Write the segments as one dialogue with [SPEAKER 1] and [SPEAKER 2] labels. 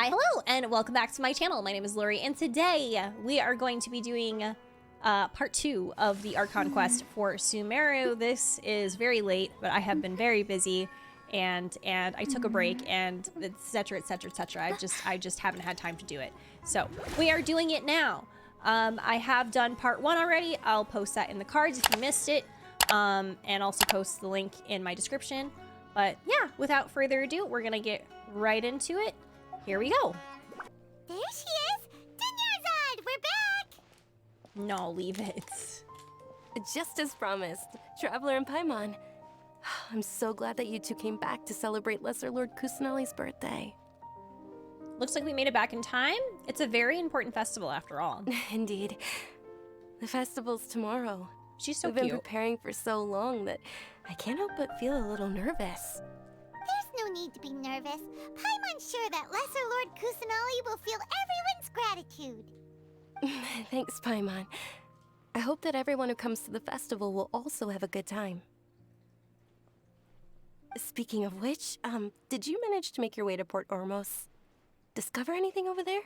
[SPEAKER 1] Hi, hello, and welcome back to my channel. My name is Lorie, and today we are going to be doing part 2 of the Archon Quest for Sumeru. This is very late, but I have been very busy, and I took a break, and etc, etc, etc. I just haven't had time to do it. So we are doing it now. I have done part 1 already. I'll post that in the cards if you missed it, and also post the link in my description. But yeah, without further ado, we're gonna get right into it. Here we go.
[SPEAKER 2] There she is! Dunyarzad! We're back!
[SPEAKER 1] No, leave it.
[SPEAKER 3] Just as promised, Traveler and Paimon. I'm so glad that you two came back to celebrate Lesser Lord Kusanali's birthday.
[SPEAKER 1] Looks like we made it back in time. It's a very important festival after all.
[SPEAKER 3] Indeed. The festival's tomorrow.
[SPEAKER 1] She's so
[SPEAKER 3] We've
[SPEAKER 1] cute.
[SPEAKER 3] been preparing for so long that I can't help but feel a little nervous.
[SPEAKER 2] There's no need to be nervous. Paimon's sure that Lesser Lord Kusanali will feel everyone's gratitude.
[SPEAKER 3] Thanks, Paimon. I hope that everyone who comes to the festival will also have a good time. Speaking of which, did you manage to make your way to Port Ormos? Discover anything over there?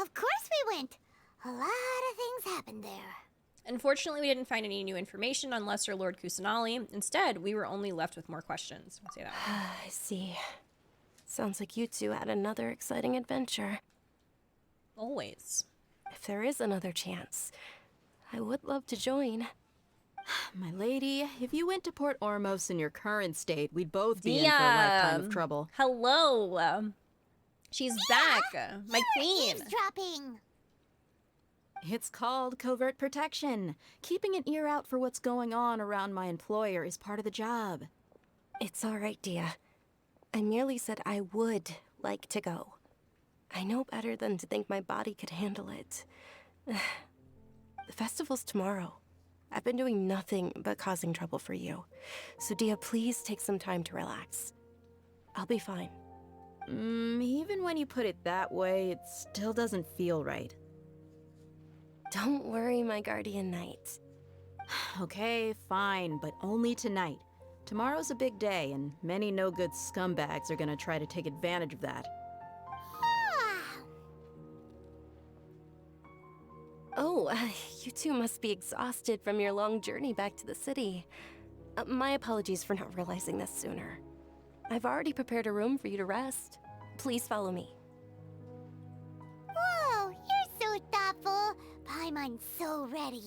[SPEAKER 2] Of course we went. A lot of things happened there.
[SPEAKER 1] Unfortunately, we didn't find any new information on Lesser Lord Kusanali. Instead, we were only left with more questions. I'll say that one.
[SPEAKER 3] I see. Sounds like you two had another exciting adventure.
[SPEAKER 1] Always.
[SPEAKER 3] If there is another chance, I would love to join.
[SPEAKER 4] My lady, if you went to Port Ormos in your current state, we'd both be in for a lifetime of trouble.
[SPEAKER 1] Hello. She's back. My queen.
[SPEAKER 2] Eavesdropping.
[SPEAKER 4] It's called covert protection. Keeping an ear out for what's going on around my employer is part of the job.
[SPEAKER 3] It's all right, Dia. I merely said I would like to go. I know better than to think my body could handle it. The festival's tomorrow. I've been doing nothing but causing trouble for you. So Dia, please take some time to relax. I'll be fine.
[SPEAKER 4] Even when you put it that way, it still doesn't feel right.
[SPEAKER 3] Don't worry, my guardian knight.
[SPEAKER 4] Okay, fine, but only tonight. Tomorrow's a big day, and many no-good scumbags are gonna try to take advantage of that.
[SPEAKER 3] Oh, you two must be exhausted from your long journey back to the city. My apologies for not realizing this sooner. I've already prepared a room for you to rest. Please follow me.
[SPEAKER 2] Whoa, you're so thoughtful. Paimon's so ready.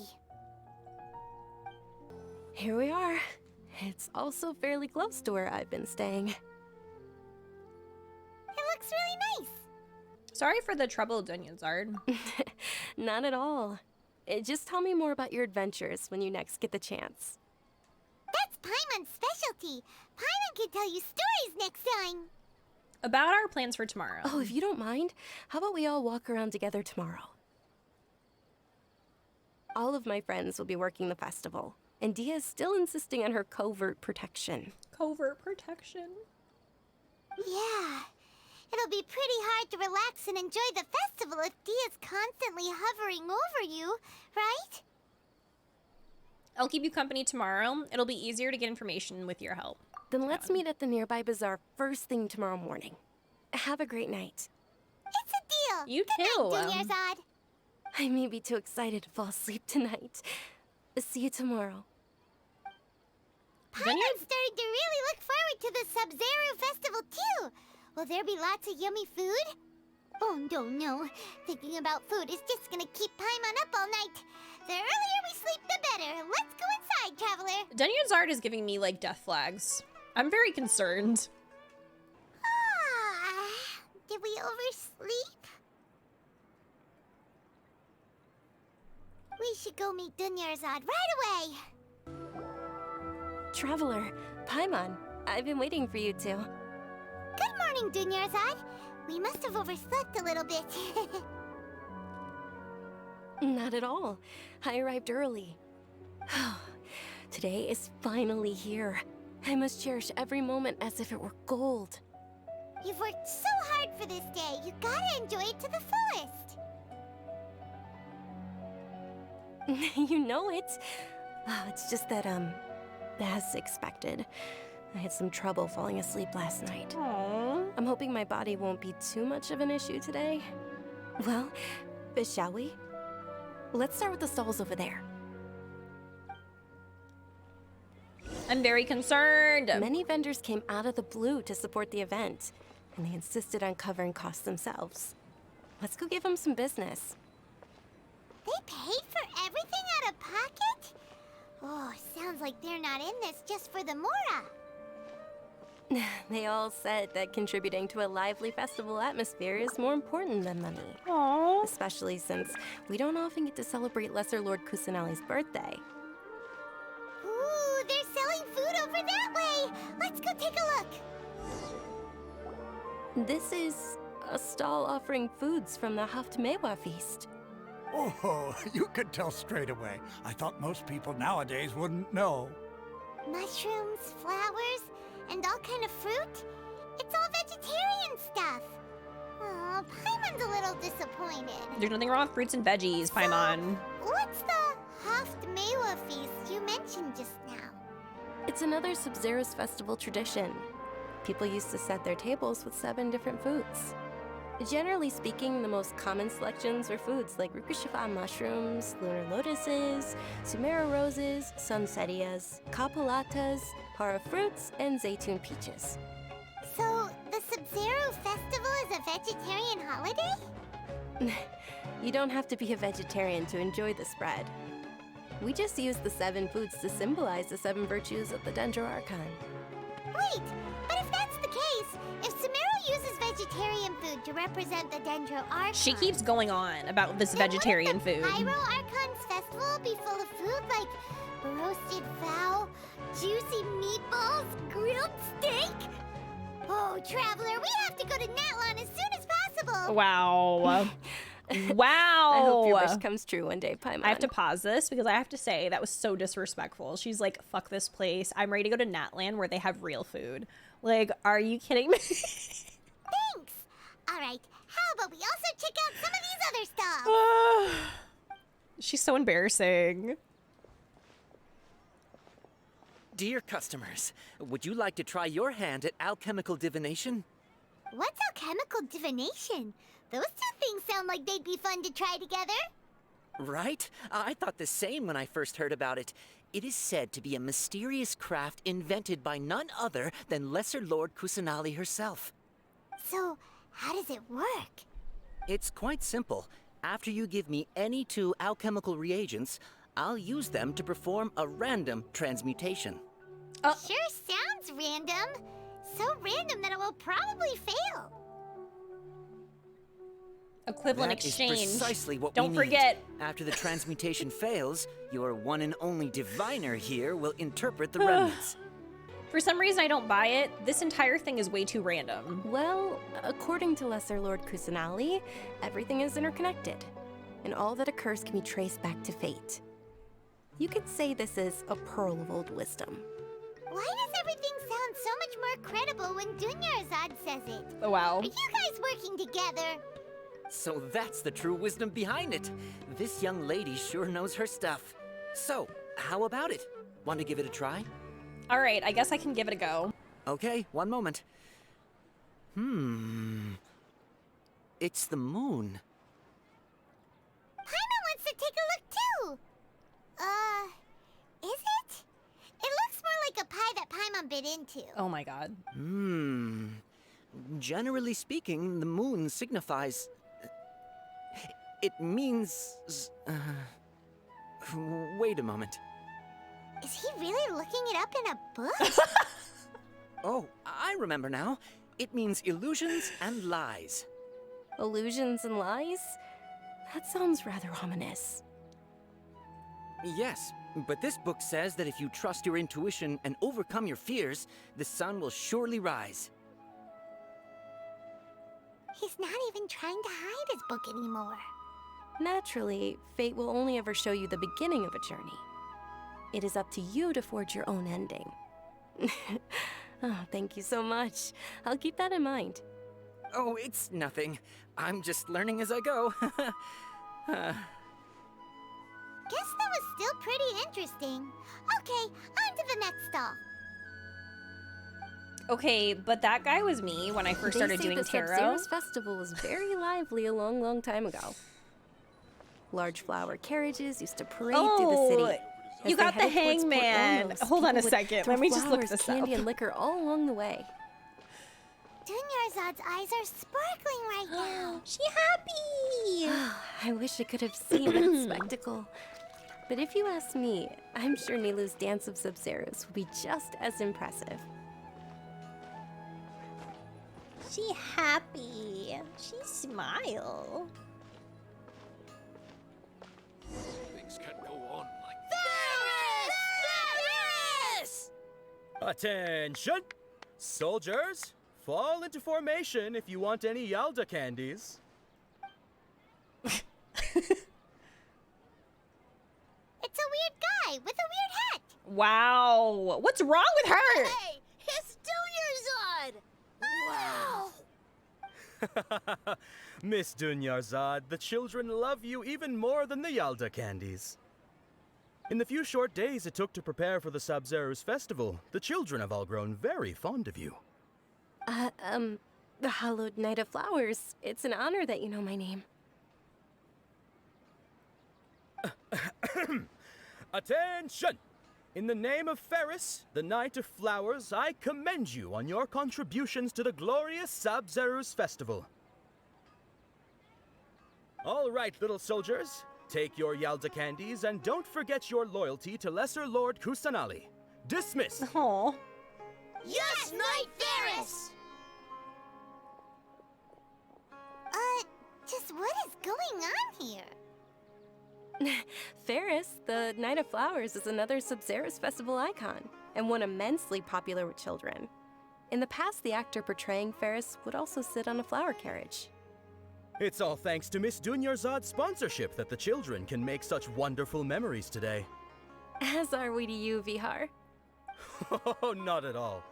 [SPEAKER 3] Here we are. It's also fairly close to where I've been staying.
[SPEAKER 2] It looks really nice.
[SPEAKER 1] Sorry for the trouble, Dunyarzad.
[SPEAKER 3] Not at all. Just tell me more about your adventures when you next get the chance.
[SPEAKER 2] That's Paimon's specialty. Paimon can tell you stories next time.
[SPEAKER 1] About our plans for tomorrow.
[SPEAKER 3] Oh, if you don't mind, how about we all walk around together tomorrow? All of my friends will be working the festival, and Dia is still insisting on her covert protection.
[SPEAKER 1] Covert protection.
[SPEAKER 2] Yeah. It'll be pretty hard to relax and enjoy the festival if Dia's constantly hovering over you, right?
[SPEAKER 1] I'll keep you company tomorrow. It'll be easier to get information with your help.
[SPEAKER 3] Then let's meet at the nearby bazaar first thing tomorrow morning. Have a great night.
[SPEAKER 2] It's a deal.
[SPEAKER 1] You
[SPEAKER 2] Good
[SPEAKER 1] too.
[SPEAKER 2] night, Dunyarzad.
[SPEAKER 3] I may be too excited to fall asleep tonight. See you tomorrow.
[SPEAKER 2] Paimon's starting to really look forward to the Sub-Zero festival too. Will there be lots of yummy food? Oh, no. Thinking about food is just gonna keep Paimon up all night. The earlier we sleep, the better. Let's go inside, Traveler.
[SPEAKER 1] Dunyarzad is giving me, like, death flags. I'm very concerned.
[SPEAKER 2] Did we oversleep? We should go meet Dunyarzad right away.
[SPEAKER 3] Traveler, Paimon, I've been waiting for you two.
[SPEAKER 2] Good morning, Dunyarzad. We must have overslept a little bit.
[SPEAKER 3] Not at all. I arrived early. Today is finally here. I must cherish every moment as if it were gold.
[SPEAKER 2] You've worked so hard for this day. You gotta enjoy it to the fullest.
[SPEAKER 3] You know it. It's just that, as expected, I had some trouble falling asleep last night.
[SPEAKER 1] Aww.
[SPEAKER 3] I'm hoping my body won't be too much of an issue today. Well, shall we? Let's start with the stalls over there.
[SPEAKER 1] I'm very concerned.
[SPEAKER 3] Many vendors came out of the blue to support the event, and they insisted on covering costs themselves. Let's go give them some business.
[SPEAKER 2] They paid for everything out of pocket? Oh, sounds like they're not in this just for the Mora.
[SPEAKER 3] They all said that contributing to a lively festival atmosphere is more important than money.
[SPEAKER 1] Aww.
[SPEAKER 3] Especially since we don't often get to celebrate Lesser Lord Kusanali's birthday.
[SPEAKER 2] Ooh, they're selling food over that way. Let's go take a look.
[SPEAKER 3] This is a stall offering foods from the Haftmewa feast.
[SPEAKER 5] Oh, you could tell straight away. I thought most people nowadays wouldn't know.
[SPEAKER 2] Mushrooms, flowers, and all kind of fruit? It's all vegetarian stuff. Oh, Paimon's a little disappointed.
[SPEAKER 1] There's nothing wrong with fruits and veggies, Paimon.
[SPEAKER 2] What's the Haftmewa feast you mentioned just now?
[SPEAKER 3] It's another Sub-Zero's festival tradition. People used to set their tables with 7 different foods. Generally speaking, the most common selections were foods like Rukushifa mushrooms, lunar lotuses, Sumeru roses, sunsetias, kapalatas, hara fruits, and zaytun peaches.
[SPEAKER 2] So, the Sub-Zero festival is a vegetarian holiday?
[SPEAKER 3] You don't have to be a vegetarian to enjoy the spread. We just use the 7 foods to symbolize the 7 virtues of the Dendro Archon.
[SPEAKER 2] Wait, but if that's the case, if Sumeru uses vegetarian food to represent the Dendro Archon...
[SPEAKER 1] She keeps going on about this vegetarian food.
[SPEAKER 2] Wouldn't the Pyro Archon's festival be full of food like roasted fowl, juicy meatballs, grilled steak? Oh, Traveler, we have to go to Natlan as soon as possible!
[SPEAKER 1] Wow. Wow.
[SPEAKER 3] I hope your wish comes true one day, Paimon.
[SPEAKER 1] I have to pause this because I have to say that was so disrespectful. She's like, fuck this place. I'm ready to go to Natlan where they have real food. Like, are you kidding me?
[SPEAKER 2] Thanks! Alright, how about we also check out some of these other stalls?
[SPEAKER 1] She's so embarrassing.
[SPEAKER 6] Dear customers, would you like to try your hand at alchemical divination?
[SPEAKER 2] What's alchemical divination? Those two things sound like they'd be fun to try together.
[SPEAKER 6] Right? I thought the same when I first heard about it. It is said to be a mysterious craft invented by none other than Lesser Lord Kusanali herself.
[SPEAKER 2] So, how does it work?
[SPEAKER 6] It's quite simple. After you give me any 2 alchemical reagents, I'll use them to perform a random transmutation.
[SPEAKER 2] Sure sounds random. So random that it will probably fail.
[SPEAKER 1] Equivalent
[SPEAKER 6] That is
[SPEAKER 1] exchange.
[SPEAKER 6] precisely what
[SPEAKER 1] Don't
[SPEAKER 6] we
[SPEAKER 1] forget.
[SPEAKER 6] need. After the transmutation fails, your one and only diviner here will interpret the remnants.
[SPEAKER 1] For some reason, I don't buy it. This entire thing is way too random.
[SPEAKER 3] Well, according to Lesser Lord Kusanali, everything is interconnected, and all that occurs can be traced back to fate. You could say this is a pearl of old wisdom.
[SPEAKER 2] Why does everything sound so much more credible when Dunyarzad says it?
[SPEAKER 1] Oh, wow.
[SPEAKER 2] Are you guys working together?
[SPEAKER 6] So that's the true wisdom behind it. This young lady sure knows her stuff. So, how about it? Want to give it a try?
[SPEAKER 1] All right, I guess I can give it a go.
[SPEAKER 6] Okay, one moment. It's the moon.
[SPEAKER 2] Paimon wants to take a look too. Is it? It looks more like a pie that Paimon bit into.
[SPEAKER 1] Oh my god.
[SPEAKER 6] Generally speaking, the moon signifies... It means... Wait a moment.
[SPEAKER 2] Is he really looking it up in a book?
[SPEAKER 6] Oh, I remember now. It means illusions and lies.
[SPEAKER 3] Illusions and lies? That sounds rather ominous.
[SPEAKER 6] Yes, but this book says that if you trust your intuition and overcome your fears, the sun will surely rise.
[SPEAKER 2] He's not even trying to hide his book anymore.
[SPEAKER 3] Naturally, fate will only ever show you the beginning of a journey. It is up to you to forge your own ending. Oh, thank you so much. I'll keep that in mind.
[SPEAKER 6] Oh, it's nothing. I'm just learning as I go.
[SPEAKER 2] Guess that was still pretty interesting. Okay, on to the next stall.
[SPEAKER 1] Okay, but that guy was me when I first started doing tarot.
[SPEAKER 3] The Sub-Zero's festival was very lively a long, long time ago. Large flower carriages used to parade through the city.
[SPEAKER 1] You got the hangman. Hold on a second. Let me just look this up.
[SPEAKER 3] Candy and liquor all along the way.
[SPEAKER 2] Dunyarzad's eyes are sparkling right now.
[SPEAKER 1] She happy.
[SPEAKER 3] I wish I could have seen that spectacle. But if you ask me, I'm sure Nilu's dance of Sub-Zeros will be just as impressive.
[SPEAKER 1] She happy. She smile.
[SPEAKER 7] Things can go on like
[SPEAKER 2] Ferris!
[SPEAKER 8] Attention! Soldiers, fall into formation if you want any Yalda candies.
[SPEAKER 2] It's a weird guy with a weird hat.
[SPEAKER 1] Wow. What's wrong with her?
[SPEAKER 2] Hey, it's Dunyarzad! Wow!
[SPEAKER 8] Miss Dunyarzad, the children love you even more than the Yalda candies. In the few short days it took to prepare for the Sub-Zero's festival, the children have all grown very fond of you.
[SPEAKER 3] The hallowed Night of Flowers. It's an honor that you know my name.
[SPEAKER 8] Attention! In the name of Ferris, the Knight of Flowers, I commend you on your contributions to the glorious Sub-Zero's festival. All right, little soldiers, take your Yalda candies and don't forget your loyalty to Lesser Lord Kusanali. Dismiss!
[SPEAKER 1] Aw.
[SPEAKER 2] Yes, Knight Ferris! Just what is going on here?
[SPEAKER 3] Ferris, the Night of Flowers, is another Sub-Zero's festival icon, and one immensely popular with children. In the past, the actor portraying Ferris would also sit on a flower carriage.
[SPEAKER 8] It's all thanks to Miss Dunyarzad's sponsorship that the children can make such wonderful memories today.
[SPEAKER 3] As are we to you, Vihar.
[SPEAKER 8] Oh, not at all.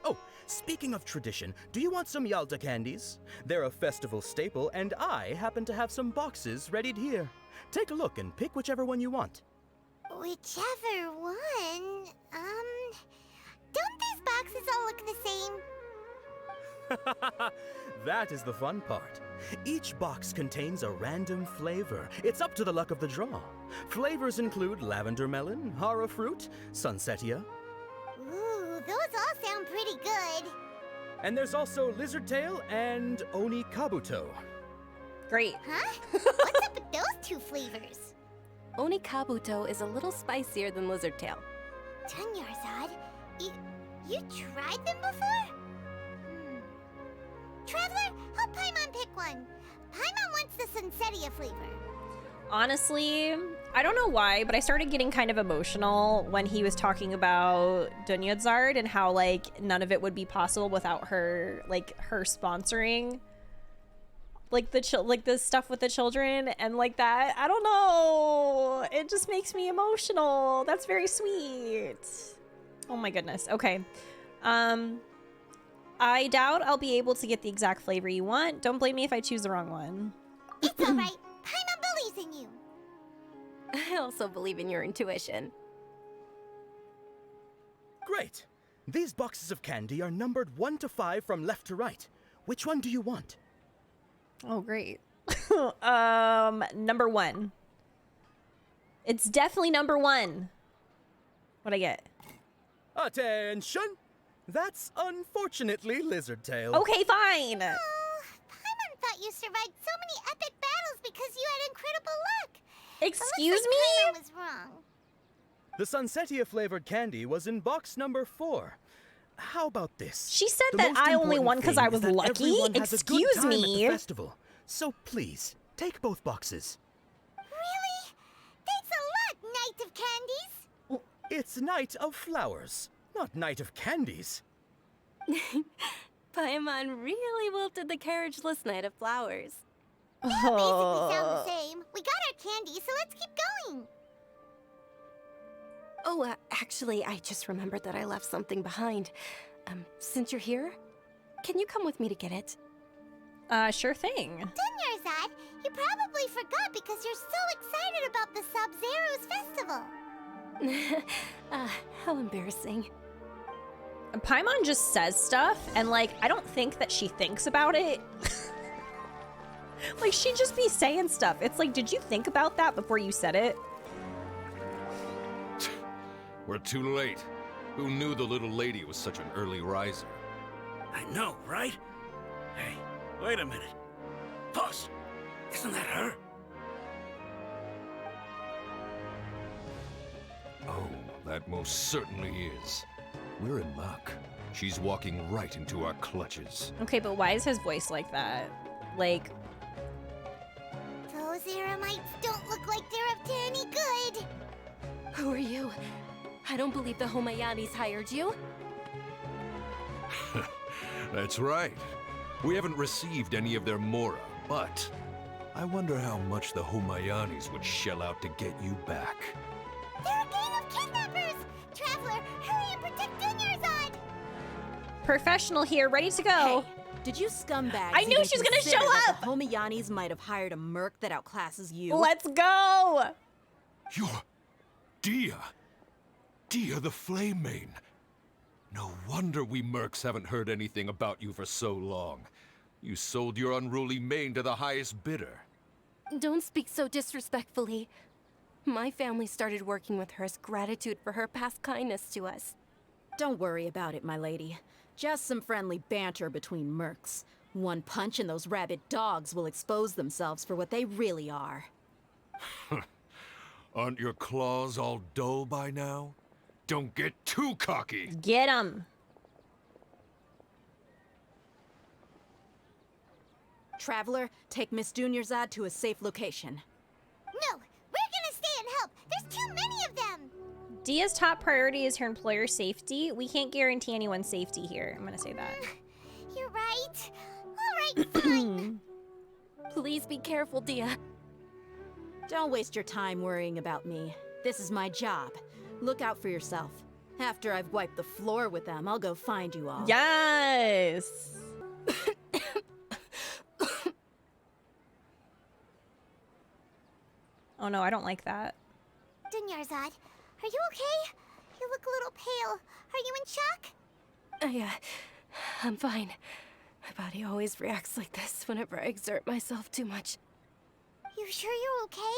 [SPEAKER 8] Oh, speaking of tradition, do you want some Yalda candies? They're a festival staple, and I happen to have some boxes readied here. Take a look and pick whichever one you want.
[SPEAKER 2] Whichever one, don't these boxes all look the same?
[SPEAKER 8] That is the fun part. Each box contains a random flavor. It's up to the luck of the draw. Flavors include lavender melon, hara fruit, sunsetia.
[SPEAKER 2] Ooh, those all sound pretty good.
[SPEAKER 8] And there's also lizard tail and oni kabuto.
[SPEAKER 1] Great.
[SPEAKER 2] Huh? What's up with those two flavors?
[SPEAKER 3] Oni Kabuto is a little spicier than Lizard Tail.
[SPEAKER 2] Dunyarzad, you tried them before? Traveler, help Paimon pick one. Paimon wants the Sunsetia flavor.
[SPEAKER 1] Honestly, I don't know why, but I started getting kind of emotional when he was talking about Dunyarzad and how, like, none of it would be possible without her, like, her sponsoring, like, the stuff with the children and, like, that. I don't know. It just makes me emotional. That's very sweet. Oh my goodness. Okay. I doubt I'll be able to get the exact flavor you want. Don't blame me if I choose the wrong one.
[SPEAKER 2] It's all right. Paimon believes in you.
[SPEAKER 3] I also believe in your intuition.
[SPEAKER 8] Great! These boxes of candy are numbered 1 to 5 from left to right. Which one do you want?
[SPEAKER 1] Oh, great. Number 1. It's definitely number 1. What'd I get?
[SPEAKER 8] Attention! That's unfortunately Lizard Tail.
[SPEAKER 1] Okay, fine.
[SPEAKER 2] Oh, Paimon thought you survived so many epic battles because you had incredible luck.
[SPEAKER 1] Excuse
[SPEAKER 2] But
[SPEAKER 1] me?
[SPEAKER 2] looks like Paimon was wrong.
[SPEAKER 8] The Sunsetia flavored candy was in box number 4. How about this?
[SPEAKER 1] She said
[SPEAKER 8] The
[SPEAKER 1] that
[SPEAKER 8] most
[SPEAKER 1] I only
[SPEAKER 8] important
[SPEAKER 1] won because
[SPEAKER 8] thing
[SPEAKER 1] I
[SPEAKER 8] is
[SPEAKER 1] was
[SPEAKER 8] that
[SPEAKER 1] lucky.
[SPEAKER 8] everyone has a good
[SPEAKER 1] Excuse
[SPEAKER 8] time at
[SPEAKER 1] me.
[SPEAKER 8] the festival. So please, take both boxes.
[SPEAKER 2] Really? Thanks a lot, Knight of Candies.
[SPEAKER 8] It's Night of Flowers, not Night of Candies.
[SPEAKER 3] Paimon really wilted the carriageless Night of Flowers.
[SPEAKER 2] Basically sound the same. We got our candy, so let's keep going.
[SPEAKER 3] Oh, actually, I just remembered that I left something behind. Since you're here, can you come with me to get it?
[SPEAKER 1] Sure thing.
[SPEAKER 2] Dunyarzad, you probably forgot because you're so excited about the Sub-Zero's festival.
[SPEAKER 3] How embarrassing.
[SPEAKER 1] Paimon just says stuff, and like, I don't think that she thinks about it. Like, she'd just be saying stuff. It's like, did you think about that before you said it?
[SPEAKER 7] We're too late. Who knew the little lady was such an early riser?
[SPEAKER 9] I know, right? Hey, wait a minute. Pause. Isn't that her?
[SPEAKER 7] Oh, that most certainly is. We're in luck. She's walking right into our clutches.
[SPEAKER 1] Okay, but why is his voice like that? Like,
[SPEAKER 2] Those Eremites don't look like they're up to any good.
[SPEAKER 3] Who are you? I don't believe the Homayanis hired you.
[SPEAKER 7] That's right. We haven't received any of their mora, but I wonder how much the Homayanis would shell out to get you back.
[SPEAKER 2] They're a gang of kidnappers! Traveler, hurry and protect Dunyarzad!
[SPEAKER 1] professional here, ready to go.
[SPEAKER 4] Hey, did you scumbags
[SPEAKER 1] I knew
[SPEAKER 4] even
[SPEAKER 1] she was gonna
[SPEAKER 4] consider
[SPEAKER 1] show
[SPEAKER 4] that
[SPEAKER 1] up!
[SPEAKER 4] The Homayanis might have hired a merc that outclasses you.
[SPEAKER 1] Let's go!
[SPEAKER 7] You're Dia. Dia the Flame Mane. No wonder we mercs haven't heard anything about you for so long. You sold your unruly mane to the highest bidder.
[SPEAKER 3] Don't speak so disrespectfully. My family started working with her as gratitude for her past kindness to us.
[SPEAKER 4] Don't worry about it, my lady. Just some friendly banter between mercs. One punch and those rabid dogs will expose themselves for what they really are.
[SPEAKER 7] Aren't your claws all dull by now? Don't get too cocky!
[SPEAKER 1] Get him.
[SPEAKER 4] Traveler, take Miss Dunyarzad to a safe location.
[SPEAKER 2] No, we're gonna stay and help. There's too many of them.
[SPEAKER 1] Dia's top priority is her employer's safety. We can't guarantee anyone's safety here. I'm gonna say that.
[SPEAKER 2] You're right. All right, fine.
[SPEAKER 3] Please be careful, Dia.
[SPEAKER 4] Don't waste your time worrying about me. This is my job. Look out for yourself. After I've wiped the floor with them, I'll go find you all.
[SPEAKER 1] Yes! Oh no, I don't like that.
[SPEAKER 2] Dunyarzad, are you okay? You look a little pale. Are you in shock?
[SPEAKER 3] I'm fine. My body always reacts like this whenever I exert myself too much.
[SPEAKER 2] You sure you're okay?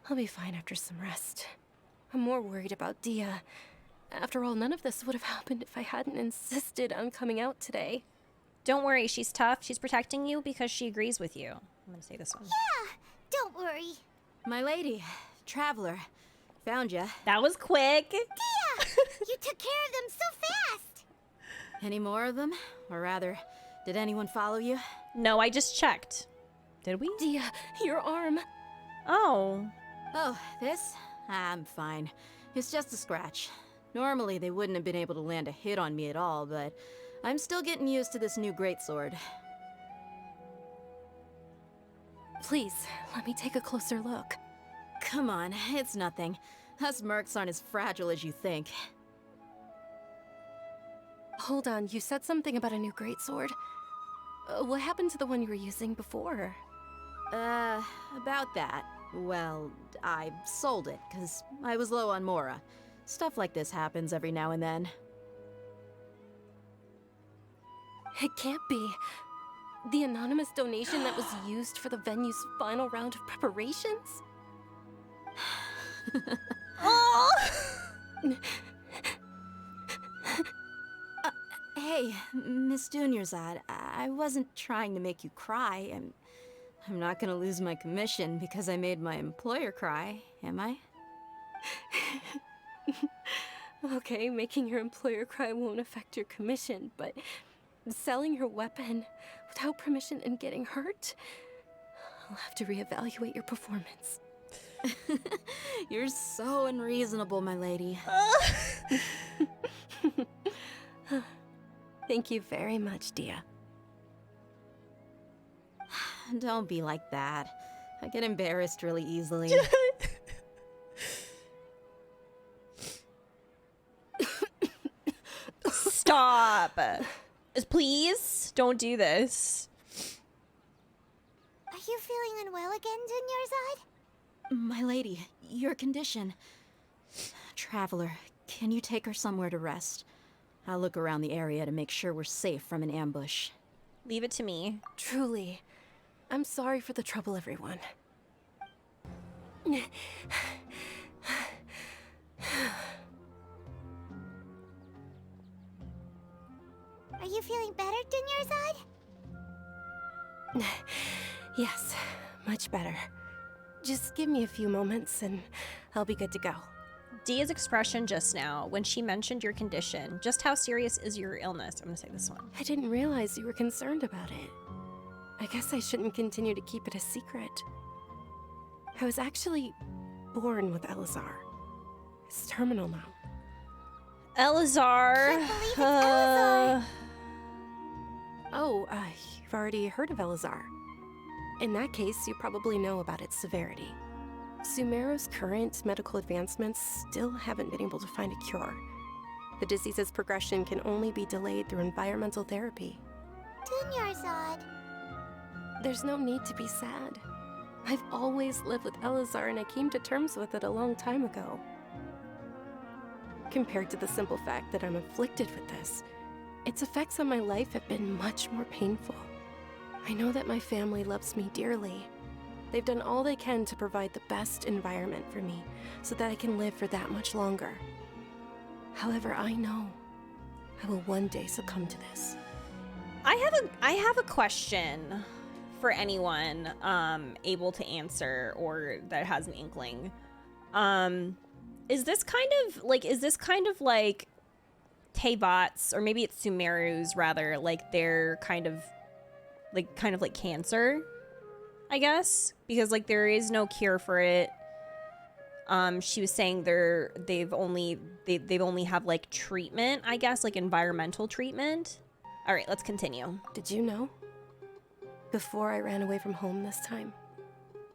[SPEAKER 3] I'll be fine after some rest. I'm more worried about Dia. After all, none of this would have happened if I hadn't insisted on coming out today.
[SPEAKER 1] Don't worry, she's tough. She's protecting you because she agrees with you. I'm gonna say this one.
[SPEAKER 2] Yeah, don't worry.
[SPEAKER 4] My lady, Traveler, found ya.
[SPEAKER 1] That was quick.
[SPEAKER 2] Dia! You took care of them so fast!
[SPEAKER 4] Any more of them? Or rather, did anyone follow you?
[SPEAKER 1] No, I just checked. Did we?
[SPEAKER 3] Dia, your arm.
[SPEAKER 1] Oh.
[SPEAKER 4] Oh, this? I'm fine. It's just a scratch. Normally, they wouldn't have been able to land a hit on me at all, but I'm still getting used to this new greatsword.
[SPEAKER 3] Please, let me take a closer look.
[SPEAKER 4] Come on, it's nothing. Us mercs aren't as fragile as you think.
[SPEAKER 3] Hold on, you said something about a new greatsword. What happened to the one you were using before?
[SPEAKER 4] About that. Well, I sold it, because I was low on mora. Stuff like this happens every now and then.
[SPEAKER 3] It can't be. The anonymous donation that was used for the venue's final round of preparations?
[SPEAKER 1] Oh!
[SPEAKER 4] Hey, Miss Dunyarzad, I wasn't trying to make you cry. I'm not gonna lose my commission because I made my employer cry, am I?
[SPEAKER 3] Okay, making your employer cry won't affect your commission, but selling your weapon without permission and getting hurt? I'll have to reevaluate your performance.
[SPEAKER 4] You're so unreasonable, my lady.
[SPEAKER 3] Thank you very much, Dia.
[SPEAKER 4] Don't be like that. I get embarrassed really easily.
[SPEAKER 1] Stop. Please, don't do this.
[SPEAKER 2] Are you feeling unwell again, Dunyarzad?
[SPEAKER 4] My lady, your condition. Traveler, Can you take her somewhere to rest? I'll look around the area to make sure we're safe from an ambush.
[SPEAKER 1] Leave it to me.
[SPEAKER 3] Truly. I'm sorry for the trouble, everyone.
[SPEAKER 2] Are you feeling better, Dunyarzad?
[SPEAKER 3] Yes, much better. Just give me a few moments and I'll be good to go.
[SPEAKER 1] Dia's expression just now, when she mentioned your condition, just how serious is your illness? I'm gonna say this one.
[SPEAKER 3] I didn't realize you were concerned about it. I guess I shouldn't continue to keep it a secret. I was actually born with Elazar. It's terminal now.
[SPEAKER 1] Elazar.
[SPEAKER 2] Can't believe it's Elazar.
[SPEAKER 3] Oh, you've already heard of Elazar. In that case, you probably know about its severity. Sumeru's current medical advancements still haven't been able to find a cure. The disease's progression can only be delayed through environmental therapy.
[SPEAKER 2] Dunyarzad.
[SPEAKER 3] There's no need to be sad. I've always lived with Elazar and I came to terms with it a long time ago. Compared to the simple fact that I'm afflicted with this, its effects on my life have been much more painful. I know that my family loves me dearly. They've done all they can to provide the best environment for me so that I can live for that much longer. However, I know I will one day succumb to this.
[SPEAKER 1] I have a question for anyone able to answer or that has an inkling. Is this kind of like Teyvat's, or maybe it's Sumeru's rather, like they're kind of like cancer, I guess, because like there is no cure for it. She was saying they've only have like treatment, I guess, like environmental treatment. All right, let's continue.
[SPEAKER 3] Did you know? Before I ran away from home this time,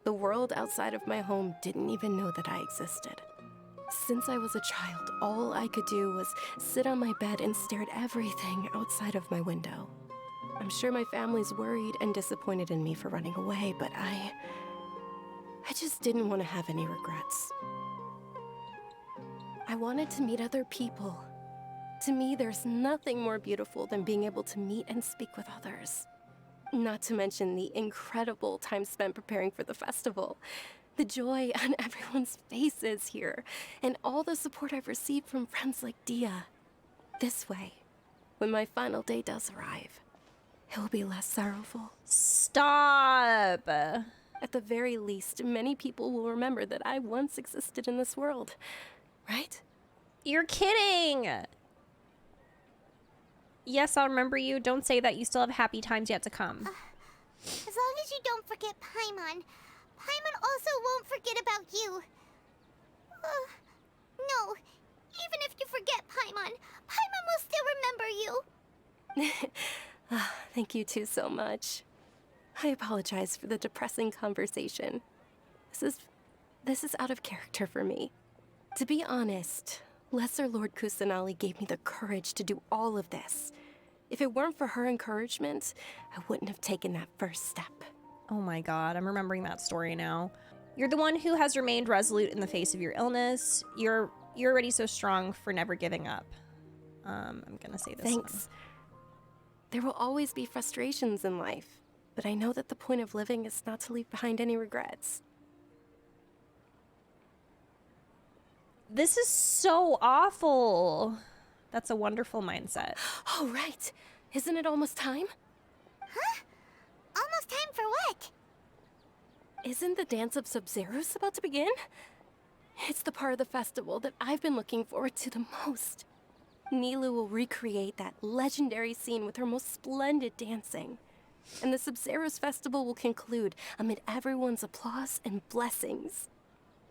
[SPEAKER 3] the world outside of my home didn't even know that I existed. Since I was a child, all I could do was sit on my bed and stare at everything outside of my window. I'm sure my family's worried and disappointed in me for running away, but I just didn't want to have any regrets. I wanted to meet other people. To me, there's nothing more beautiful than being able to meet and speak with others. Not to mention the incredible time spent preparing for the festival. The joy on everyone's faces here, and all the support I've received from friends like Dia. This way, when my final day does arrive, it will be less sorrowful.
[SPEAKER 1] Stop!
[SPEAKER 3] At the very least, many people will remember that I once existed in this world, right?
[SPEAKER 1] You're kidding! Yes, I'll remember you. Don't say that. You still have happy times yet to come.
[SPEAKER 2] As long as you don't forget Paimon. Paimon also won't forget about you. No, even if you forget Paimon, Paimon will still remember you.
[SPEAKER 3] Thank you two so much. I apologize for the depressing conversation. This is out of character for me. To be honest, Lesser Lord Kusanali gave me the courage to do all of this. If it weren't for her encouragement, I wouldn't have taken that first step.
[SPEAKER 1] Oh my god, I'm remembering that story now. You're the one who has remained resolute in the face of your illness. You're already so strong for never giving up. I'm gonna say this
[SPEAKER 3] Thanks.
[SPEAKER 1] one.
[SPEAKER 3] There will always be frustrations in life, but I know that the point of living is not to leave behind any regrets.
[SPEAKER 1] This is so awful. That's a wonderful mindset.
[SPEAKER 3] Oh, right. Isn't it almost time?
[SPEAKER 2] Huh? Almost time for what?
[SPEAKER 3] Isn't the dance of Sub-Zeros about to begin? It's the part of the festival that I've been looking forward to the most. Nilu will recreate that legendary scene with her most splendid dancing. And the Sub-Zeros festival will conclude amid everyone's applause and blessings.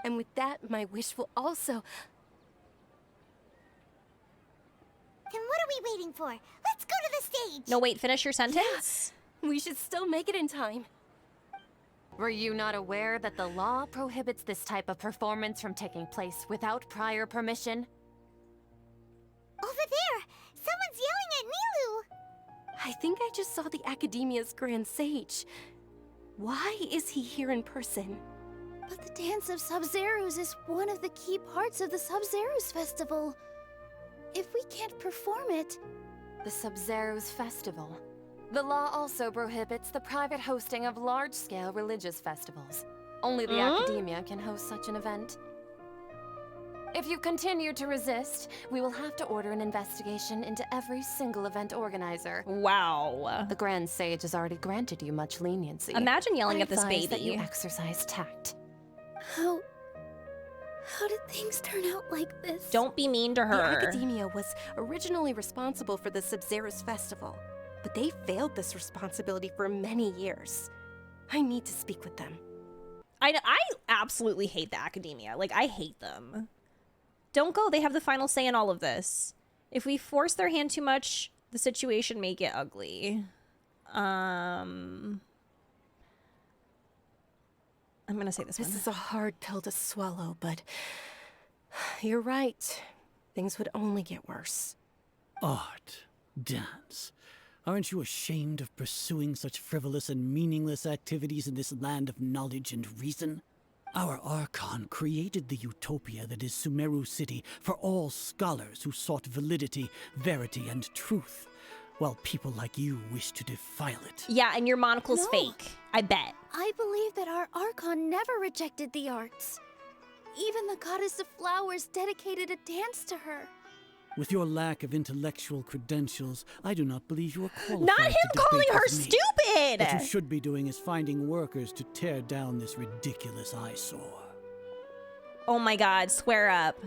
[SPEAKER 3] And with that, my wish will also...
[SPEAKER 2] Then what are we waiting for? Let's go to the stage!
[SPEAKER 1] No, wait, finish your sentence?
[SPEAKER 3] We should still make it in time.
[SPEAKER 10] Were you not aware that the law prohibits this type of performance from taking place without prior permission?
[SPEAKER 2] Over there! Someone's yelling at Nilu!
[SPEAKER 3] I think I just saw the Academia's Grand Sage. Why is he here in person?
[SPEAKER 4] But the Dance of Sub-Zeros is one of the key parts of the Sub-Zeros festival. if we can't perform it...
[SPEAKER 10] The Sub-Zero's festival. The law also prohibits the private hosting of large-scale religious festivals. Only the Academia can host such an event. If you continue to resist, we will have to order an investigation into every single event organizer.
[SPEAKER 1] Wow.
[SPEAKER 10] The Grand Sage has already granted you much leniency.
[SPEAKER 1] Imagine yelling
[SPEAKER 10] I
[SPEAKER 1] at this
[SPEAKER 10] advise that you
[SPEAKER 1] baby.
[SPEAKER 10] exercise tact.
[SPEAKER 4] How did things turn out like this?
[SPEAKER 1] Don't be mean to
[SPEAKER 3] The
[SPEAKER 1] her.
[SPEAKER 3] Academia was originally responsible for the Sub-Zero's festival, but they failed this responsibility for many years. I need to speak with them.
[SPEAKER 1] I absolutely hate the Academia. Like, I hate them. Don't go. They have the final say in all of this. If we force their hand too much, the situation may get ugly. I'm gonna say this one.
[SPEAKER 3] This is a hard pill to swallow, but you're right. Things would only get worse.
[SPEAKER 11] Art, dance. Aren't you ashamed of pursuing such frivolous and meaningless activities in this land of knowledge and reason? Our Archon created the utopia that is Sumeru City for all scholars who sought validity, verity, and truth, while people like you wish to defile it.
[SPEAKER 1] Yeah, and your monocle's
[SPEAKER 4] No.
[SPEAKER 1] fake. I bet.
[SPEAKER 4] I believe that our Archon never rejected the arts. Even the goddess of flowers dedicated a dance to her.
[SPEAKER 11] With your lack of intellectual credentials, I do not believe you are qualified
[SPEAKER 1] Not
[SPEAKER 11] to
[SPEAKER 1] him
[SPEAKER 11] debate
[SPEAKER 1] calling her
[SPEAKER 11] with me.
[SPEAKER 1] stupid!
[SPEAKER 11] What you should be doing is finding workers to tear down this ridiculous eyesore.
[SPEAKER 1] Oh my god, swear up.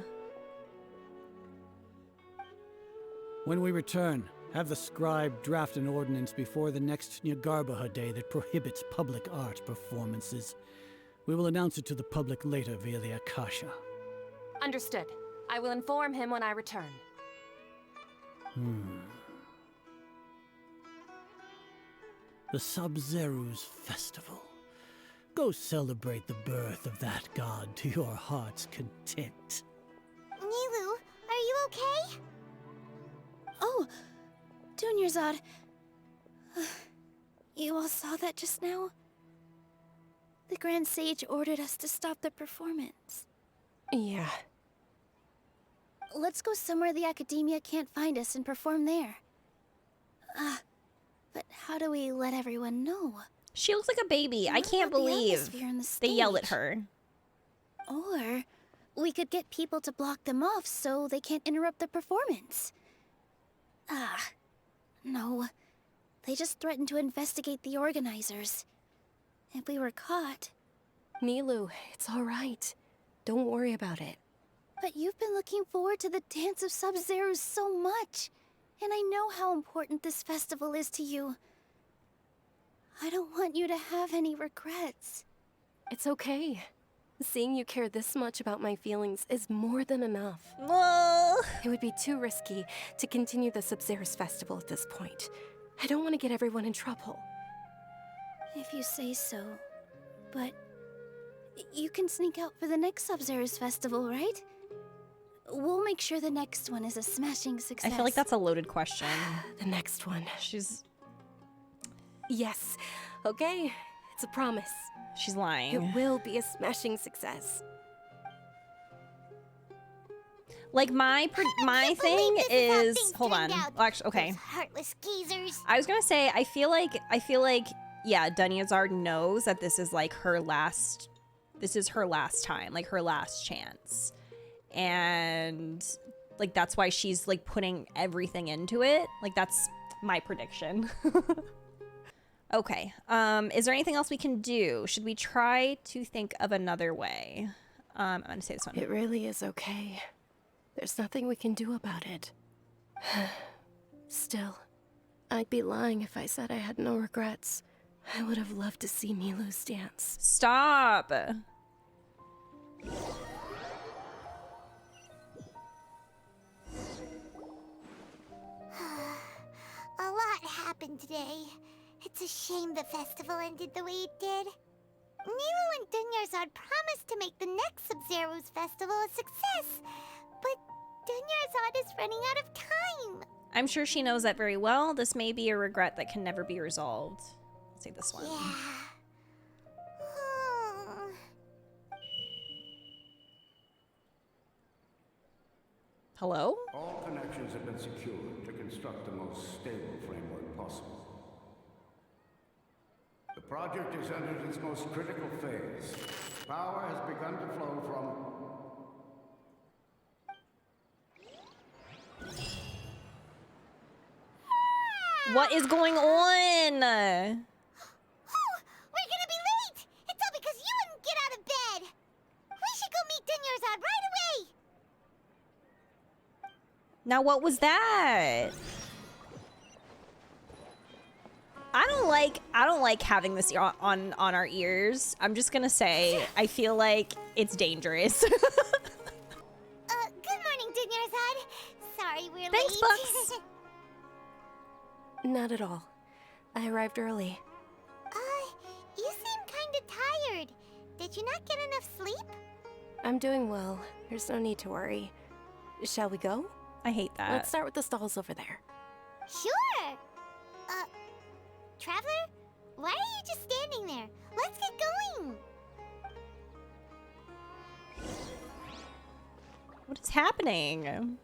[SPEAKER 11] When we return, have the scribe draft an ordinance before the next Nyargarbaha Day that prohibits public art performances. We will announce it to the public later via the Akasha.
[SPEAKER 10] Understood. I will inform him when I return.
[SPEAKER 11] The Sub-Zero's festival. Go celebrate the birth of that god to your heart's content.
[SPEAKER 2] Nilu, are you okay?
[SPEAKER 4] Oh, Dunyarzad. You all saw that just now? The Grand Sage ordered us to stop the performance.
[SPEAKER 3] Yeah.
[SPEAKER 4] Let's go somewhere the Academia can't find us and perform there. But how do we let everyone know?
[SPEAKER 1] She looks like a baby. I
[SPEAKER 4] What
[SPEAKER 1] can't
[SPEAKER 4] about the
[SPEAKER 1] believe
[SPEAKER 4] atmosphere on the
[SPEAKER 1] they yell at
[SPEAKER 4] stage?
[SPEAKER 1] her.
[SPEAKER 4] Or we could get people to block them off so they can't interrupt the performance. No. They just threatened to investigate the organizers. If we were caught...
[SPEAKER 3] Nilu, it's all right. Don't worry about it.
[SPEAKER 4] But you've been looking forward to the Dance of Sub-Zero so much. And I know how important this festival is to you. I don't want you to have any regrets.
[SPEAKER 3] It's okay. Seeing you care this much about my feelings is more than enough. It would be too risky to continue the Sub-Zero's festival at this point. I don't want to get everyone in trouble.
[SPEAKER 4] If you say so. But you can sneak out for the next Sub-Zero's festival, right? We'll make sure the next one is a smashing success.
[SPEAKER 1] I feel like that's a loaded question.
[SPEAKER 3] The next one.
[SPEAKER 1] She's
[SPEAKER 3] Yes. Okay. It's a promise.
[SPEAKER 1] lying.
[SPEAKER 3] It will be a smashing success.
[SPEAKER 1] Like my thing
[SPEAKER 2] This how
[SPEAKER 1] is
[SPEAKER 2] things
[SPEAKER 1] hold on.
[SPEAKER 2] turned out.
[SPEAKER 1] Well, actually, okay.
[SPEAKER 2] Those heartless geezers.
[SPEAKER 1] I was gonna say I feel like yeah, Dunyarzad knows that this is like her last. This is her last time, like her last chance, and like that's why she's like putting everything into it. Like that's my prediction. Okay. Is there anything else we can do? Should we try to think of another way? I'm gonna say this one.
[SPEAKER 3] It really is okay. There's nothing we can do about it. Still, I'd be lying if I said I had no regrets. I would have loved to see Nilu's dance.
[SPEAKER 1] Stop.
[SPEAKER 2] A lot happened today. It's a shame the festival ended the way it did. Nilu and Dunyarzad promised to make the next Sub-Zero's festival a success, but Dunyarzad is running out of time.
[SPEAKER 1] I'm sure she knows that very well. This may be a regret that can never be resolved. Let's say this one.
[SPEAKER 2] Yeah.
[SPEAKER 1] Hello?
[SPEAKER 12] All connections have been secured to construct the most stable framework possible. The project has entered its most critical phase. Power has begun to flow from...
[SPEAKER 1] What is going on?
[SPEAKER 2] Oh, we're gonna be late! It's all because you wouldn't get out of bed! We should go meet Dunyarzad right away!
[SPEAKER 1] Now what was that? I don't like having this on our ears. I'm just gonna say, I feel like it's dangerous.
[SPEAKER 2] Good morning, Dunyarzad. Sorry we're late.
[SPEAKER 1] Thanks, Bucks.
[SPEAKER 3] Not at all. I arrived early.
[SPEAKER 2] You seem kinda tired. Did you not get enough sleep?
[SPEAKER 3] I'm doing well. There's no need to worry. Shall we go?
[SPEAKER 1] I hate that.
[SPEAKER 3] Let's start with the stalls over there.
[SPEAKER 2] Sure! Traveler? Why are you just standing there? Let's get going!
[SPEAKER 1] What is happening?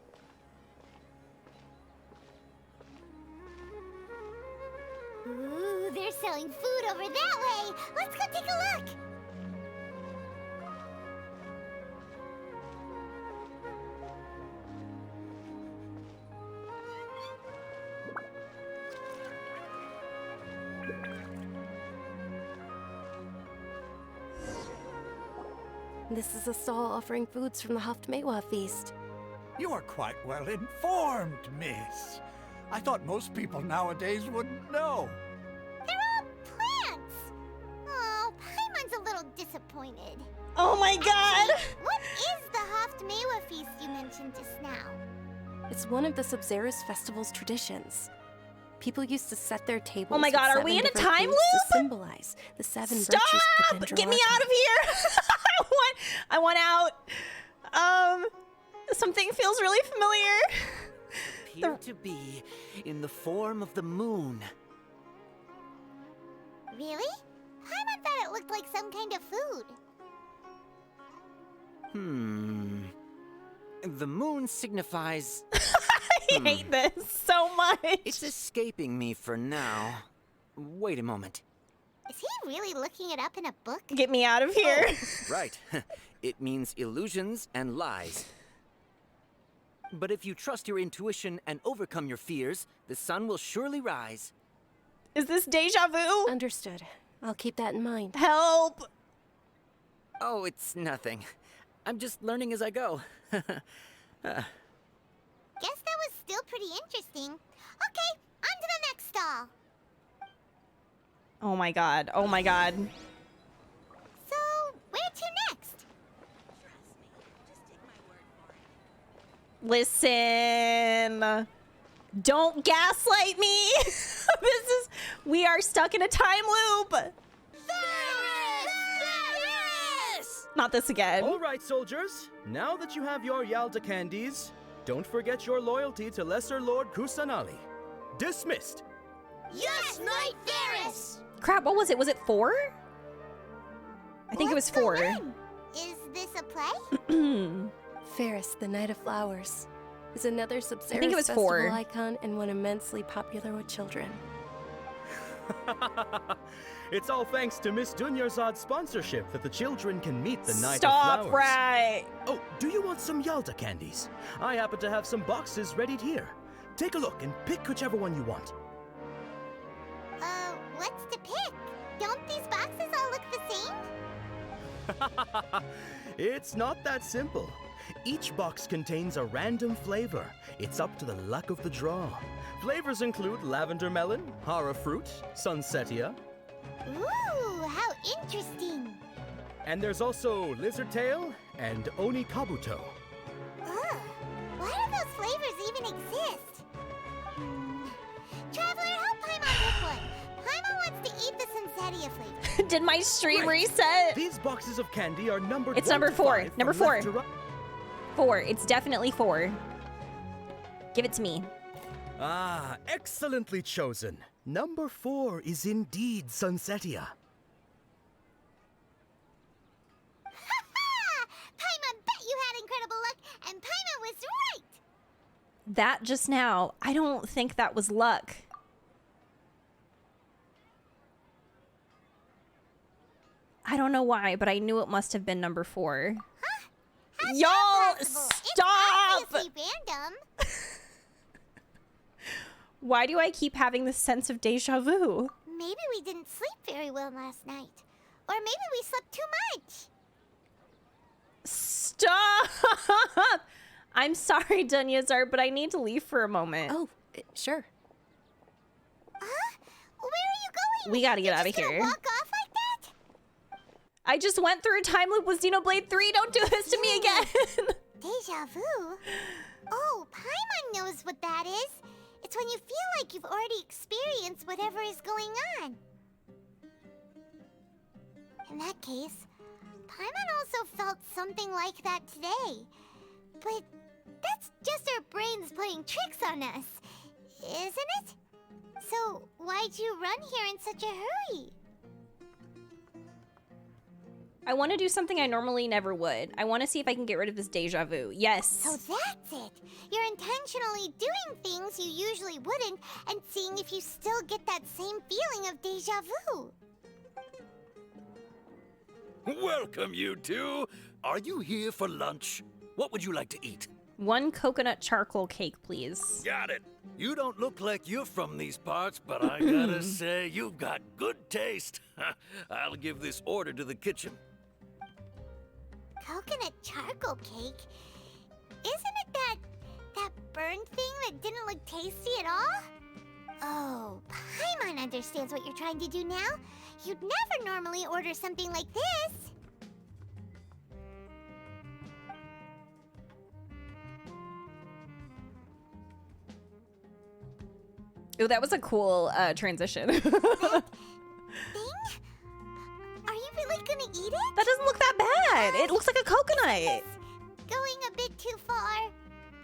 [SPEAKER 2] Ooh, they're selling food over that way! Let's go take a look!
[SPEAKER 3] This is a stall offering foods from the Haftmewa feast.
[SPEAKER 5] You are quite well informed, miss. I thought most people nowadays wouldn't know.
[SPEAKER 2] They're all plants! Oh, Paimon's a little disappointed.
[SPEAKER 1] Oh my god!
[SPEAKER 2] Actually, what is the Haftmewa feast you mentioned just now?
[SPEAKER 3] It's one of the Sabzerus festival's traditions. People used to set their tables.
[SPEAKER 1] Oh my god,
[SPEAKER 3] with
[SPEAKER 1] are we
[SPEAKER 3] 7
[SPEAKER 1] in a
[SPEAKER 3] different
[SPEAKER 1] time
[SPEAKER 3] foods
[SPEAKER 1] loop?
[SPEAKER 3] to symbolize the 7
[SPEAKER 1] Stop!
[SPEAKER 3] virtues of the
[SPEAKER 1] Get me out of here! I want out. Something feels really familiar.
[SPEAKER 6] Appear to be in the form of the moon.
[SPEAKER 2] Really? Paimon thought it looked like some kind of food.
[SPEAKER 6] The moon signifies...
[SPEAKER 1] I hate this so much.
[SPEAKER 6] It's escaping me for now. Wait a moment.
[SPEAKER 2] Is he really looking it up in a book?
[SPEAKER 1] Get me out of here.
[SPEAKER 6] Right. It means illusions and lies. But if you trust your intuition and overcome your fears, the sun will surely rise.
[SPEAKER 1] Is this deja vu?
[SPEAKER 3] Understood. I'll keep that in mind.
[SPEAKER 1] Help!
[SPEAKER 6] Oh, it's nothing. I'm just learning as I go.
[SPEAKER 2] Guess that was still pretty interesting. Okay, on to the next stall.
[SPEAKER 1] Oh my god. Oh my god.
[SPEAKER 2] So, where to next?
[SPEAKER 1] Listen. Don't gaslight me. We are stuck in a time loop. Not this again.
[SPEAKER 8] All right, soldiers. Now that you have your Yalda candies, don't forget your loyalty to Lesser Lord Kusanali. Dismissed.
[SPEAKER 2] Yes, Knight Varys!
[SPEAKER 1] Crap, what was it? Was it 4? I think it was 4.
[SPEAKER 2] Is this a play?
[SPEAKER 3] Ferris, the Knight of Flowers, is another Sabzerus
[SPEAKER 1] I think it was
[SPEAKER 3] festival
[SPEAKER 1] 4.
[SPEAKER 3] icon and one immensely popular with children.
[SPEAKER 8] It's all thanks to Miss Dunyarzad's sponsorship that the children can meet the Knight
[SPEAKER 1] Stop
[SPEAKER 8] of Flowers.
[SPEAKER 1] right.
[SPEAKER 8] Oh, do you want some Yalda candies? I happen to have some boxes readied here. Take a look and pick whichever one you want.
[SPEAKER 2] What's to pick? Don't these boxes all look the same?
[SPEAKER 8] It's not that simple. Each box contains a random flavor. It's up to the luck of the draw. Flavors include lavender melon, hara fruit, sunsetia.
[SPEAKER 2] Ooh, how interesting.
[SPEAKER 8] And there's also lizard tail and oni kabuto.
[SPEAKER 2] Ugh, why do those flavors even exist? Traveler, help Paimon pick one. Paimon wants to eat the sunsetia flavor.
[SPEAKER 1] Did my stream
[SPEAKER 8] Right.
[SPEAKER 1] reset?
[SPEAKER 8] These boxes of candy are numbered.
[SPEAKER 1] It's
[SPEAKER 8] 1
[SPEAKER 1] number
[SPEAKER 8] to
[SPEAKER 1] 4.
[SPEAKER 8] 5
[SPEAKER 1] Number
[SPEAKER 8] from
[SPEAKER 1] 4.
[SPEAKER 8] left to right.
[SPEAKER 1] 4. It's definitely 4. Give it to me.
[SPEAKER 8] Ah, excellently chosen. Number 4 is indeed sunsetia.
[SPEAKER 2] Ha ha! Paimon bet you had incredible luck, and Paimon was right!
[SPEAKER 1] That just now, I don't think that was luck. I don't know why, but I knew it must have been number 4.
[SPEAKER 2] Huh?
[SPEAKER 1] Y'all,
[SPEAKER 2] stop! It's obviously random.
[SPEAKER 1] Why do I keep having this sense of deja vu?
[SPEAKER 2] Maybe we didn't sleep very well last night. Or maybe we slept too much.
[SPEAKER 1] Stop! I'm sorry, Dunyarzad, but I need to leave for a moment.
[SPEAKER 3] Oh, sure.
[SPEAKER 2] Huh? Where are you going?
[SPEAKER 1] We gotta get out of here.
[SPEAKER 2] Walk off like that?
[SPEAKER 1] I just went through a time loop with Xenoblade 3. Don't do this to me again.
[SPEAKER 2] Deja vu? Oh, Paimon knows what that is. It's when you feel like you've already experienced whatever is going on. In that case, Paimon also felt something like that today. But that's just our brains playing tricks on us, isn't it? So why'd you run here in such a hurry?
[SPEAKER 1] I want to do something I normally never would. I want to see if I can get rid of this deja vu. Yes.
[SPEAKER 2] So that's it. You're intentionally doing things you usually wouldn't and seeing if you still get that same feeling of deja vu.
[SPEAKER 9] Welcome, you two. Are you here for lunch? What would you like to eat?
[SPEAKER 1] 1 coconut charcoal cake, please.
[SPEAKER 9] Got it. You don't look like you're from these parts, but I gotta say, you've got good taste. I'll give this order to the kitchen.
[SPEAKER 2] Coconut charcoal cake? Isn't it that burned thing that didn't look tasty at all? Oh, Paimon understands what you're trying to do now. You'd never normally order something like this.
[SPEAKER 1] Ooh, that was a cool transition.
[SPEAKER 2] Thing? Are you really gonna eat it?
[SPEAKER 1] That doesn't look that bad. It looks like a coconut.
[SPEAKER 2] Going a bit too far.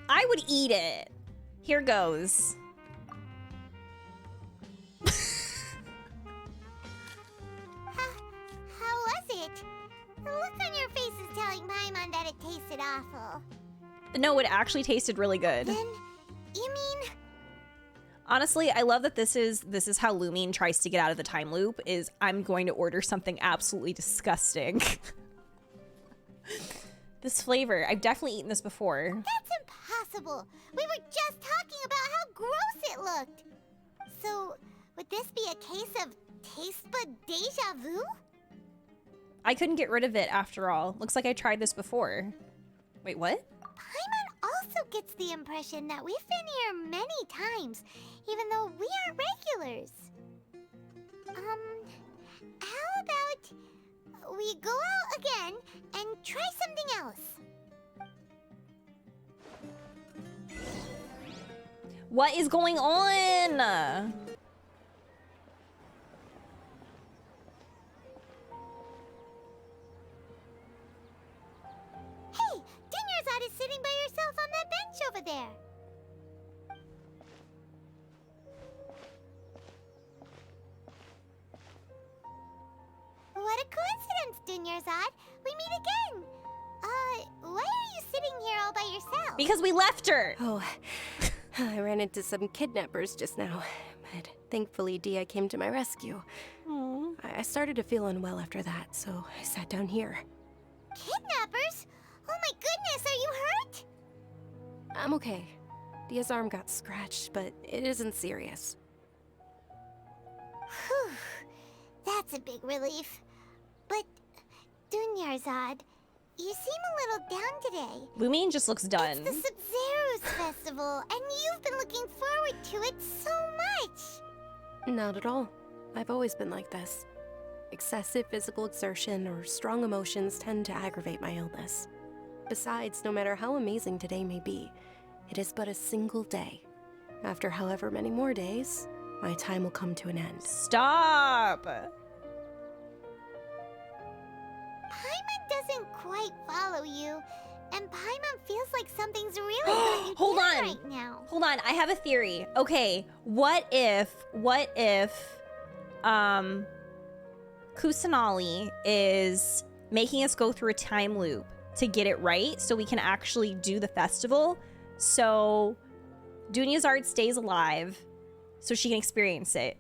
[SPEAKER 1] I would eat it. Here goes.
[SPEAKER 2] How was it? The look on your face is telling Paimon that it tasted awful.
[SPEAKER 1] No, it actually tasted really good.
[SPEAKER 2] Then, you mean...
[SPEAKER 1] Honestly, I love that this is how Lumine tries to get out of the time loop, is I'm going to order something absolutely disgusting. This flavor, I've definitely eaten this before.
[SPEAKER 2] That's impossible. We were just talking about how gross it looked. So, would this be a case of taste bud deja vu?
[SPEAKER 1] I couldn't get rid of it after all. Looks like I tried this before. Wait, what?
[SPEAKER 2] Paimon also gets the impression that we've been here many times, even though we aren't regulars. How about we go out again and try something else?
[SPEAKER 1] What is going on?
[SPEAKER 2] Hey, Dunyarzad is sitting by herself on that bench over there. What a coincidence, Dunyarzad. We meet again. Why are you sitting here all by yourself?
[SPEAKER 1] Because we left her.
[SPEAKER 3] Oh, I ran into some kidnappers just now, but thankfully Dia came to my rescue.
[SPEAKER 1] Aww.
[SPEAKER 3] I started to feel unwell after that, so I sat down here.
[SPEAKER 2] Kidnappers? Oh my goodness, are you hurt?
[SPEAKER 3] I'm okay. Dia's arm got scratched, but it isn't serious.
[SPEAKER 2] Whew. That's a big relief. But, Dunyarzad, you seem a little down today.
[SPEAKER 1] Lumine just looks done.
[SPEAKER 2] It's the Sumeru's festival, and you've been looking forward to it so much.
[SPEAKER 3] Not at all. I've always been like this. Excessive physical exertion or strong emotions tend to aggravate my illness. Besides, no matter how amazing today may be, it is but a single day. After however many more days, my time will come to an end.
[SPEAKER 1] Stop!
[SPEAKER 2] Paimon doesn't quite follow you, and Paimon feels like something's really got you
[SPEAKER 1] Hold
[SPEAKER 2] down
[SPEAKER 1] on.
[SPEAKER 2] right now.
[SPEAKER 1] Hold on, I have a theory. Okay, what if Kusanali is making us go through a time loop to get it right so we can actually do the festival? So Dunyarzad stays alive so she can experience it.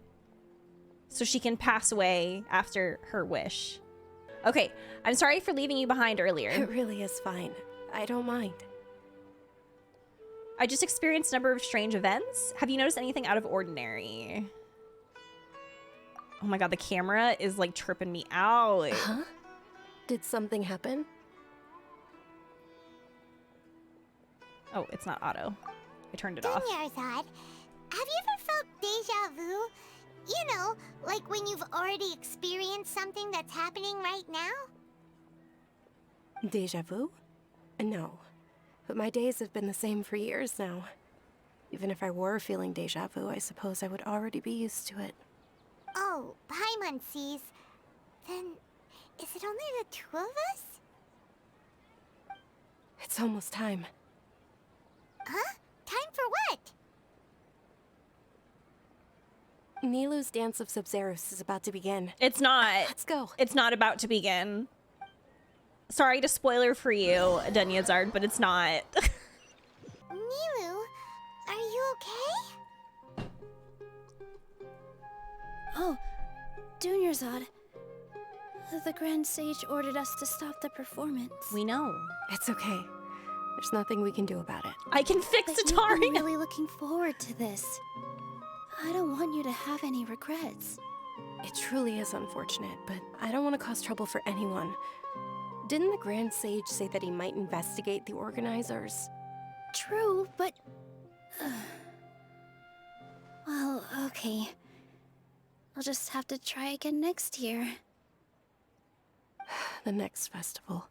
[SPEAKER 1] So she can pass away after her wish. Okay, I'm sorry for leaving you behind earlier.
[SPEAKER 3] It really is fine. I don't mind.
[SPEAKER 1] I just experienced a number of strange events. Have you noticed anything out of ordinary? Oh my god, the camera is like tripping me out.
[SPEAKER 3] Huh? Did something happen?
[SPEAKER 1] Oh, it's not auto. I turned it off.
[SPEAKER 2] Dunyarzad, have you ever felt deja vu? You know, like when you've already experienced something that's happening right now?
[SPEAKER 3] Deja vu? No. But my days have been the same for years now. Even if I were feeling deja vu, I suppose I would already be used to it.
[SPEAKER 2] Oh, Paimon sees. Then, is it only the two of us?
[SPEAKER 3] It's almost time.
[SPEAKER 2] Huh? Time for what?
[SPEAKER 3] Nilou's Dance of Sub-Zerus is about to begin.
[SPEAKER 1] It's not.
[SPEAKER 3] Let's go.
[SPEAKER 1] It's not about to begin. Sorry to spoiler for you, Dunyarzad, but it's not.
[SPEAKER 2] Nilou, are you okay?
[SPEAKER 4] Oh, Dunyarzad. The Grand Sage ordered us to stop the performance.
[SPEAKER 1] We know.
[SPEAKER 3] It's okay. There's nothing we can do about it.
[SPEAKER 1] I can fix
[SPEAKER 4] But
[SPEAKER 1] Atari.
[SPEAKER 4] you've been really looking forward to this. I don't want you to have any regrets.
[SPEAKER 3] It truly is unfortunate, but I don't want to cause trouble for anyone. Didn't the Grand Sage say that he might investigate the organizers?
[SPEAKER 4] True, but... well, okay. I'll just have to try again next year.
[SPEAKER 3] The next festival.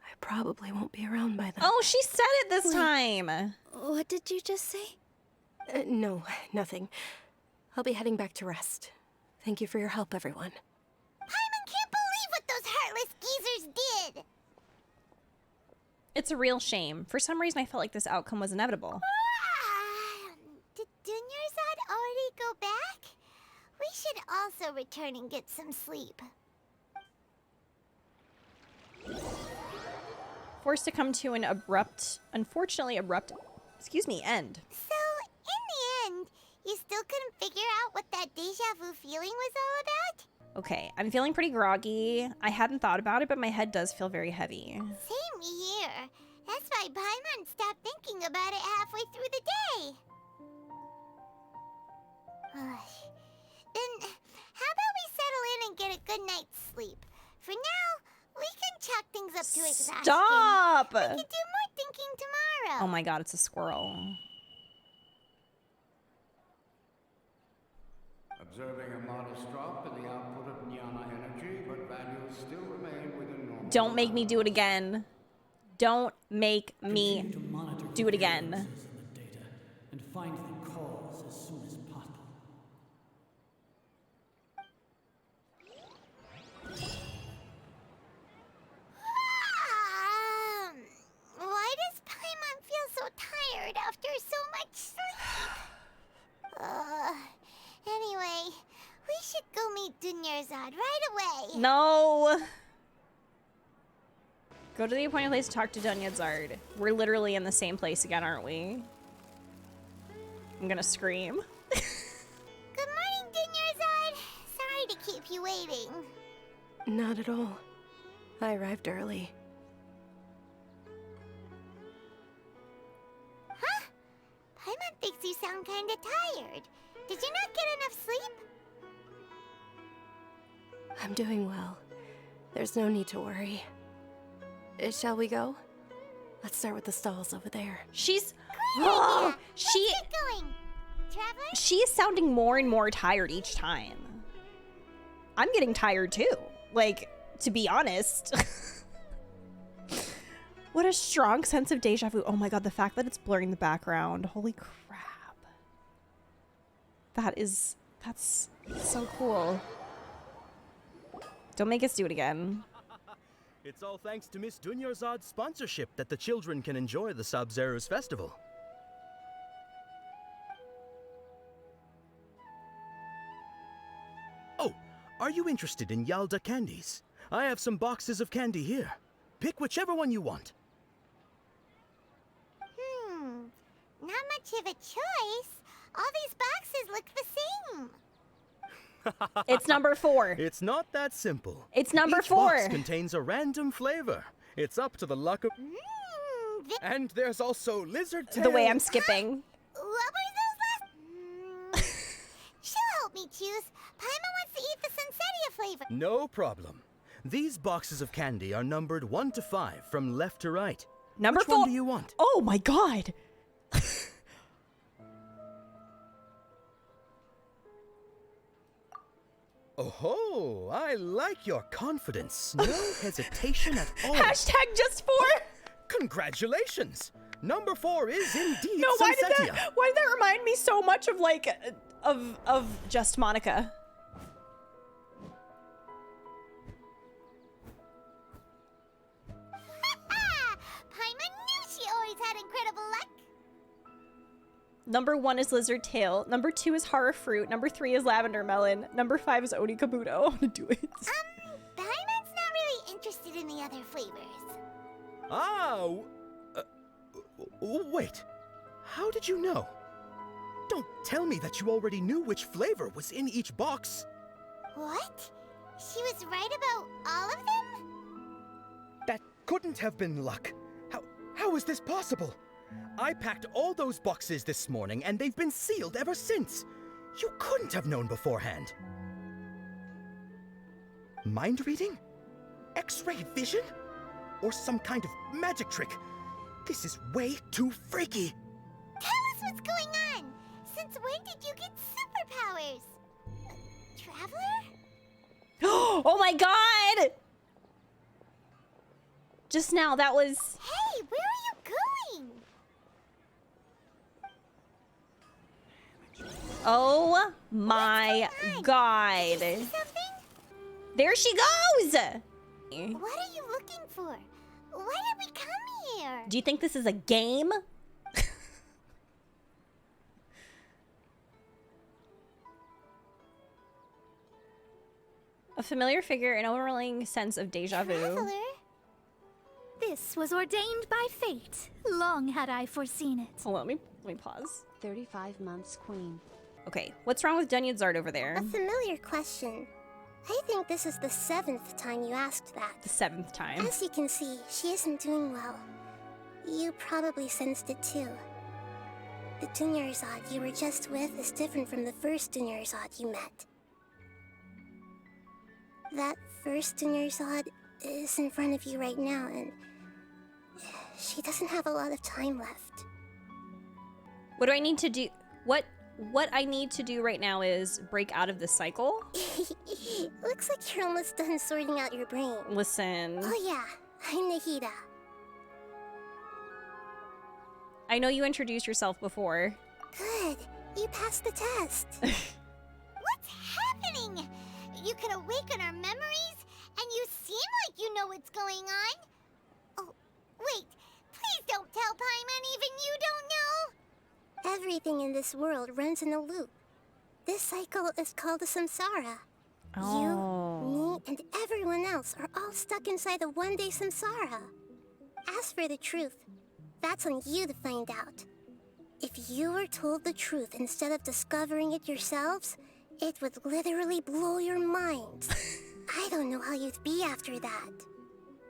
[SPEAKER 3] I probably won't be around by then.
[SPEAKER 1] Oh, she said it this time.
[SPEAKER 4] What did you just say?
[SPEAKER 3] No, nothing. I'll be heading back to rest. Thank you for your help, everyone.
[SPEAKER 2] Paimon can't believe what those heartless geezers did!
[SPEAKER 1] It's a real shame. For some reason, I felt like this outcome was inevitable.
[SPEAKER 2] Did Dunyarzad already go back? We should also return and get some sleep.
[SPEAKER 1] Forced to come to an unfortunately abrupt, end.
[SPEAKER 2] So, in the end, you still couldn't figure out what that deja vu feeling was all about?
[SPEAKER 1] Okay, I'm feeling pretty groggy. I hadn't thought about it, but my head does feel very heavy.
[SPEAKER 2] Same here. That's why Paimon stopped thinking about it halfway through the day. Then, how about we settle in and get a good night's sleep? For now, we can chalk things up to exhaustion.
[SPEAKER 1] Stop!
[SPEAKER 2] We can do more thinking tomorrow.
[SPEAKER 1] Oh my god, it's a squirrel.
[SPEAKER 12] Observing a modest drop in the output of Jnana energy, but values still remain within normal.
[SPEAKER 1] Don't make me do it again. Don't make me do it again.
[SPEAKER 11] Data and find the cause as soon as possible.
[SPEAKER 2] Why does Paimon feel so tired after so much sleep? Anyway, we should go meet Dunyarzad right away.
[SPEAKER 1] No! Go to the appointed place to talk to Dunyarzad. We're literally in the same place again, aren't we? I'm gonna scream.
[SPEAKER 2] Good morning, Dunyarzad. Sorry to keep you waiting.
[SPEAKER 3] Not at all. I arrived early.
[SPEAKER 2] Huh? Paimon thinks you sound kinda tired. Did you not get enough sleep?
[SPEAKER 3] I'm doing well. There's no need to worry. Shall we go? Let's start with the stalls over there.
[SPEAKER 1] She's...
[SPEAKER 2] Great idea. Let's get going. Traveler?
[SPEAKER 1] She is sounding more and more tired each time. I'm getting tired too. Like, to be honest. What a strong sense of deja vu. Oh my god, the fact that it's blurring the background. Holy crap. That's so cool. Don't make us do it again.
[SPEAKER 8] It's all thanks to Miss Dunyarzad's sponsorship that the children can enjoy the Sub-Zerus festival. Oh, are you interested in Yalda candies? I have some boxes of candy here. Pick whichever one you want.
[SPEAKER 2] Now not much of a choice. All these boxes look the same.
[SPEAKER 1] It's number 4.
[SPEAKER 8] It's not that simple.
[SPEAKER 1] It's number
[SPEAKER 8] Each
[SPEAKER 1] 4.
[SPEAKER 8] box contains a random flavor. It's up to the luck of... And there's also lizard tail.
[SPEAKER 1] The way I'm skipping.
[SPEAKER 2] What were those last... She'll help me choose. Paimon wants to eat the Sunsettia flavor.
[SPEAKER 8] No problem. These boxes of candy are numbered 1 to 5 from left to right.
[SPEAKER 1] Number
[SPEAKER 8] Which
[SPEAKER 1] 4.
[SPEAKER 8] one do you want?
[SPEAKER 1] Oh my god.
[SPEAKER 8] Oh, I like your confidence. No hesitation at all.
[SPEAKER 1] Hashtag just 4.
[SPEAKER 8] Congratulations! Number 4 is indeed
[SPEAKER 1] No, why did
[SPEAKER 8] Sunsettia.
[SPEAKER 1] that remind me so much of like of just Monica?
[SPEAKER 2] Paimon knew she always had incredible luck.
[SPEAKER 1] Number 1 is lizard tail. Number 2 is horror fruit. Number 3 is lavender melon. Number 5 is Oni Kabuto. I want to do it.
[SPEAKER 2] Paimon's not really interested in the other flavors.
[SPEAKER 8] Ah, wait. How did you know? Don't tell me that you already knew which flavor was in each box.
[SPEAKER 2] What? She was right about all of them?
[SPEAKER 8] That couldn't have been luck. How is this possible? I packed all those boxes this morning, and they've been sealed ever since. You couldn't have known beforehand. Mind reading? X-ray vision? Or some kind of magic trick? This is way too freaky.
[SPEAKER 2] Tell us what's going on. Since when did you get superpowers? Traveler?
[SPEAKER 1] Oh my god! Just now, that was...
[SPEAKER 2] Hey, where are you going?
[SPEAKER 1] Oh my god.
[SPEAKER 2] See something?
[SPEAKER 1] There she goes!
[SPEAKER 2] What are you looking for? Why did we come here?
[SPEAKER 1] Do you think this is a game? A familiar figure, an overwhelming sense of deja vu.
[SPEAKER 2] Traveler?
[SPEAKER 4] This was ordained by fate. Long had I foreseen it.
[SPEAKER 1] Hold on, let me pause.
[SPEAKER 13] 35 months queen.
[SPEAKER 1] Okay, what's wrong with Dunyarzad over there?
[SPEAKER 14] A familiar question. I think this is the 7th time you asked that.
[SPEAKER 1] The 7th time.
[SPEAKER 14] As you can see, she isn't doing well. You probably sensed it too. The Dunyarzad you were just with is different from the first Dunyarzad you met. That first Dunyarzad is in front of you right now, and she doesn't have a lot of time left.
[SPEAKER 1] What do I need to do? What I need to do right now is break out of the cycle?
[SPEAKER 14] Looks like you're almost done sorting out your brain.
[SPEAKER 1] Listen.
[SPEAKER 14] Oh yeah, I'm Nahida.
[SPEAKER 1] I know you introduced yourself before.
[SPEAKER 14] Good. You passed the test.
[SPEAKER 2] What's happening? You can awaken our memories, and you seem like you know what's going on. Oh, wait. Please don't tell Paimon even you don't know.
[SPEAKER 14] Everything in this world runs in a loop. This cycle is called the samsara.
[SPEAKER 1] Oh.
[SPEAKER 14] You, me, and everyone else are all stuck inside the one-day samsara. As for the truth, that's on you to find out. If you were told the truth instead of discovering it yourselves, it would literally blow your minds. I don't know how you'd be after that.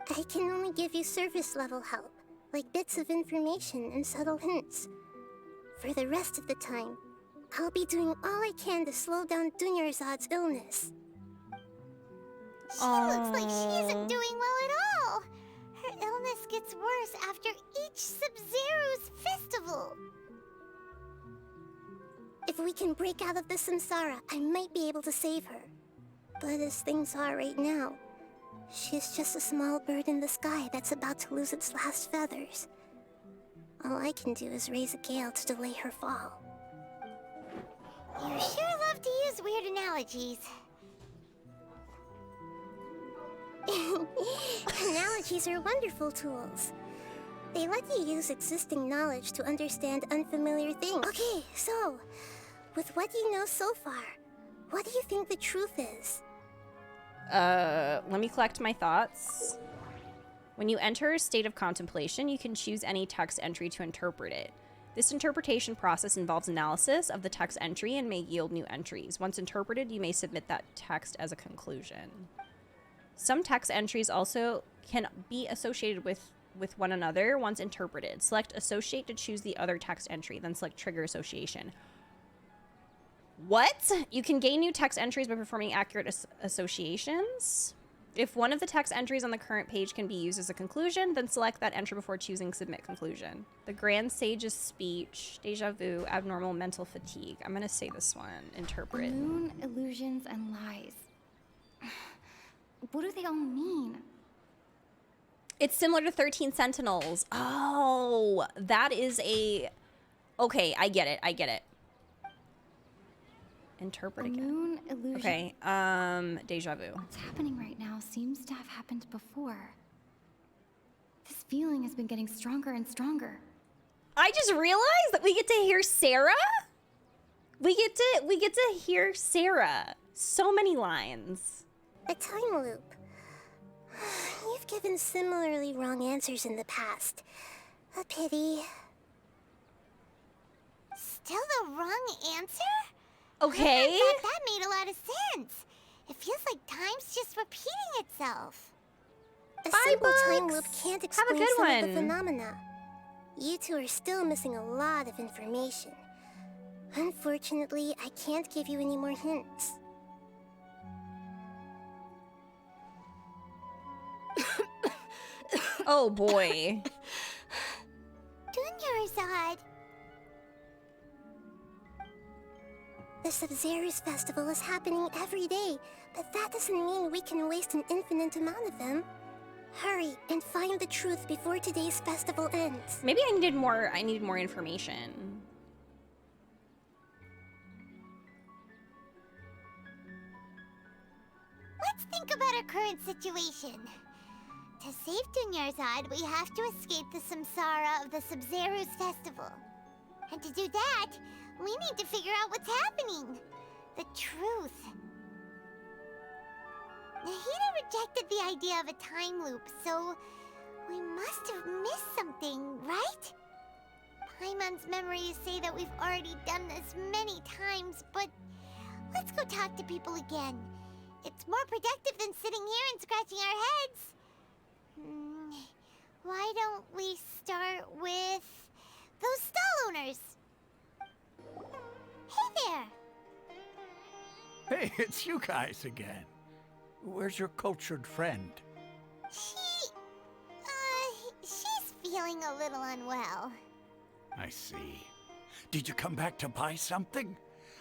[SPEAKER 14] I can only give you surface-level help, like bits of information and subtle hints. For the rest of the time, I'll be doing all I can to slow down Dunyarzad's illness.
[SPEAKER 2] She looks like she isn't doing well at all. Her illness gets worse after each Sub-Zero's festival.
[SPEAKER 14] If we can break out of the samsara, I might be able to save her. But as things are right now, she's just a small bird in the sky that's about to lose its last feathers. All I can do is raise a gale to delay her fall.
[SPEAKER 2] You sure love to use weird analogies.
[SPEAKER 14] Analogies are wonderful tools. They let you use existing knowledge to understand unfamiliar things. Okay, so, with what you know so far, what do you think the truth is?
[SPEAKER 1] Let me collect my thoughts. When you enter a state of contemplation, you can choose any text entry to interpret it. This interpretation process involves analysis of the text entry and may yield new entries. Once interpreted, you may submit that text as a conclusion. Some text entries also can be associated with one another once interpreted. Select associate to choose the other text entry, then select trigger association. What? You can gain new text entries by performing accurate associations? If one of the text entries on the current page can be used as a conclusion, then select that entry before choosing submit conclusion. The Grand Sage's speech, deja vu, abnormal mental fatigue. I'm gonna say this one, interpret.
[SPEAKER 4] Moon, illusions, and lies. What do they all mean?
[SPEAKER 1] It's similar to 13 Sentinels. Oh, that is a... Okay, I get it. Interpret again.
[SPEAKER 4] Moon, illusion.
[SPEAKER 1] Okay, deja vu.
[SPEAKER 4] What's happening right now seems to have happened before. This feeling has been getting stronger and stronger.
[SPEAKER 1] I just realized that we get to hear Sarah? We get to hear Sarah. So many lines.
[SPEAKER 14] A time loop. You've given similarly wrong answers in the past. A pity.
[SPEAKER 2] Still the wrong answer?
[SPEAKER 1] Okay.
[SPEAKER 2] I thought that made a lot of sense. It feels like time's just repeating itself.
[SPEAKER 14] A
[SPEAKER 1] Bye,
[SPEAKER 14] simple time
[SPEAKER 1] books.
[SPEAKER 14] loop can't
[SPEAKER 1] Have a
[SPEAKER 14] explain
[SPEAKER 1] good
[SPEAKER 14] some of
[SPEAKER 1] one.
[SPEAKER 14] the phenomena. You two are still missing a lot of information. Unfortunately, I can't give you any more hints.
[SPEAKER 1] Oh boy.
[SPEAKER 2] Dunyarzad.
[SPEAKER 14] The Sub-Zero's festival is happening every day, but that doesn't mean we can waste an infinite amount of them. Hurry and find the truth before today's festival ends.
[SPEAKER 1] Maybe I needed more information.
[SPEAKER 2] Let's think about our current situation. To save Dunyarzad, we have to escape the samsara of the Sub-Zero's festival. And to do that, we need to figure out what's happening. The truth. Nahida rejected the idea of a time loop, so we must have missed something, right? Paimon's memories say that we've already done this many times, but let's go talk to people again. It's more productive than sitting here and scratching our heads. Why don't we start with those stall owners? Hey there!
[SPEAKER 5] Hey, it's you guys again. Where's your cultured friend?
[SPEAKER 2] She's feeling a little unwell.
[SPEAKER 5] I see. Did you come back to buy something?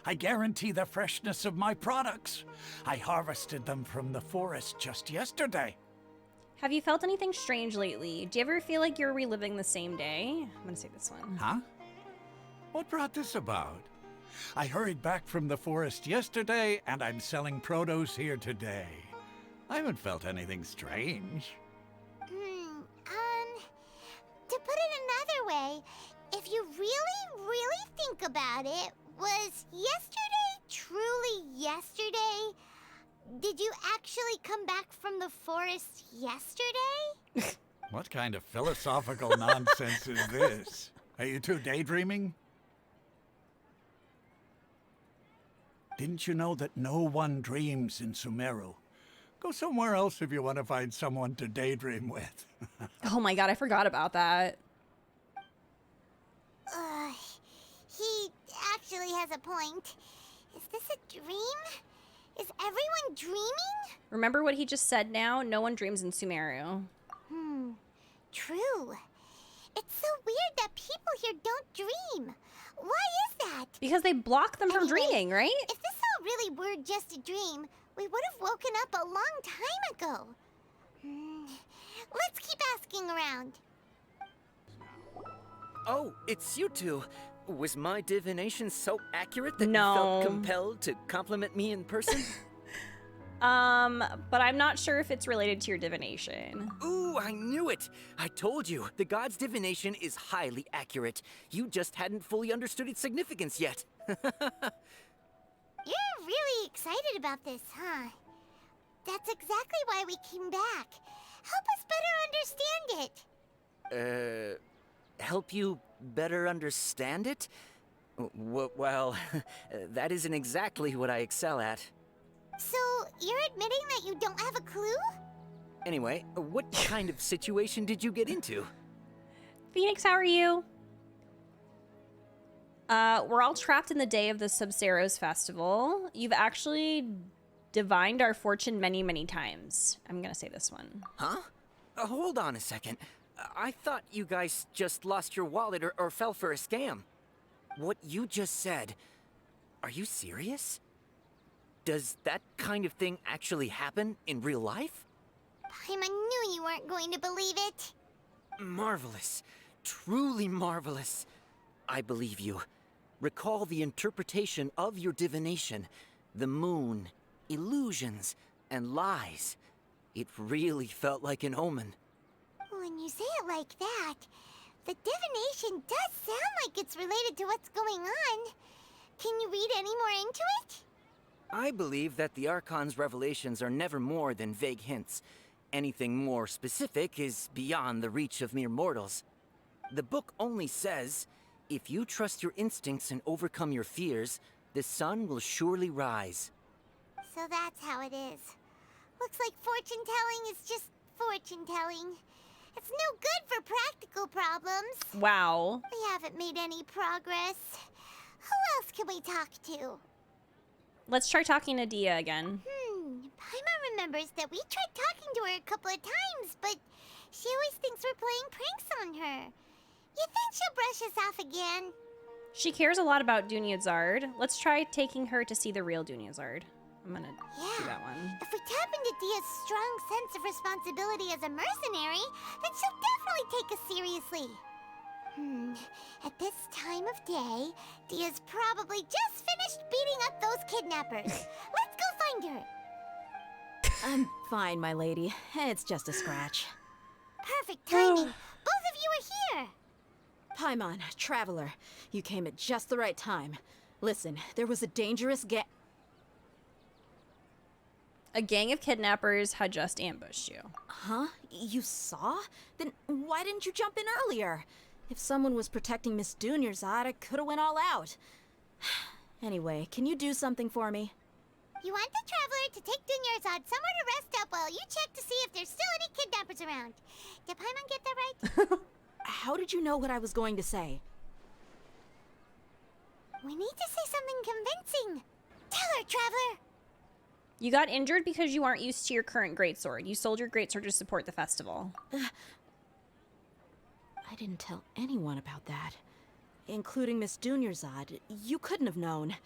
[SPEAKER 5] I guarantee the freshness of my products. I harvested them from the forest just yesterday.
[SPEAKER 1] Have you felt anything strange lately? Do you ever feel like you're reliving the same day? I'm gonna say this one.
[SPEAKER 5] Huh? What brought this about? I hurried back from the forest yesterday, and I'm selling produce here today. I haven't felt anything strange.
[SPEAKER 2] To put it another way, if you really think about it, was yesterday truly yesterday? Did you actually come back from the forest yesterday?
[SPEAKER 5] What kind of philosophical nonsense is this? Are you two daydreaming? Didn't you know that no one dreams in Sumeru? Go somewhere else if you want to find someone to daydream with.
[SPEAKER 1] Oh my god, I forgot about that.
[SPEAKER 2] He actually has a point. Is this a dream? Is everyone dreaming?
[SPEAKER 1] Remember what he just said now? No one dreams in Sumeru.
[SPEAKER 2] True. It's so weird that people here don't dream. Why is that?
[SPEAKER 1] Because they block them from dreaming, right?
[SPEAKER 2] If this all really were just a dream, we would have woken up a long time ago. Let's keep asking around.
[SPEAKER 6] Oh, it's you two. Was my divination so accurate that
[SPEAKER 1] No.
[SPEAKER 6] you felt compelled to compliment me in person?
[SPEAKER 1] But I'm not sure if it's related to your divination.
[SPEAKER 6] Ooh, I knew it! I told you, the god's divination is highly accurate. You just hadn't fully understood its significance yet.
[SPEAKER 2] You're really excited about this, huh? That's exactly why we came back. Help us better understand it.
[SPEAKER 6] Help you better understand it? Well, that isn't exactly what I excel at.
[SPEAKER 2] So, you're admitting that you don't have a clue?
[SPEAKER 6] Anyway, what kind of situation did you get into?
[SPEAKER 1] Phoenix, how are you? We're all trapped in the day of the Subzero's festival. You've actually divined our fortune many, many times. I'm gonna say this one.
[SPEAKER 6] Huh? Hold on a second. I thought you guys just lost your wallet or fell for a scam. What you just said, are you serious? Does that kind of thing actually happen in real life?
[SPEAKER 2] Paimon knew you weren't going to believe it.
[SPEAKER 6] Marvelous. Truly marvelous. I believe you. Recall the interpretation of your divination. The moon, illusions, and lies. It really felt like an omen.
[SPEAKER 2] When you say it like that, the divination does sound like it's related to what's going on. Can you read any more into it?
[SPEAKER 6] I believe that the Archon's revelations are never more than vague hints. Anything more specific is beyond the reach of mere mortals. The book only says, if you trust your instincts and overcome your fears, the sun will surely rise.
[SPEAKER 2] So that's how it is. Looks like fortune-telling is just fortune-telling. It's no good for practical problems.
[SPEAKER 1] Wow.
[SPEAKER 2] We haven't made any progress. Who else can we talk to?
[SPEAKER 1] Let's try talking to Dia again.
[SPEAKER 2] Paimon remembers that we tried talking to her a couple of times, but she always thinks we're playing pranks on her. You think she'll brush us off again?
[SPEAKER 1] She cares a lot about Dunyarzad. Let's try taking her to see the real Dunyarzad. I'm gonna do that one.
[SPEAKER 2] If we tap into Dia's strong sense of responsibility as a mercenary, then she'll definitely take us seriously. At this time of day, Dia's probably just finished beating up those kidnappers. Let's go find her.
[SPEAKER 15] I'm fine, my lady. It's just a scratch.
[SPEAKER 2] Perfect timing. Both of you are here.
[SPEAKER 15] Paimon, traveler, you came at just the right time. Listen, there was a dangerous
[SPEAKER 1] A gang of kidnappers had just ambushed you.
[SPEAKER 15] Huh? You saw? Then why didn't you jump in earlier? If someone was protecting Miss Dunyarzad, I could have went all out. Anyway, can you do something for me?
[SPEAKER 2] You want the traveler to take Dunyarzad somewhere to rest up while you check to see if there's still any kidnappers around. Did Paimon get that right?
[SPEAKER 15] How did you know what I was going to say?
[SPEAKER 2] We need to say something convincing. Tell her, traveler.
[SPEAKER 1] You got injured because you aren't used to your current greatsword. You sold your greatsword to support the festival.
[SPEAKER 15] I didn't tell anyone about that. Including Miss Dunyarzad. You couldn't have known.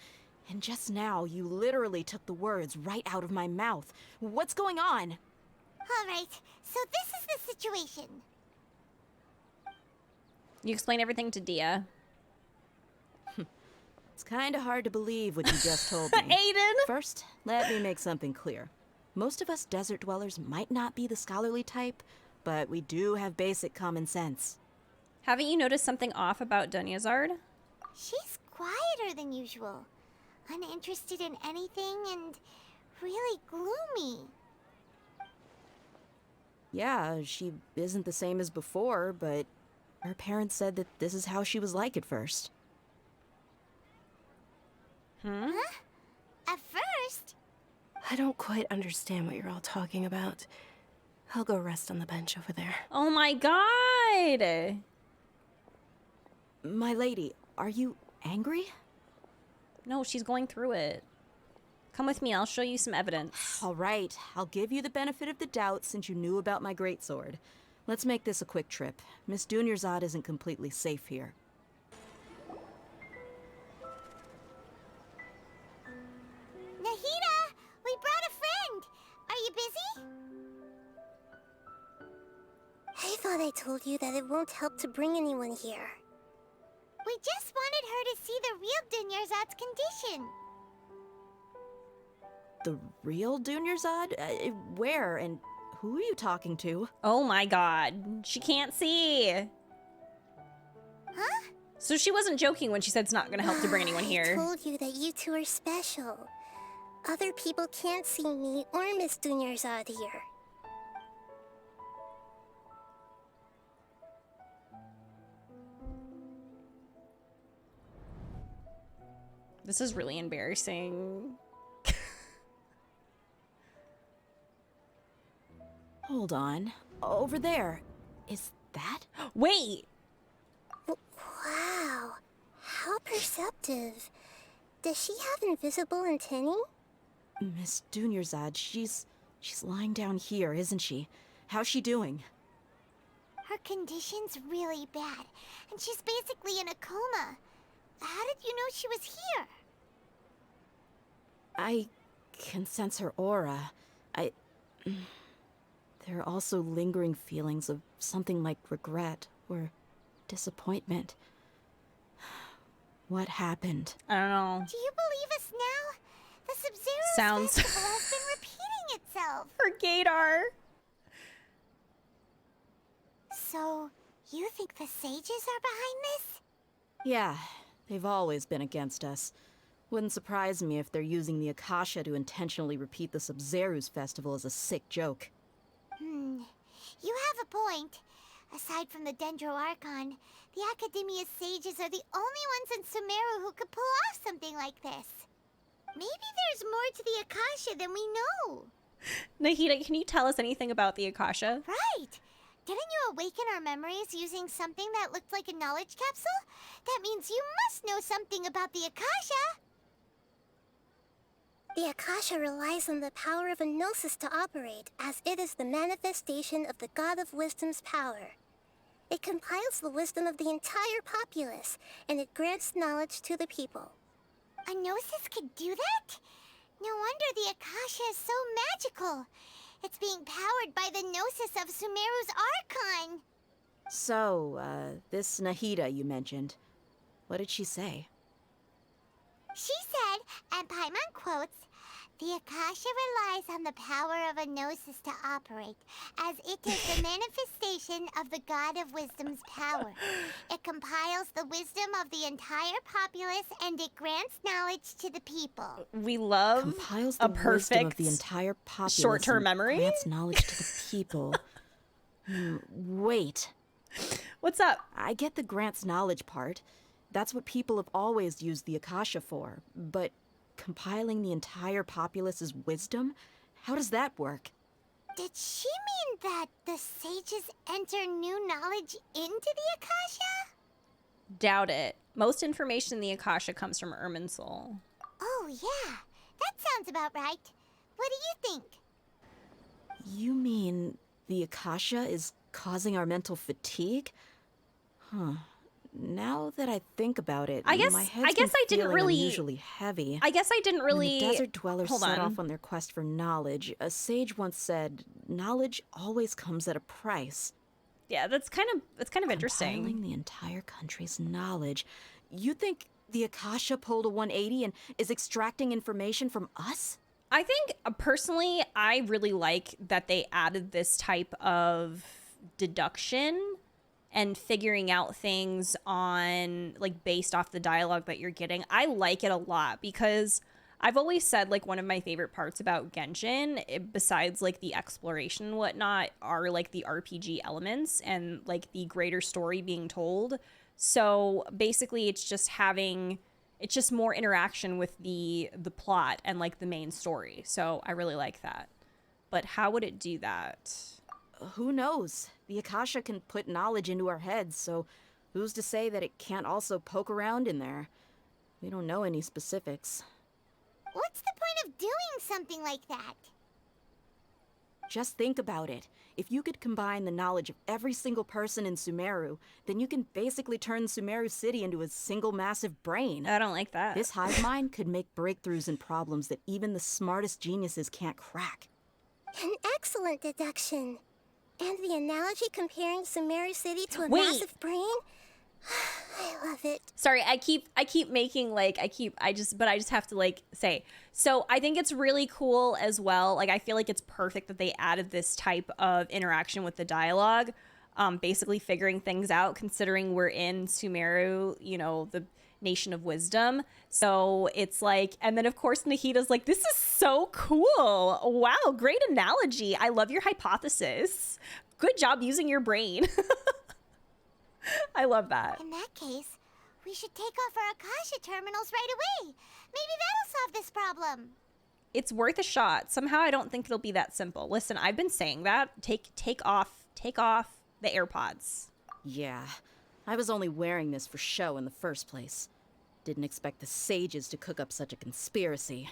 [SPEAKER 15] And just now, you literally took the words right out of my mouth. What's going on?
[SPEAKER 2] All right, so this is the situation.
[SPEAKER 1] You explain everything to Dia.
[SPEAKER 15] It's kind of hard to believe what you just told me.
[SPEAKER 1] Aiden!
[SPEAKER 15] First, let me make something clear. Most of us desert dwellers might not be the scholarly type, but we do have basic common sense.
[SPEAKER 1] Haven't you noticed something off about Dunyarzad?
[SPEAKER 2] She's quieter than usual. Uninterested in anything and really gloomy.
[SPEAKER 15] Yeah, she isn't the same as before, but her parents said that this is how she was like at first.
[SPEAKER 2] Huh? At first?
[SPEAKER 3] I don't quite understand what you're all talking about. I'll go rest on the bench over there.
[SPEAKER 1] Oh my god!
[SPEAKER 15] My lady, are you angry?
[SPEAKER 1] No, she's going through it. Come with me, I'll show you some evidence.
[SPEAKER 15] All right, I'll give you the benefit of the doubt since you knew about my greatsword. Let's make this a quick trip. Miss Dunyarzad isn't completely safe here.
[SPEAKER 2] Nahida, we brought a friend. Are you busy?
[SPEAKER 14] I thought I told you that it won't help to bring anyone here.
[SPEAKER 2] We just wanted her to see the real Dunyarzad's condition.
[SPEAKER 15] The real Dunyarzad? Where and who are you talking to?
[SPEAKER 1] Oh my god, she can't see.
[SPEAKER 2] Huh?
[SPEAKER 1] So she wasn't joking when she said it's not gonna help to bring anyone
[SPEAKER 14] I
[SPEAKER 1] here.
[SPEAKER 14] told you that you two are special. Other people can't see me or Miss Dunyarzad here.
[SPEAKER 1] This is really embarrassing.
[SPEAKER 15] Hold on. Over there. Is that?
[SPEAKER 1] Wait!
[SPEAKER 14] Wow. How perceptive. Does she have invisible antennae?
[SPEAKER 15] Miss Dunyarzad, she's lying down here, isn't she? How's she doing?
[SPEAKER 2] Her condition's really bad, and she's basically in a coma. How did you know she was here?
[SPEAKER 15] I can sense her aura. There are also lingering feelings of something like regret or disappointment. What happened?
[SPEAKER 1] I don't know.
[SPEAKER 2] Do you believe us now? The Sub-Zero
[SPEAKER 1] Sounds
[SPEAKER 2] festival has been repeating itself.
[SPEAKER 1] For Gator.
[SPEAKER 2] So, you think the sages are behind this?
[SPEAKER 15] Yeah, they've always been against us. Wouldn't surprise me if they're using the Akasha to intentionally repeat the Sub-Zeru's festival as a sick joke.
[SPEAKER 2] You have a point. Aside from the Dendro Archon, the Academia's sages are the only ones in Sumeru who could pull off something like this. Maybe there's more to the Akasha than we know.
[SPEAKER 1] Nahida, can you tell us anything about the Akasha?
[SPEAKER 2] Right. Didn't you awaken our memories using something that looked like a knowledge capsule? That means you must know something about the Akasha.
[SPEAKER 14] The Akasha relies on the power of a gnosis to operate, as it is the manifestation of the God of Wisdom's power. It compiles the wisdom of the entire populace, and it grants knowledge to the people.
[SPEAKER 2] A gnosis could do that? No wonder the Akasha is so magical. It's being powered by the gnosis of Sumeru's Archon.
[SPEAKER 15] So, this Nahida you mentioned, what did she say?
[SPEAKER 2] She said, and Paimon quotes, "The Akasha relies on the power of a gnosis to operate, as it is the manifestation of the God of Wisdom's power. It compiles the wisdom of the entire populace, and it grants knowledge to the people."
[SPEAKER 1] We love
[SPEAKER 15] compiles
[SPEAKER 1] a
[SPEAKER 15] the wisdom
[SPEAKER 1] perfect
[SPEAKER 15] of the entire populace
[SPEAKER 1] short-term
[SPEAKER 15] and
[SPEAKER 1] memory.
[SPEAKER 15] grants knowledge to the people. Wait.
[SPEAKER 1] What's up?
[SPEAKER 15] I get the grants knowledge part. That's what people have always used the Akasha for. But compiling the entire populace's wisdom? How does that work?
[SPEAKER 2] Did she mean that the sages enter new knowledge into the Akasha?
[SPEAKER 1] Doubt it. Most information in the Akasha comes from Irminsul.
[SPEAKER 2] Oh, yeah. That sounds about right. What do you think?
[SPEAKER 15] You mean the Akasha is causing our mental fatigue? Huh. Now that I think about it, my head's
[SPEAKER 1] I didn't really
[SPEAKER 15] unusually heavy.
[SPEAKER 1] I guess I didn't really.
[SPEAKER 15] When the desert dwellers
[SPEAKER 1] Hold
[SPEAKER 15] set
[SPEAKER 1] on.
[SPEAKER 15] off on their quest for knowledge, a sage once said, "Knowledge always comes at a price."
[SPEAKER 1] Yeah, that's kind of interesting.
[SPEAKER 15] Compiling the entire country's knowledge. You think the Akasha pulled a 180 and is extracting information from us?
[SPEAKER 1] I think personally, I really like that they added this type of deduction and figuring out things on, like, based off the dialogue that you're getting. I like it a lot because I've always said, like, one of my favorite parts about Genshin, besides, like, the exploration and whatnot, are, like, the RPG elements and, like, the greater story being told. So basically it's just more interaction with the plot and, like, the main story. So I really like that. But how would it do that?
[SPEAKER 15] Who knows? The Akasha can put knowledge into our heads, so who's to say that it can't also poke around in there? We don't know any specifics.
[SPEAKER 2] What's the point of doing something like that?
[SPEAKER 15] Just think about it. If you could combine the knowledge of every single person in Sumeru, then you can basically turn Sumeru City into a single massive brain.
[SPEAKER 1] I don't like that.
[SPEAKER 15] This hive mind could make breakthroughs in problems that even the smartest geniuses can't crack.
[SPEAKER 14] An excellent deduction. And the analogy comparing Sumeru City to a
[SPEAKER 1] Wait.
[SPEAKER 14] massive brain? I love it.
[SPEAKER 1] Sorry, I keep making, like, I just have to, like, say. So I think it's really cool as well. Like, I feel like it's perfect that they added this type of interaction with the dialogue, basically figuring things out, considering we're in Sumeru, you know, the Nation of Wisdom. So it's like, and then of course Nahida's like, this is so cool. Wow, great analogy. I love your hypothesis. Good job using your brain. I love that.
[SPEAKER 2] In that case, We should take off our Akasha terminals right away. Maybe that'll solve this problem.
[SPEAKER 1] It's worth a shot. Somehow I don't think it'll be that simple. Listen, I've been saying that. Take off the AirPods.
[SPEAKER 15] Yeah, I was only wearing this for show in the first place. Didn't expect the sages to cook up such a conspiracy.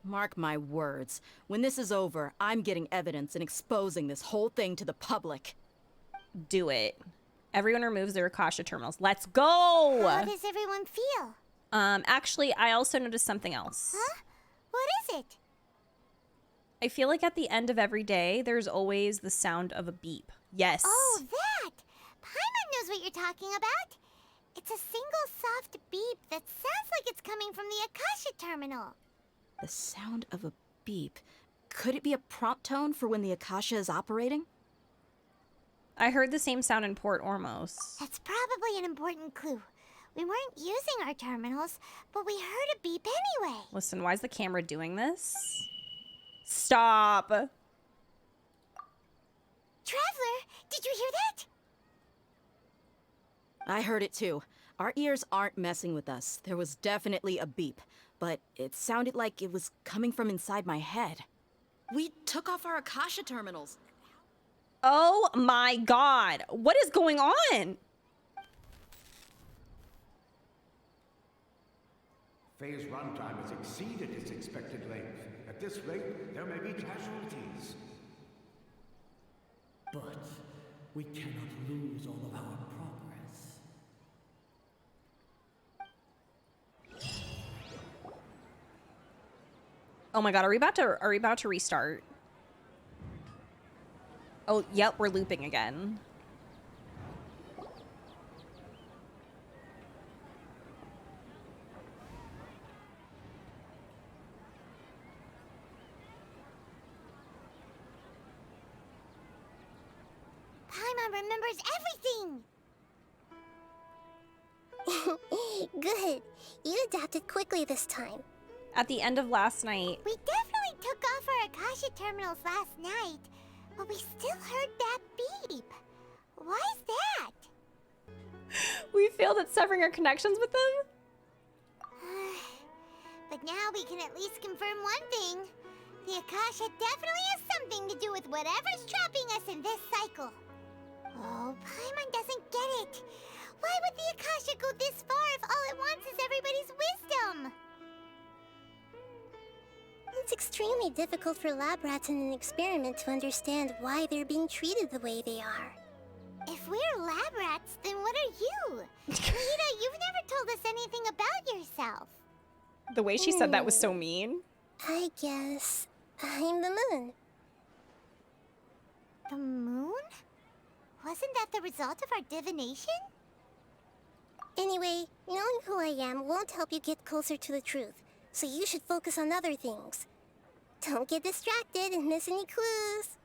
[SPEAKER 15] Mark my words, when this is over, I'm getting evidence and exposing this whole thing to the public.
[SPEAKER 1] Do it. Everyone removes their Akasha terminals. Let's go!
[SPEAKER 2] How does everyone feel?
[SPEAKER 1] Actually, I also noticed something else.
[SPEAKER 2] Huh? What is it?
[SPEAKER 1] I feel like at the end of every day, there's always the sound of a beep. Yes.
[SPEAKER 2] Oh, that! Paimon knows what you're talking about. It's a single soft beep that sounds like it's coming from the Akasha terminal.
[SPEAKER 15] The sound of a beep. Could it be a prompt tone for when the Akasha is operating?
[SPEAKER 1] I heard the same sound in Port Ormos.
[SPEAKER 2] That's probably an important clue. We weren't using our terminals, but we heard a beep anyway.
[SPEAKER 1] Listen, why is the camera doing this? Stop!
[SPEAKER 2] Traveler, did you hear that?
[SPEAKER 15] I heard it too. Our ears aren't messing with us. There was definitely a beep, but it sounded like it was coming from inside my head. We took off our Akasha terminals.
[SPEAKER 1] Oh my god! What is going on?
[SPEAKER 12] Phase runtime has exceeded its expected length. At this rate, there may be casualties.
[SPEAKER 11] But we cannot lose all of our progress.
[SPEAKER 1] Oh my god, are we about to restart? Oh, yep, we're looping again.
[SPEAKER 2] Paimon remembers everything!
[SPEAKER 14] Good. You adapted quickly this time.
[SPEAKER 1] At the end of last night...
[SPEAKER 2] We definitely took off our Akasha terminals last night, but we still heard that beep. Why is that?
[SPEAKER 1] We failed at severing our connections with them?
[SPEAKER 2] But now we can at least confirm one thing. The Akasha definitely has something to do with whatever's trapping us in this cycle. Oh, Paimon doesn't get it. Why would the Akasha go this far if all it wants is everybody's wisdom?
[SPEAKER 14] It's extremely difficult for lab rats in an experiment to understand why they're being treated the way they are.
[SPEAKER 2] If we're lab rats, then what are you? Nahida, you've never told us anything about yourself.
[SPEAKER 1] The way she said that was so mean.
[SPEAKER 14] I guess I'm the moon.
[SPEAKER 2] The moon? Wasn't that the result of our divination?
[SPEAKER 14] Anyway, knowing who I am won't help you get closer to the truth, so you should focus on other things. Don't get distracted and miss any clues.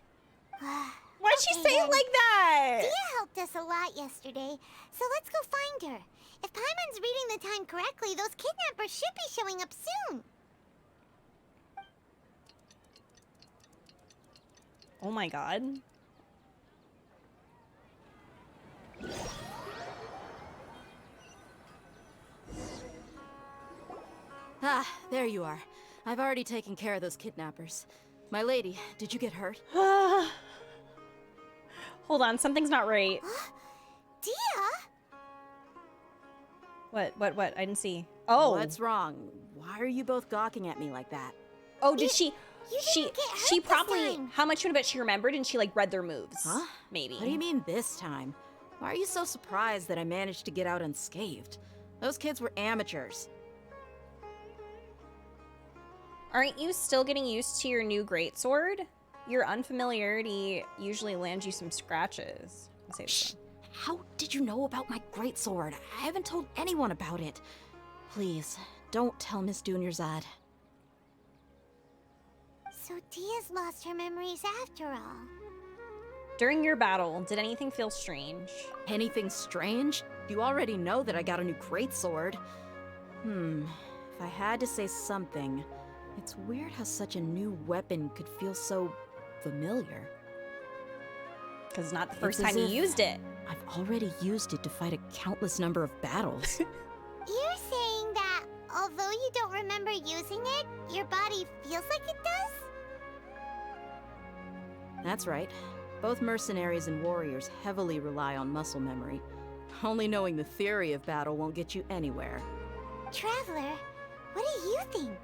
[SPEAKER 1] Why'd she say it like that?
[SPEAKER 2] Dia helped us a lot yesterday, so let's go find her. If Paimon's reading the time correctly, those kidnappers should be showing up soon.
[SPEAKER 1] Oh my god.
[SPEAKER 15] Ah, there you are. I've already taken care of those kidnappers. My lady, did you get hurt?
[SPEAKER 1] Hold on, something's not right.
[SPEAKER 2] Dia?
[SPEAKER 1] What? I didn't see. Oh.
[SPEAKER 15] What's wrong? Why are you both gawking at me like that?
[SPEAKER 1] Oh, did she...
[SPEAKER 2] She
[SPEAKER 1] probably... How much would I bet she remembered and she, like, read their moves?
[SPEAKER 15] Huh?
[SPEAKER 1] Maybe.
[SPEAKER 15] What do you mean this time? Why are you so surprised that I managed to get out unscathed? Those kids were amateurs.
[SPEAKER 1] Aren't you still getting used to your new greatsword? Your unfamiliarity usually lands you some scratches. I'll say this one.
[SPEAKER 15] How did you know about my greatsword? I haven't told anyone about it. Please, don't tell Miss Dunyarzad.
[SPEAKER 2] So Dia's lost her memories after all.
[SPEAKER 1] During your battle, did anything feel strange?
[SPEAKER 15] Anything strange? You already know that I got a new greatsword. If I had to say something, it's weird how such a new weapon could feel so familiar.
[SPEAKER 1] Because it's not the first
[SPEAKER 15] It's as
[SPEAKER 1] time you
[SPEAKER 15] if
[SPEAKER 1] used it.
[SPEAKER 15] I've already used it to fight a countless number of battles.
[SPEAKER 2] You're saying that although you don't remember using it, your body feels like it does?
[SPEAKER 15] That's right. Both mercenaries and warriors heavily rely on muscle memory. Only knowing the theory of battle won't get you anywhere.
[SPEAKER 2] Traveler, what do you think?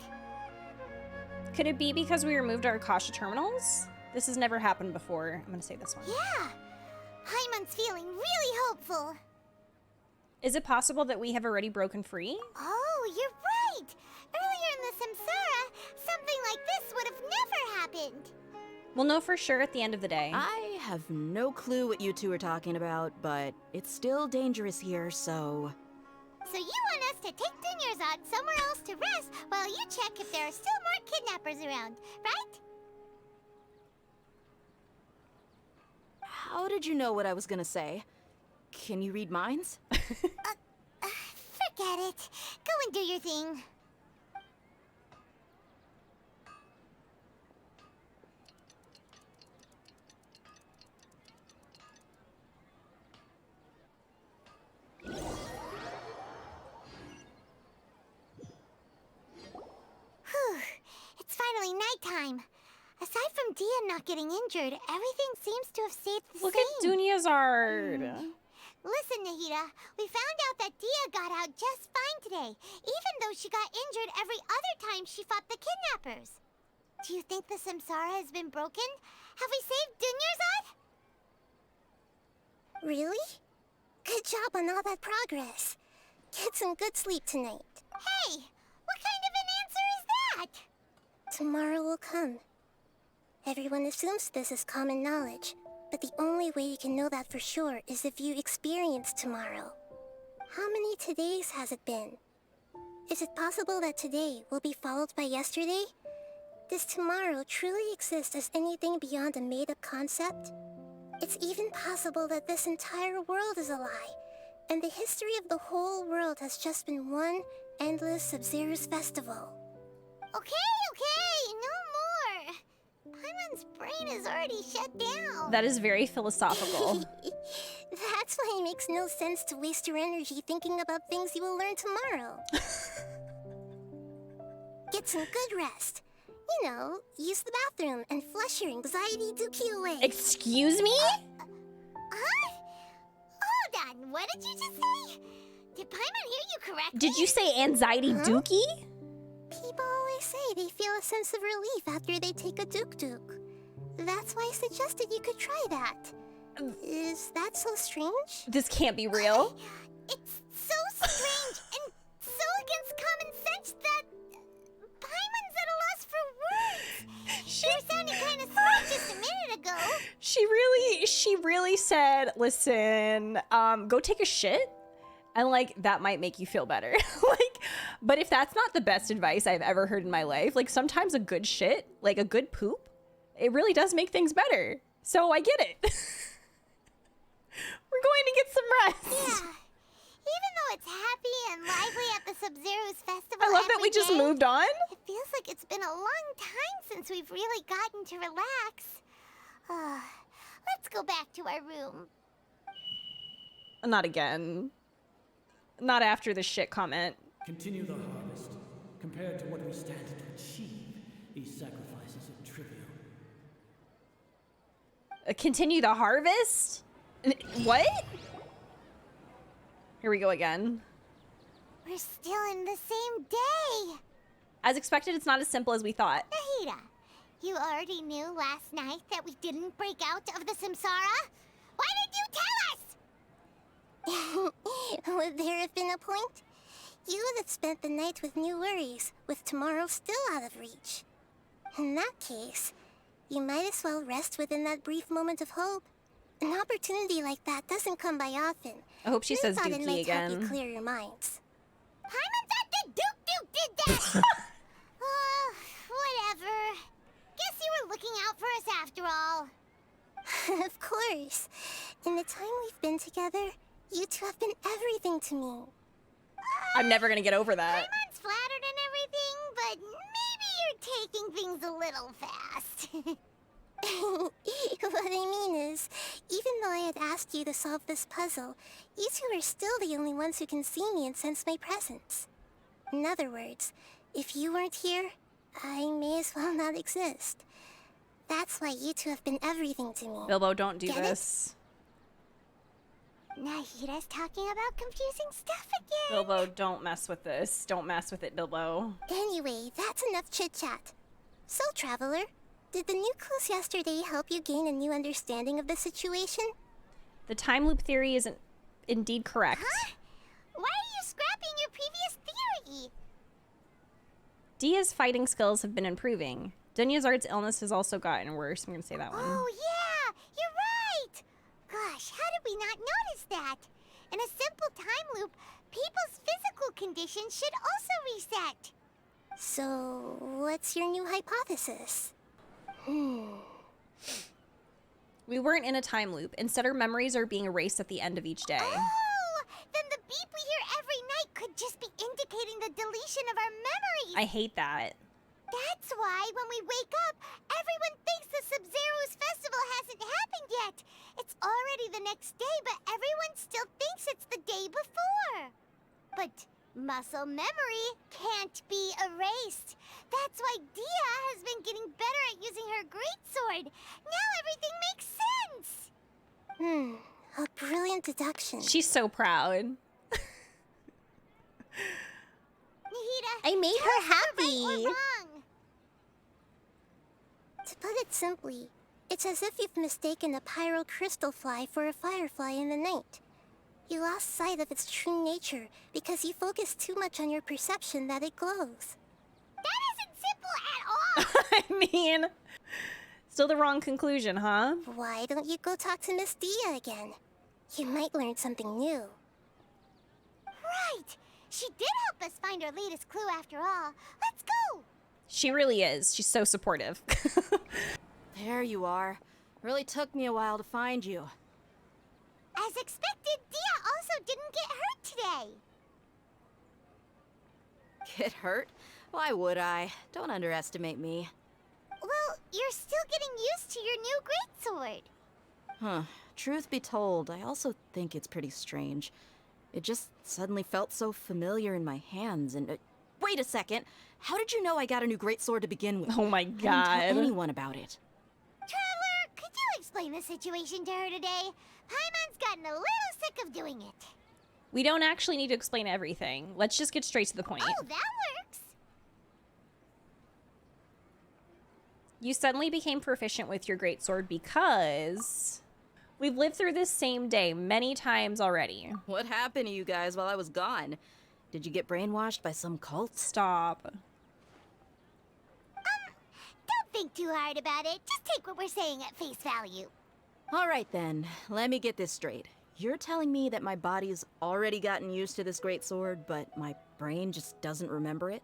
[SPEAKER 1] Could it be because we removed our Akasha terminals? This has never happened before. I'm gonna say this one.
[SPEAKER 2] Yeah, Paimon's feeling really hopeful.
[SPEAKER 1] Is it possible that we have already broken free?
[SPEAKER 2] Oh, you're right! Earlier in the Samsara, something like this would have never happened.
[SPEAKER 1] We'll know for sure at the end of the day.
[SPEAKER 15] I have no clue what you two are talking about, but it's still dangerous here, so...
[SPEAKER 2] So you want us to take Dunyarzad somewhere else to rest while you check if there are still more kidnappers around, right?
[SPEAKER 15] How did you know what I was gonna say? Can you read minds?
[SPEAKER 2] Forget it. Go and do your thing. Whew. It's finally nighttime. Aside from Dia not getting injured, everything seems to have stayed the
[SPEAKER 1] Look
[SPEAKER 2] same.
[SPEAKER 1] at Dunyarzad.
[SPEAKER 2] Listen, Nahida, we found out that Dia got out just fine today, even though she got injured every other time she fought the kidnappers. Do you think the Samsara has been broken? Have we saved Dunyarzad?
[SPEAKER 14] Really? Good job on all that progress. Get some good sleep tonight.
[SPEAKER 2] Hey, what kind of an answer is that?
[SPEAKER 14] Tomorrow will come. Everyone assumes this is common knowledge, but the only way you can know that for sure is if you experience tomorrow. How many todays has it been? Is it possible that today will be followed by yesterday? Does tomorrow truly exist as anything beyond a made-up concept? It's even possible that this entire world is a lie, and the history of the whole world has just been one endless Sub-Zero's festival.
[SPEAKER 2] Okay, no more. Paimon's brain is already shut down.
[SPEAKER 1] That is very philosophical.
[SPEAKER 14] That's why it makes no sense to waste your energy thinking about things you will learn tomorrow. Get some good rest. You know, use the bathroom and flush your anxiety dookie away.
[SPEAKER 1] Excuse me?
[SPEAKER 2] Huh? Hold on, what did you just say? Did Paimon hear you correctly?
[SPEAKER 1] Did you say anxiety dookie?
[SPEAKER 14] People always say they feel a sense of relief after they take a dook-dook. That's why I suggested you could try that. Is that so strange?
[SPEAKER 1] This can't be real.
[SPEAKER 2] It's so strange and so against common sense that Paimon's at a loss for words. You were sounding kind of smart just a minute ago.
[SPEAKER 1] She really said, listen, go take a shit. And like, that might make you feel better. Like, but if that's not the best advice I've ever heard in my life, like sometimes a good shit, like a good poop, it really does make things better. So I get it. We're going to get some rest.
[SPEAKER 2] Yeah. Even though it's happy and lively at the Sub-Zero's festival
[SPEAKER 1] I love that we just moved on.
[SPEAKER 2] It feels like it's been a long time since we've really gotten to relax. Let's go back to our room.
[SPEAKER 1] Not again. Not after the shit comment.
[SPEAKER 11] Continue the harvest. Compared to what we stand to achieve, these sacrifices are trivial.
[SPEAKER 1] Continue the harvest? What? Here we go again.
[SPEAKER 2] We're still in the same day.
[SPEAKER 1] As expected, it's not as simple as we thought.
[SPEAKER 2] Nahida, you already knew last night that we didn't break out of the Samsara? Why did you tell us?
[SPEAKER 14] Would there have been a point? You would have spent the night with new worries, with tomorrow still out of reach. In that case, you might as well rest within that brief moment of hope. An opportunity like that doesn't come by often.
[SPEAKER 1] I hope she says
[SPEAKER 14] thought it
[SPEAKER 1] dookie
[SPEAKER 14] might help you
[SPEAKER 1] again.
[SPEAKER 14] clear your minds.
[SPEAKER 2] Paimon thought the Duke did that! Whatever. Guess you were looking out for us after all.
[SPEAKER 14] Of course. In the time we've been together, you two have been everything to me.
[SPEAKER 1] I'm never gonna get over that.
[SPEAKER 2] Paimon's flattered and everything, but maybe you're taking things a little fast.
[SPEAKER 14] What I mean is, even though I had asked you to solve this puzzle, you two are still the only ones who can see me and sense my presence. In other words, if you weren't here, I may as well not exist. That's why you two have been everything to me.
[SPEAKER 1] Bilbo, don't do
[SPEAKER 14] Get
[SPEAKER 1] this.
[SPEAKER 2] Nahida's talking about confusing stuff again.
[SPEAKER 1] Bilbo, don't mess with this. Don't mess with it, Bilbo.
[SPEAKER 14] Anyway, that's enough chit-chat. So, Traveler, did the new clues yesterday help you gain a new understanding of the situation?
[SPEAKER 1] The time loop theory is indeed correct.
[SPEAKER 2] Huh? Why are you scrapping your previous theory?
[SPEAKER 1] Dia's fighting skills have been improving. Dunyarzad's illness has also gotten worse. I'm gonna say that one.
[SPEAKER 2] Oh, yeah! You're right! Gosh, how did we not notice that? In a simple time loop, people's physical conditions should also reset.
[SPEAKER 14] So, what's your new hypothesis?
[SPEAKER 1] We weren't in a time loop. Instead, our memories are being erased at the end of each day.
[SPEAKER 2] Oh! Then the beep we hear every night could just be indicating the deletion of our memories.
[SPEAKER 1] I hate that.
[SPEAKER 2] That's why when we wake up, everyone thinks the Sub-Zero's festival hasn't happened yet. It's already the next day, but everyone still thinks it's the day before. But muscle memory can't be erased. That's why Dia has been getting better at using her greatsword. Now everything makes sense.
[SPEAKER 14] A brilliant deduction.
[SPEAKER 1] She's so proud.
[SPEAKER 2] Nahida,
[SPEAKER 1] I made
[SPEAKER 2] tell
[SPEAKER 1] her
[SPEAKER 2] us if we're
[SPEAKER 1] happy.
[SPEAKER 2] right or wrong.
[SPEAKER 14] To put it simply, it's as if you've mistaken a pyro crystal fly for a firefly in the night. You lost sight of its true nature because you focused too much on your perception that it glows.
[SPEAKER 2] That isn't simple at all.
[SPEAKER 1] I mean, still the wrong conclusion, huh?
[SPEAKER 14] Why don't you go talk to Miss Dia again? You might learn something new.
[SPEAKER 2] Right. She did help us find our latest clue after all. Let's go.
[SPEAKER 1] She really is. She's so supportive.
[SPEAKER 15] There you are. Really took me a while to find you.
[SPEAKER 2] As expected, Dia also didn't get hurt today.
[SPEAKER 15] Get hurt? Why would I? Don't underestimate me.
[SPEAKER 2] Well, you're still getting used to your new greatsword.
[SPEAKER 15] Huh. Truth be told, I also think it's pretty strange. It just suddenly felt so familiar in my hands and... wait a second! How did you know I got a new greatsword to begin with?
[SPEAKER 1] Oh my
[SPEAKER 15] I didn't
[SPEAKER 1] god.
[SPEAKER 15] tell anyone about it.
[SPEAKER 2] Traveler, could you explain the situation to her today? Paimon's gotten a little sick of doing it.
[SPEAKER 1] We don't actually need to explain everything. Let's just get straight to the point.
[SPEAKER 2] Oh, that works.
[SPEAKER 1] You suddenly became proficient with your greatsword because we've lived through this same day many times already.
[SPEAKER 15] What happened to you guys while I was gone? Did you get brainwashed by some cult?
[SPEAKER 1] Stop.
[SPEAKER 2] Don't think too hard about it. Just take what we're saying at face value.
[SPEAKER 15] All right then, let me get this straight. You're telling me that my body's already gotten used to this greatsword, but my brain just doesn't remember it?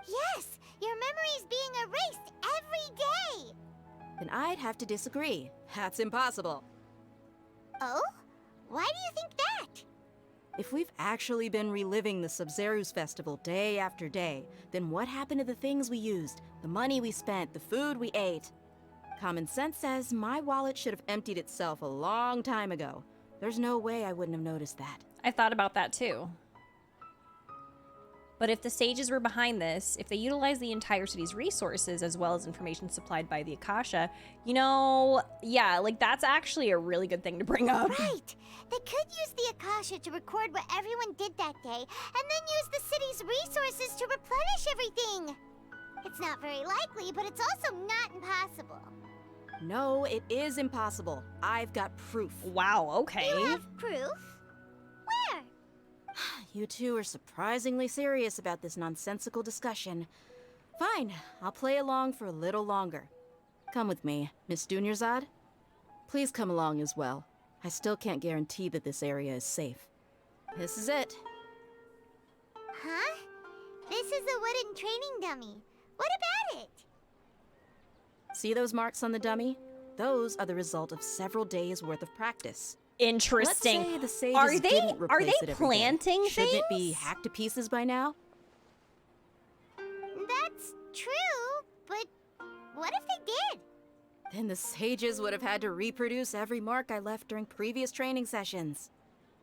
[SPEAKER 2] Yes, your memory's being erased every day.
[SPEAKER 15] Then I'd have to disagree. That's impossible.
[SPEAKER 2] Oh? Why do you think that?
[SPEAKER 15] If we've actually been reliving the Sub-Zeru's festival day after day, then what happened to the things we used, the money we spent, the food we ate? Common sense says my wallet should have emptied itself a long time ago. There's no way I wouldn't have noticed that.
[SPEAKER 1] I thought about that too. But if the sages were behind this, if they utilized the entire city's resources as well as information supplied by the Akasha, you know, yeah, like that's actually a really good thing to bring up.
[SPEAKER 2] Right. They could use the Akasha to record what everyone did that day, and then use the city's resources to replenish everything. It's not very likely, but it's also not impossible.
[SPEAKER 15] No, it is impossible. I've got proof.
[SPEAKER 1] Wow, okay.
[SPEAKER 2] You have proof? Where?
[SPEAKER 15] You two are surprisingly serious about this nonsensical discussion. Fine, I'll play along for a little longer. Come with me, Miss Dunyarzad. Please come along as well. I still can't guarantee that this area is safe. This is it.
[SPEAKER 2] Huh? This is a wooden training dummy. What about it?
[SPEAKER 15] See those marks on the dummy? Those are the result of several days' worth of practice.
[SPEAKER 1] Interesting.
[SPEAKER 15] Let's say the sages
[SPEAKER 1] Are they
[SPEAKER 15] didn't replace it every day.
[SPEAKER 1] planting
[SPEAKER 15] Shouldn't
[SPEAKER 1] things?
[SPEAKER 15] it be hacked to pieces by now?
[SPEAKER 2] That's true, but what if they did?
[SPEAKER 15] Then the sages would have had to reproduce every mark I left during previous training sessions.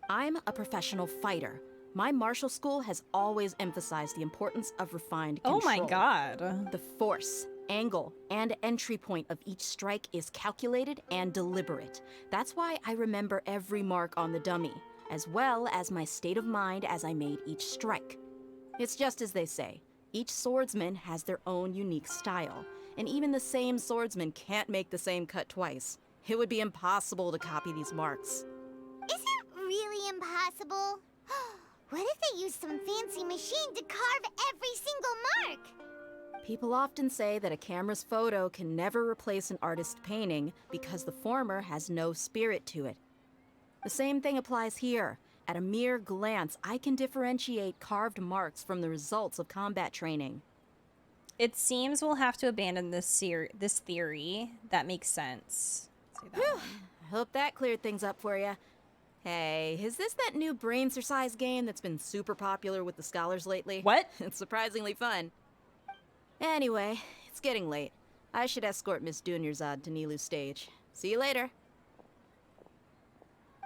[SPEAKER 15] I'm a professional fighter. My martial school has always emphasized the importance of refined control.
[SPEAKER 1] Oh my god.
[SPEAKER 15] The force, angle, and entry point of each strike is calculated and deliberate. That's why I remember every mark on the dummy, as well as my state of mind as I made each strike. It's just as they say, each swordsman has their own unique style, and even the same swordsman can't make the same cut twice. It would be impossible to copy these marks.
[SPEAKER 2] Is it really impossible? What if they used some fancy machine to carve every single mark?
[SPEAKER 15] People often say that a camera's photo can never replace an artist's painting because the former has no spirit to it. The same thing applies here. At a mere glance, I can differentiate carved marks from the results of combat training.
[SPEAKER 1] It seems we'll have to abandon this theory. That makes sense. Say that one.
[SPEAKER 15] I hope that cleared things up for you. Hey, is this that new brain-exercise game that's been super popular with the scholars lately?
[SPEAKER 1] What?
[SPEAKER 15] It's surprisingly fun. Anyway, it's getting late. I should escort Miss Dunyarzad to Nilu's stage. See you later.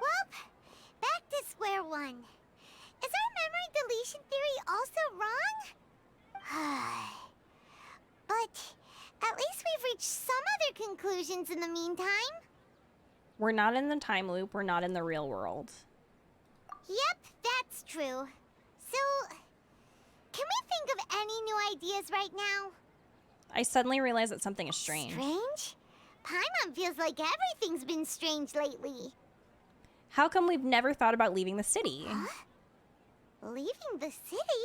[SPEAKER 2] Well, back to square one. Is our memory deletion theory also wrong? But at least we've reached some other conclusions in the meantime.
[SPEAKER 1] We're not in the time loop. We're not in the real world.
[SPEAKER 2] Yep, that's true. So, can we think of any new ideas right now?
[SPEAKER 1] I suddenly realized that something is strange.
[SPEAKER 2] Strange? Paimon feels like everything's been strange lately.
[SPEAKER 1] How come we've never thought about leaving the city?
[SPEAKER 2] Huh? Leaving the city?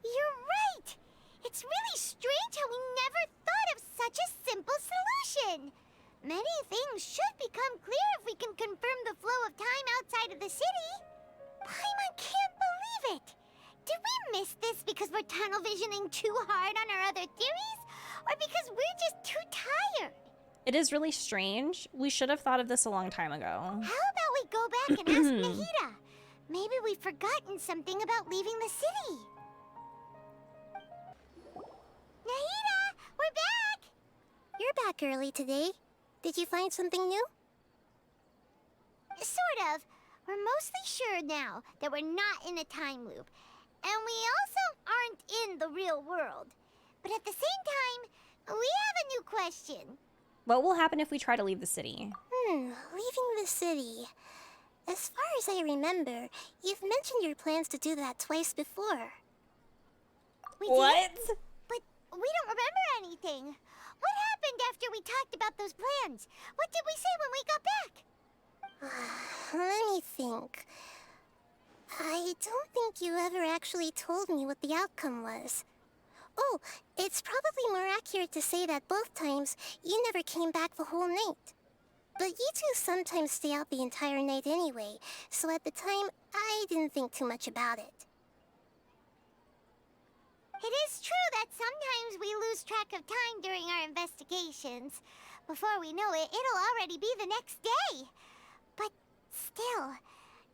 [SPEAKER 2] You're right! It's really strange how we never thought of such a simple solution. Many things should become clear if we can confirm the flow of time outside of the city. Paimon can't believe it! Did we miss this because we're tunnel visioning too hard on our other theories? Or because we're just too tired?
[SPEAKER 1] It is really strange. We should have thought of this a long time ago.
[SPEAKER 2] How about we go back and ask Nahida? Maybe we've forgotten something about leaving the city. Nahida, we're back!
[SPEAKER 14] You're back early today. Did you find something new?
[SPEAKER 2] Sort of. We're mostly sure now that we're not in a time loop. And we also aren't in the real world. But at the same time, we have a new question.
[SPEAKER 1] What will happen if we try to leave the city?
[SPEAKER 14] Leaving the city. As far as I remember, you've mentioned your plans to do that twice before.
[SPEAKER 2] We
[SPEAKER 1] what?
[SPEAKER 2] Did? But we don't remember anything. What happened after we talked about those plans? What did we say when we got back?
[SPEAKER 14] Let me think. I don't think you ever actually told me what the outcome was. Oh, it's probably more accurate to say that both times you never came back the whole night. But you two sometimes stay out the entire night anyway, so at the time, I didn't think too much about it.
[SPEAKER 2] It is true that sometimes we lose track of time during our investigations. Before we know it, it'll already be the next day. But still,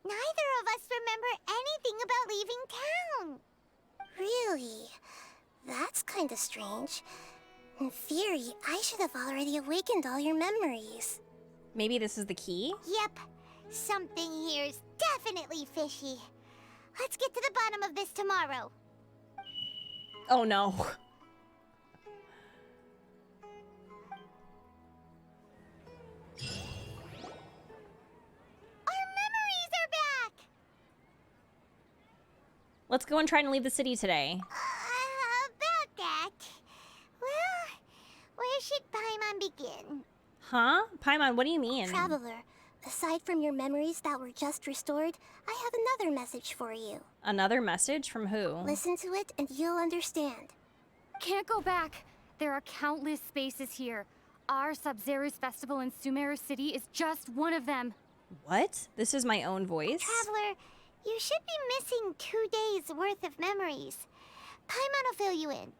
[SPEAKER 2] neither of us remember anything about leaving town.
[SPEAKER 14] Really? That's kinda strange. In theory, I should have already awakened all your memories.
[SPEAKER 1] Maybe this is the key?
[SPEAKER 2] Yep. Something here's definitely fishy. Let's get to the bottom of this tomorrow.
[SPEAKER 1] Oh no.
[SPEAKER 2] Our memories are back!
[SPEAKER 1] Let's go and try and leave the city today.
[SPEAKER 2] About that. Well, where should Paimon begin?
[SPEAKER 1] Huh? Paimon, what do you mean?
[SPEAKER 14] Traveler, aside from your memories that were just restored, I have another message for you.
[SPEAKER 1] Another message from who?
[SPEAKER 14] Listen to it and you'll understand.
[SPEAKER 16] Can't go back. There are countless spaces here. Our Sub-Zero's festival in Sumeru City is just one of them.
[SPEAKER 1] What? This is my own voice?
[SPEAKER 2] Traveler, you should be missing 2 days worth of memories. Paimon will fill you in.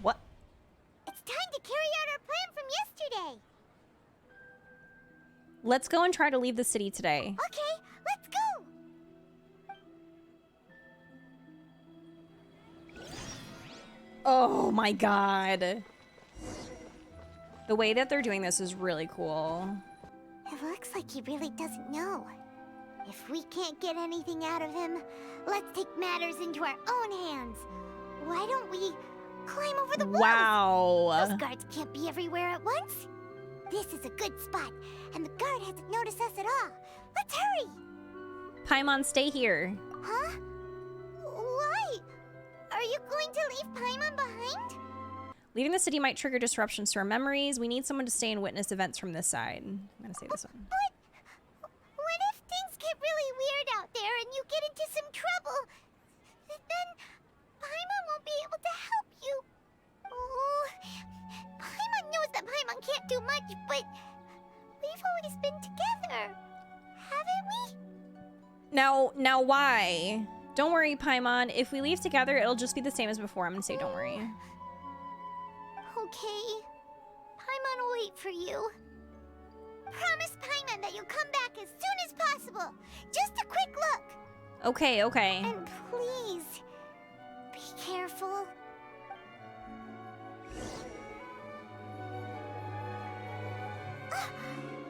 [SPEAKER 1] What?
[SPEAKER 2] It's time to carry out our plan from yesterday.
[SPEAKER 1] Let's go and try to leave the city today.
[SPEAKER 2] Okay, let's go.
[SPEAKER 1] Oh my god. The way that they're doing this is really cool.
[SPEAKER 2] It looks like he really doesn't know. If we can't get anything out of him, let's take matters into our own hands. Why don't we climb over the walls?
[SPEAKER 1] Wow.
[SPEAKER 2] Those guards can't be everywhere at once. This is a good spot, and the guard hasn't noticed us at all. Let's hurry!
[SPEAKER 1] Paimon, stay here.
[SPEAKER 2] Huh? Why? Are you going to leave Paimon behind?
[SPEAKER 1] Leaving the city might trigger disruptions to our memories. We need someone to stay and witness events from this side. I'm gonna say this one.
[SPEAKER 2] But what if things get really weird out there and you get into some trouble? Then Paimon won't be able to help you. Oh, Paimon knows that Paimon can't do much, but we've always been together, haven't we?
[SPEAKER 1] Now why? Don't worry, Paimon. If we leave together, it'll just be the same as before. I'm gonna say don't worry.
[SPEAKER 2] Okay. Paimon will wait for you. Promise Paimon that you'll come back as soon as possible. Just a quick look.
[SPEAKER 1] Okay, okay.
[SPEAKER 2] And please, be careful.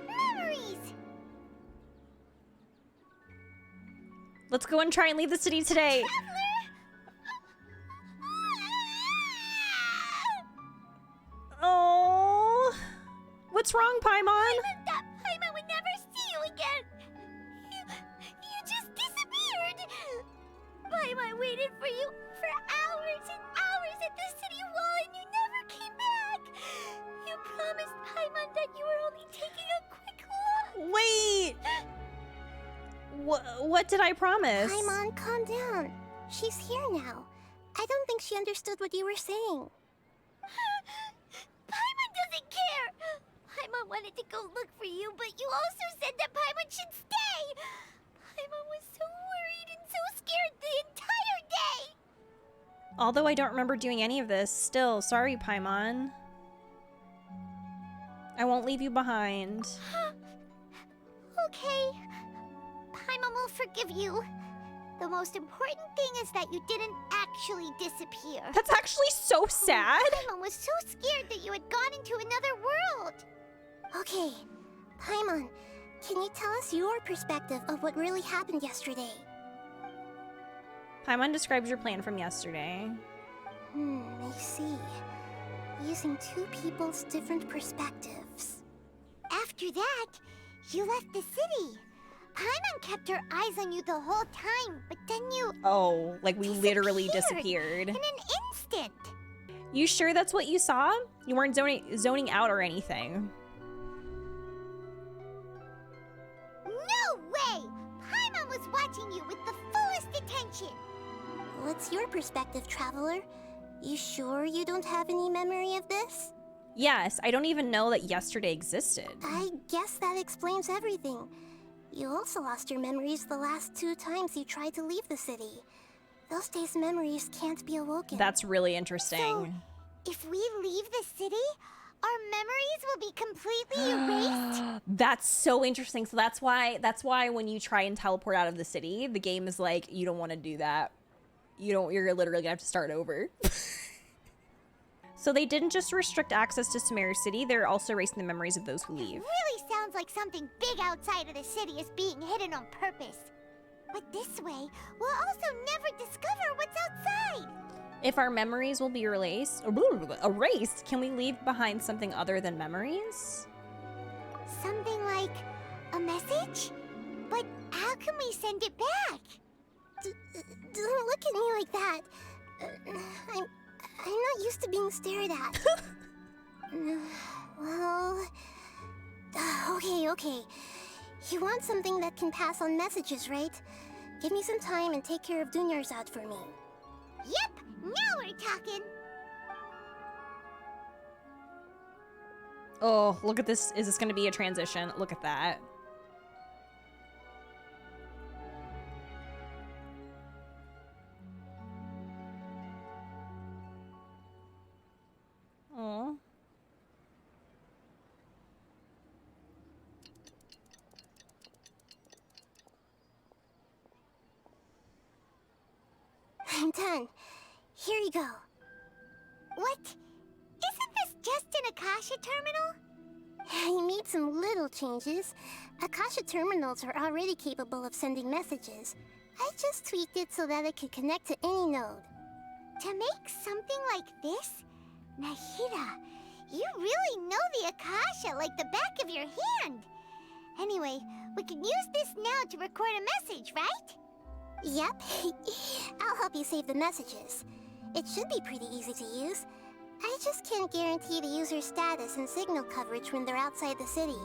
[SPEAKER 2] Memories!
[SPEAKER 1] Let's go and try and leave the city today. Oh, what's wrong, Paimon?
[SPEAKER 2] I thought Paimon would never see you again. You just disappeared. Paimon waited for you for hours and hours at the city wall, and you never came back. You promised Paimon that you were only taking a quick look.
[SPEAKER 1] Wait. What did I promise?
[SPEAKER 14] Paimon, calm down. She's here now. I don't think she understood what you were saying.
[SPEAKER 2] Paimon doesn't care. Paimon wanted to go look for you, but you also said that Paimon should stay. Paimon was so worried and so scared the entire day.
[SPEAKER 1] Although I don't remember doing any of this, still, sorry, Paimon. I won't leave you behind.
[SPEAKER 2] Okay. Paimon will forgive you. The most important thing is that you didn't actually disappear.
[SPEAKER 1] That's actually so sad.
[SPEAKER 2] Paimon was so scared that you had gone into another world.
[SPEAKER 14] Okay, Paimon, can you tell us your perspective of what really happened yesterday?
[SPEAKER 1] Paimon describes your plan from yesterday.
[SPEAKER 14] I see. Using two people's different perspectives.
[SPEAKER 2] After that, you left the city. Paimon kept her eyes on you the whole time, but then you...
[SPEAKER 1] Oh, like we literally disappeared.
[SPEAKER 2] In an instant.
[SPEAKER 1] You sure that's what you saw? You weren't zoning out or anything.
[SPEAKER 2] No way! Paimon was watching you with the fullest attention.
[SPEAKER 14] What's your perspective, Traveler? You sure you don't have any memory of this?
[SPEAKER 1] Yes, I don't even know that yesterday existed.
[SPEAKER 14] I guess that explains everything. You also lost your memories the last 2 times you tried to leave the city. Those days' memories can't be awoken.
[SPEAKER 1] That's really interesting.
[SPEAKER 2] So, if we leave the city, our memories will be completely erased?
[SPEAKER 1] That's so interesting. So that's why when you try and teleport out of the city, the game is like, you don't want to do that. You're literally gonna have to start over. So they didn't just restrict access to Sumeru City, they're also erasing the memories of those who leave.
[SPEAKER 2] It really sounds like something big outside of the city is being hidden on purpose. But this way, we'll also never discover what's outside.
[SPEAKER 1] If our memories will be erased, can we leave behind something other than memories?
[SPEAKER 2] Something like a message? But how can we send it back?
[SPEAKER 14] Don't look at me like that. I'm not used to being stared at. Well... Okay. You want something that can pass on messages, right? Give me some time and take care of Dunyarzad for me.
[SPEAKER 2] Yep! Now we're talking!
[SPEAKER 1] Oh, look at this. Is this going to be a transition? Look at that. Oh.
[SPEAKER 14] I'm done. Here you go.
[SPEAKER 2] What? Isn't this just an Akasha terminal?
[SPEAKER 14] He made some little changes. Akasha terminals are already capable of sending messages. I just tweaked it so that it could connect to any node.
[SPEAKER 2] To make something like this? Nahida, you really know the Akasha like the back of your hand. Anyway, we can use this now to record a message, right?
[SPEAKER 14] Yep. I'll help you save the messages. It should be pretty easy to use. I just can't guarantee the user's status and signal coverage when they're outside the city.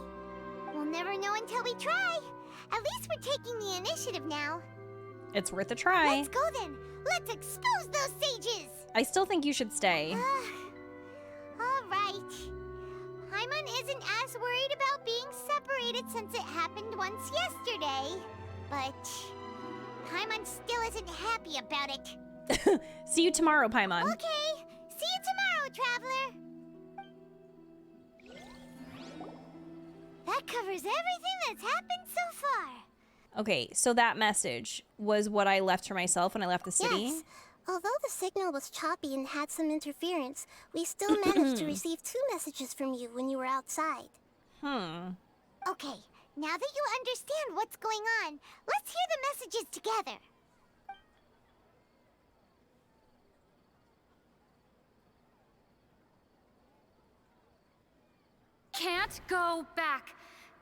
[SPEAKER 2] We'll never know until we try. At least we're taking the initiative now.
[SPEAKER 1] It's worth a try.
[SPEAKER 2] Let's go then. Let's expose those sages.
[SPEAKER 1] I still think you should stay.
[SPEAKER 2] All right. Paimon isn't as worried about being separated since it happened once yesterday. But Paimon still isn't happy about it.
[SPEAKER 1] See you tomorrow, Paimon.
[SPEAKER 2] Okay. See you tomorrow, Traveler. That covers everything that's happened so far.
[SPEAKER 1] Okay, so that message was what I left for myself when I left the city?
[SPEAKER 14] Yes. Although the signal was choppy and had some interference, we still managed to receive 2 messages from you when you were outside.
[SPEAKER 2] Okay, now that you understand what's going on, let's hear the messages together.
[SPEAKER 16] Can't go back.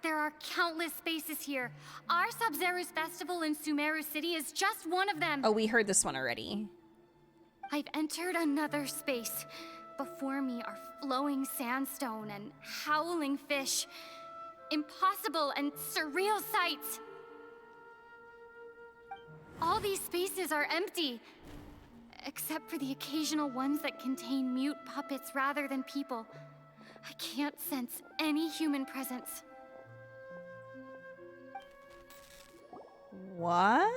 [SPEAKER 16] There are countless spaces here. Our Sub-Zero's festival in Sumeru City is just one of them.
[SPEAKER 1] Oh, we heard this one already.
[SPEAKER 16] I've entered another space. Before me are flowing sandstone and howling fish. Impossible and surreal sights. All these spaces are empty, except for the occasional ones that contain mute puppets rather than people. I can't sense any human presence.
[SPEAKER 1] What?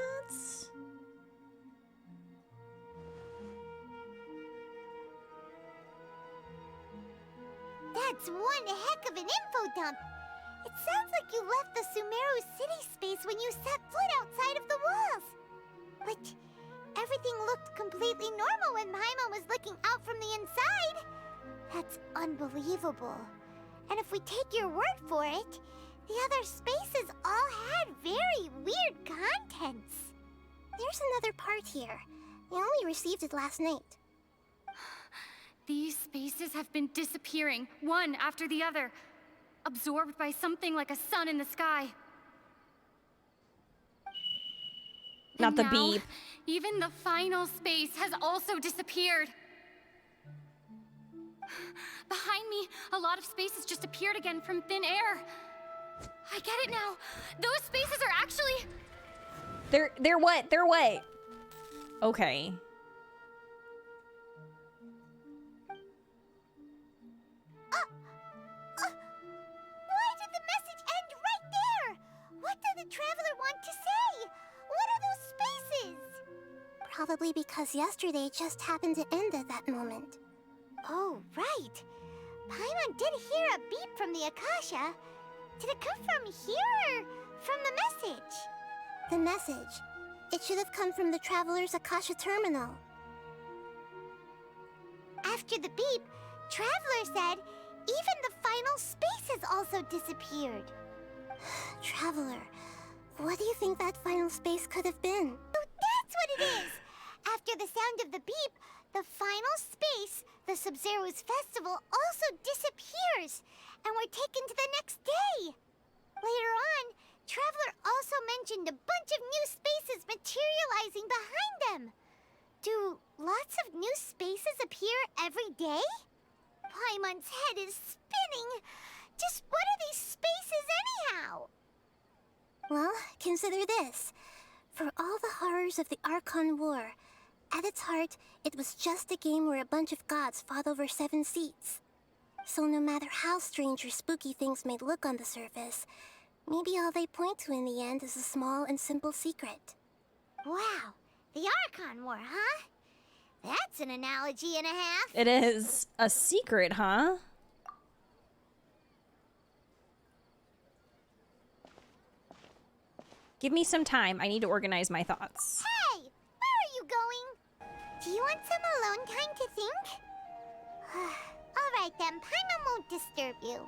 [SPEAKER 2] That's one heck of an info dump. It sounds like you left the Sumeru City space when you set foot outside of the walls. But everything looked completely normal when Paimon was looking out from the inside. That's unbelievable. And if we take your word for it, the other spaces all had very weird contents.
[SPEAKER 14] There's another part here. I only received it last night.
[SPEAKER 16] These spaces have been disappearing, one after the other, absorbed by something like a sun in the sky.
[SPEAKER 1] Not the
[SPEAKER 16] now,
[SPEAKER 1] beep.
[SPEAKER 16] Even the final space has also disappeared. Behind me, a lot of spaces just appeared again from thin air. I get it now. Those spaces are actually...
[SPEAKER 1] They're what? They're what? Okay.
[SPEAKER 2] Why did the message end right there? What did the Traveler want to say? What are those spaces?
[SPEAKER 14] Probably because yesterday just happened to end at that moment.
[SPEAKER 2] Oh, right. Paimon did hear a beep from the Akasha. Did it come from here or from the message?
[SPEAKER 14] The message. It should have come from the Traveler's Akasha terminal.
[SPEAKER 2] After the beep, Traveler said even the final space has also disappeared.
[SPEAKER 14] Traveler, what do you think that final space could have been?
[SPEAKER 2] Oh, that's what it is! After the sound of the beep, the final space, the Sub-Zero's festival, also disappears, and we're taken to the next day. Later on, Traveler also mentioned a bunch of new spaces materializing behind them. Do lots of new spaces appear every day? Paimon's head is spinning. Just what are these spaces anyhow?
[SPEAKER 14] Well, consider this. For all the horrors of the Archon War, at its heart, it was just a game where a bunch of gods fought over 7 seats. So no matter how strange or spooky things may look on the surface, maybe all they point to in the end is a small and simple secret.
[SPEAKER 2] Wow, the Archon War, huh? That's an analogy and a half.
[SPEAKER 1] It is a secret, huh? Give me some time. I need to organize my thoughts.
[SPEAKER 2] Hey, where are you going? Do you want some alone time to think? Alright then, Paimon won't disturb you.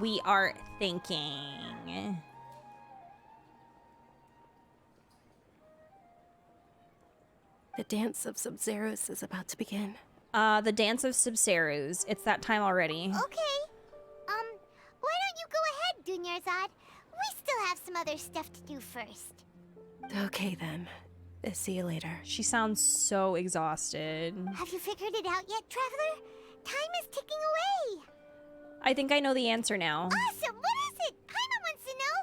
[SPEAKER 1] We are thinking.
[SPEAKER 3] The dance of Sub-Zeros is about to begin.
[SPEAKER 1] The dance of Sumeru. It's that time already.
[SPEAKER 2] Okay. Why don't you go ahead, Dunyarzad? We still have some other stuff to do first.
[SPEAKER 3] Okay then. See you later.
[SPEAKER 1] She sounds so exhausted.
[SPEAKER 2] Have you figured it out yet, Traveler? Time is ticking away.
[SPEAKER 1] I think I know the answer now.
[SPEAKER 2] Awesome! What is it? Paimon wants to know.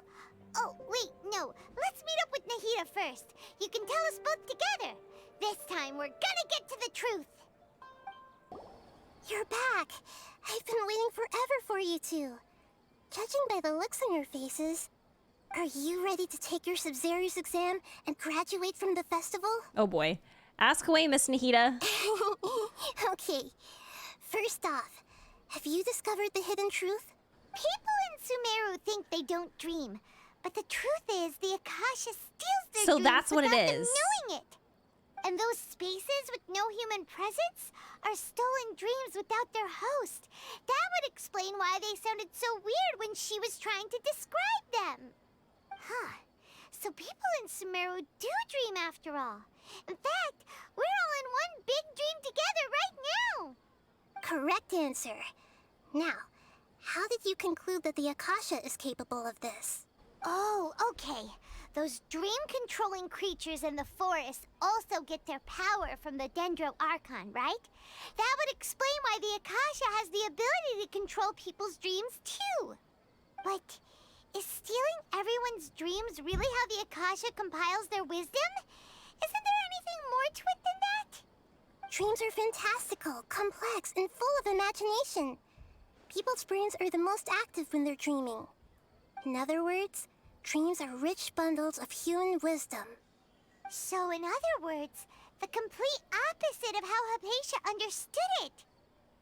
[SPEAKER 2] Oh, wait, no. Let's meet up with Nahida first. You can tell us both together. This time, we're gonna get to the truth.
[SPEAKER 14] You're back. I've been waiting forever for you two. Judging by the looks on your faces, are you ready to take your Sub-Zero's exam and graduate from the festival?
[SPEAKER 1] Oh boy. Ask away, Miss Nahida.
[SPEAKER 14] Okay. First off, have you discovered the hidden truth?
[SPEAKER 2] People in Sumeru think they don't dream, but the truth is the Akasha steals their
[SPEAKER 1] So
[SPEAKER 2] dreams
[SPEAKER 1] that's what it
[SPEAKER 2] without them
[SPEAKER 1] is.
[SPEAKER 2] knowing it. And those spaces with no human presence are stolen dreams without their host. That would explain why they sounded so weird when she was trying to describe them. Huh. So people in Sumeru do dream after all. In fact, we're all in one big dream together right now.
[SPEAKER 14] Correct answer. Now, how did you conclude that the Akasha is capable of this?
[SPEAKER 2] Oh, okay. Those dream-controlling creatures in the forest also get their power from the Dendro Archon, right? That would explain why the Akasha has the ability to control people's dreams, too. But is stealing everyone's dreams really how the Akasha compiles their wisdom? Isn't there anything more to it than that?
[SPEAKER 14] Dreams are fantastical, complex, and full of imagination. People's brains are the most active when they're dreaming. In other words, dreams are rich bundles of human wisdom.
[SPEAKER 2] So, in other words, the complete opposite of how Hypatia understood it.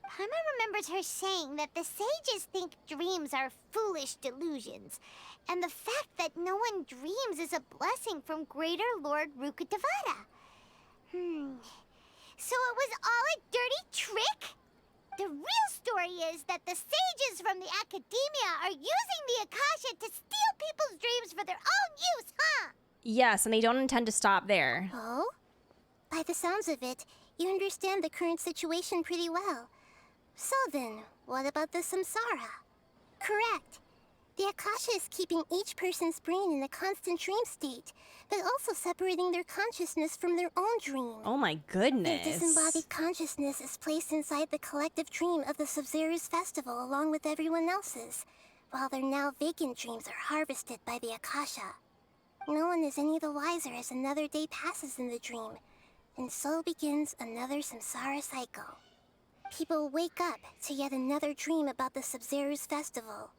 [SPEAKER 2] Paimon remembers her saying that the sages think dreams are foolish delusions, and the fact that no one dreams is a blessing from Greater Lord Rukkhadevata. So it was all a dirty trick? The real story is that the sages from the Academia are using the Akasha to steal people's dreams for their own use, huh?
[SPEAKER 1] Yes, and they don't intend to stop there.
[SPEAKER 14] Oh? By the sounds of it, you understand the current situation pretty well. So then, what about the samsara? Correct. The Akasha is keeping each person's brain in a constant dream state, but also separating their consciousness from their own dream.
[SPEAKER 1] Oh my goodness.
[SPEAKER 14] Their disembodied consciousness is placed inside the collective dream of the Sub-Zero's festival along with everyone else's, while their now vacant dreams are harvested by the Akasha. No one is any the wiser as another day passes in the dream, and so begins another samsara cycle. People wake up to yet another dream about the Sub-Zero's festival.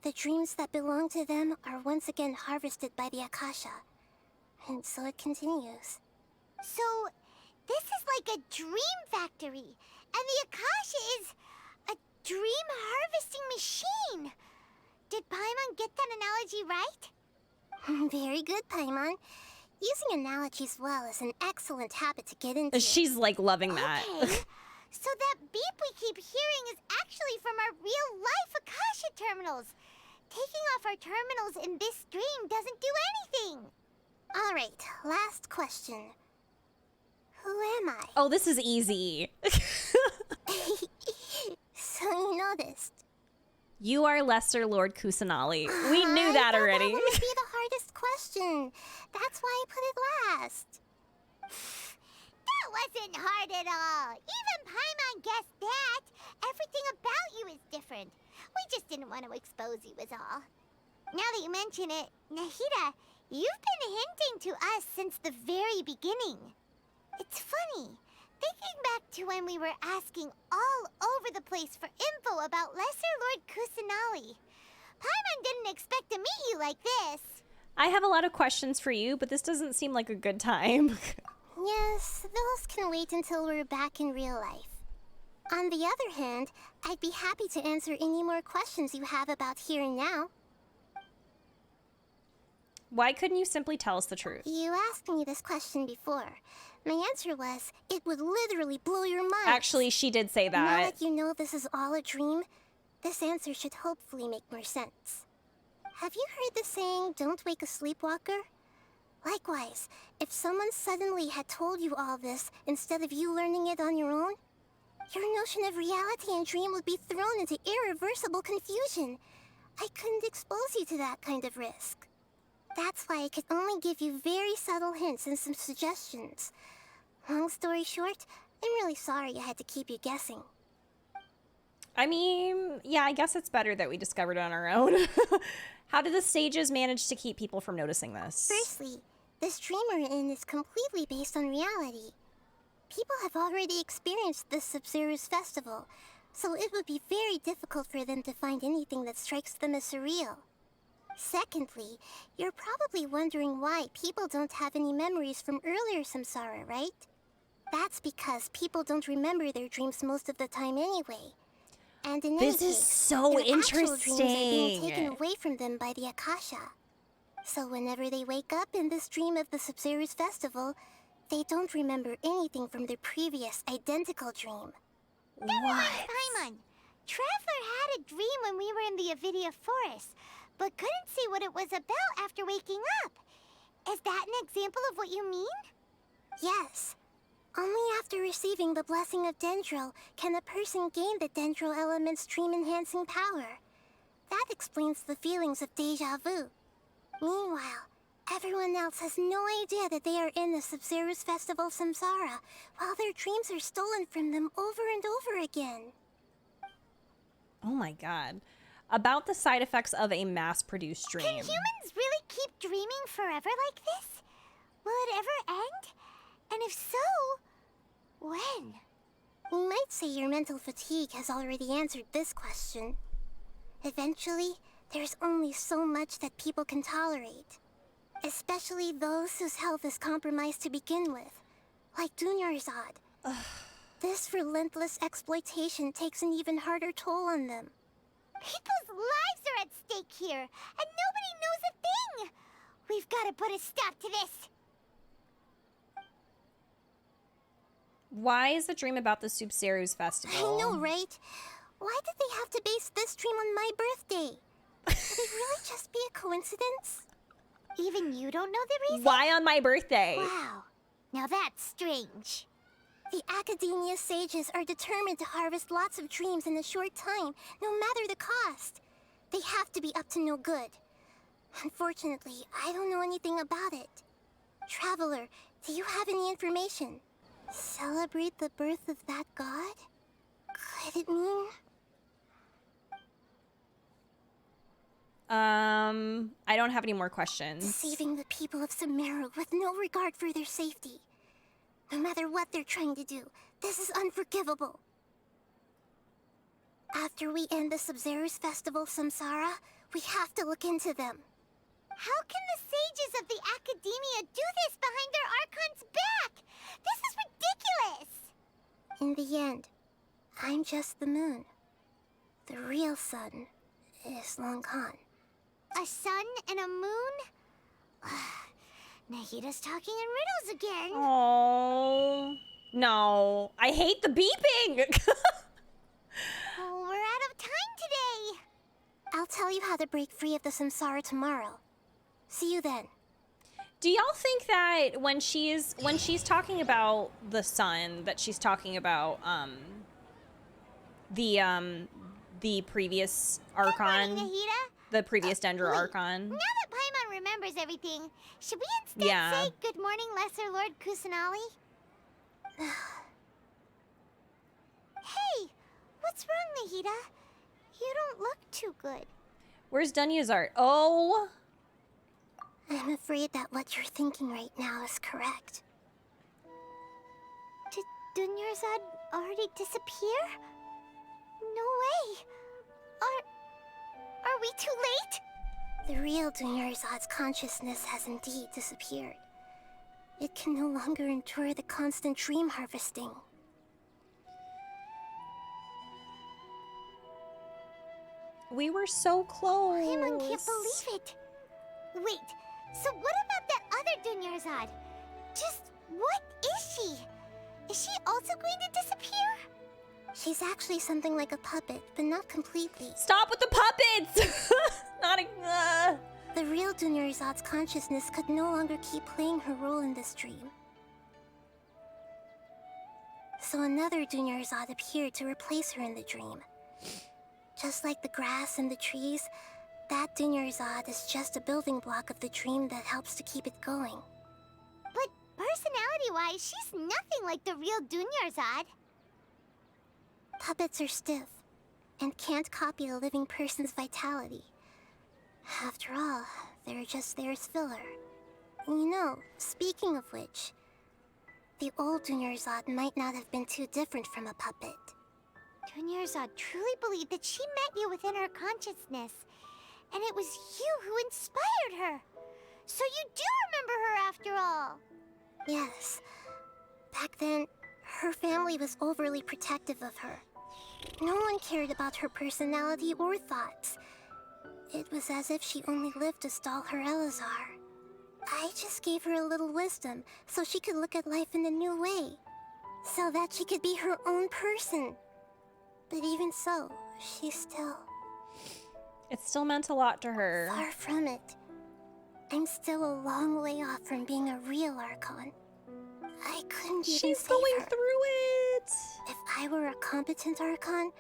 [SPEAKER 14] The dreams that belong to them are once again harvested by the Akasha, and so it continues.
[SPEAKER 2] So, this is like a dream factory, and the Akasha is a dream harvesting machine. Did Paimon get that analogy right?
[SPEAKER 14] Very good, Paimon. Using analogies well is an excellent habit to get into.
[SPEAKER 1] She's like loving that.
[SPEAKER 2] Okay. So that beep we keep hearing is actually from our real-life Akasha terminals. Taking off our terminals in this dream doesn't do anything.
[SPEAKER 14] All right, last question. Who am I?
[SPEAKER 1] Oh, this is easy.
[SPEAKER 14] So you noticed.
[SPEAKER 1] You are Lesser Lord Kusanali. We knew that already.
[SPEAKER 14] That would be the hardest question. That's why I put it last.
[SPEAKER 2] That wasn't hard at all. Even Paimon guessed that. Everything about you is different. We just didn't want to expose you is all. Now that you mention it, Nahida, you've been hinting to us since the very beginning. It's funny. Thinking back to when we were asking all over the place for info about Lesser Lord Kusanali. Paimon didn't expect to meet you like this.
[SPEAKER 1] I have a lot of questions for you, but this doesn't seem like a good time.
[SPEAKER 14] Yes, those can wait until we're back in real life. On the other hand, I'd be happy to answer any more questions you have about here and now.
[SPEAKER 1] Why couldn't you simply tell us the truth?
[SPEAKER 14] You asked me this question before. My answer was, it would literally blow your mind.
[SPEAKER 1] Actually, she did say
[SPEAKER 14] Now
[SPEAKER 1] that.
[SPEAKER 14] that you know this is all a dream, this answer should hopefully make more sense. Have you heard the saying, don't wake a sleepwalker? Likewise, if someone suddenly had told you all this instead of you learning it on your own, your notion of reality and dream would be thrown into irreversible confusion. I couldn't expose you to that kind of risk. That's why I could only give you very subtle hints and some suggestions. Long story short, I'm really sorry I had to keep you guessing.
[SPEAKER 1] I mean, yeah, I guess it's better that we discovered it on our own. How did the sages manage to keep people from noticing this?
[SPEAKER 14] Firstly, this dream we're in is completely based on reality. People have already experienced this Sub-Zero's festival, so it would be very difficult for them to find anything that strikes them as surreal. Secondly, you're probably wondering why people don't have any memories from earlier samsara, right? That's because people don't remember their dreams most of the time anyway. And in any
[SPEAKER 1] This is
[SPEAKER 14] case,
[SPEAKER 1] so
[SPEAKER 14] their actual dreams are being
[SPEAKER 1] interesting.
[SPEAKER 14] taken away from them by the Akasha. So whenever they wake up in this dream of the Sub-Zero's festival, they don't remember anything from their previous identical dream.
[SPEAKER 2] That reminds Paimon. Traveler had a dream when we were in the Avidia forest, but couldn't see what it was about after waking up. Is that an example of what you mean?
[SPEAKER 14] Yes. Only after receiving the blessing of Dendril can a person gain the Dendril element's dream-enhancing power. That explains the feelings of deja vu. Meanwhile, everyone else has no idea that they are in the Sub-Zero's festival samsara, while their dreams are stolen from them over and over again.
[SPEAKER 1] Oh my god. About the side effects of a mass-produced dream.
[SPEAKER 2] Can humans really keep dreaming forever like this? Will it ever end? And if so, when?
[SPEAKER 14] You might say your mental fatigue has already answered this question. Eventually, there's only so much that people can tolerate. Especially those whose health is compromised to begin with, like Dunyarzad. This relentless exploitation takes an even harder toll on them.
[SPEAKER 2] People's lives are at stake here, and nobody knows a thing! We've got to put a stop to this!
[SPEAKER 1] Why is the dream about the Sumeru's festival?
[SPEAKER 14] I know, right? Why did they have to base this dream on my birthday? Could it really just be a coincidence?
[SPEAKER 2] Even you don't know the reason?
[SPEAKER 1] Why on my birthday?
[SPEAKER 2] Wow. Now that's strange.
[SPEAKER 14] The Academia sages are determined to harvest lots of dreams in a short time, no matter the cost. They have to be up to no good. Unfortunately, I don't know anything about it. Traveler, do you have any information? Celebrate the birth of that god? Could it mean...
[SPEAKER 1] I don't have any more questions.
[SPEAKER 14] Deceiving the people of Sumeru with no regard for their safety. No matter what they're trying to do, this is unforgivable. After we end the Sub-Zero's festival samsara, we have to look into them.
[SPEAKER 2] How can the sages of the Academia do this behind their Archon's back? This is ridiculous!
[SPEAKER 14] In the end, I'm just the moon. The real sun is long gone.
[SPEAKER 2] A sun and a moon? Nahida's talking in riddles again.
[SPEAKER 1] Oh no. I hate the beeping!
[SPEAKER 2] Oh, we're out of time today.
[SPEAKER 14] I'll tell you how to break free of the samsara tomorrow. See you then.
[SPEAKER 1] Do y'all think that when she's talking about the sun, that she's talking about the previous Archon?
[SPEAKER 2] Good morning, Nahida.
[SPEAKER 1] The previous Dendro Archon.
[SPEAKER 2] Now that Paimon remembers everything, should we instead say good morning, Lesser Lord Kusanali? Hey, what's wrong, Nahida? You don't look too good.
[SPEAKER 1] Where's Dunyarzad? Oh!
[SPEAKER 14] I'm afraid that what you're thinking right now is correct.
[SPEAKER 2] Did Dunyarzad already disappear? No way. Are we too late?
[SPEAKER 14] The real Dunyarzad's consciousness has indeed disappeared. It can no longer endure the constant dream harvesting.
[SPEAKER 1] We were so close.
[SPEAKER 2] Paimon can't believe it. Wait, So what about that other Dunyarzad? Just what is she? Is she also going to disappear?
[SPEAKER 14] She's actually something like a puppet, but not completely.
[SPEAKER 1] Stop with the puppets! Not a...
[SPEAKER 14] The real Dunyarzad's consciousness could no longer keep playing her role in this dream. So another Dunyarzad appeared to replace her in the dream. Just like the grass and the trees, that Dunyarzad is just a building block of the dream that helps to keep it going.
[SPEAKER 2] But personality-wise, she's nothing like the real Dunyarzad.
[SPEAKER 14] Puppets are stiff, and can't copy a living person's vitality. After all, they're just there as filler. You know, speaking of which, the old Dunyarzad might not have been too different from a puppet.
[SPEAKER 2] Dunyarzad truly believed that she met you within her consciousness, and it was you who inspired her. So you do remember her after all.
[SPEAKER 14] Yes. Back then, her family was overly protective of her. No one cared about her personality or thoughts. It was as if she only lived to stall her Elazar. I just gave her a little wisdom so she could look at life in a new way. So that she could be her own person. But even so, she's still...
[SPEAKER 1] It still meant a lot to her.
[SPEAKER 14] Far from it. I'm still a long way off from being a real Archon. I couldn't even
[SPEAKER 1] She's
[SPEAKER 14] save
[SPEAKER 1] going
[SPEAKER 14] her.
[SPEAKER 1] through it!
[SPEAKER 14] If I were a competent Archon,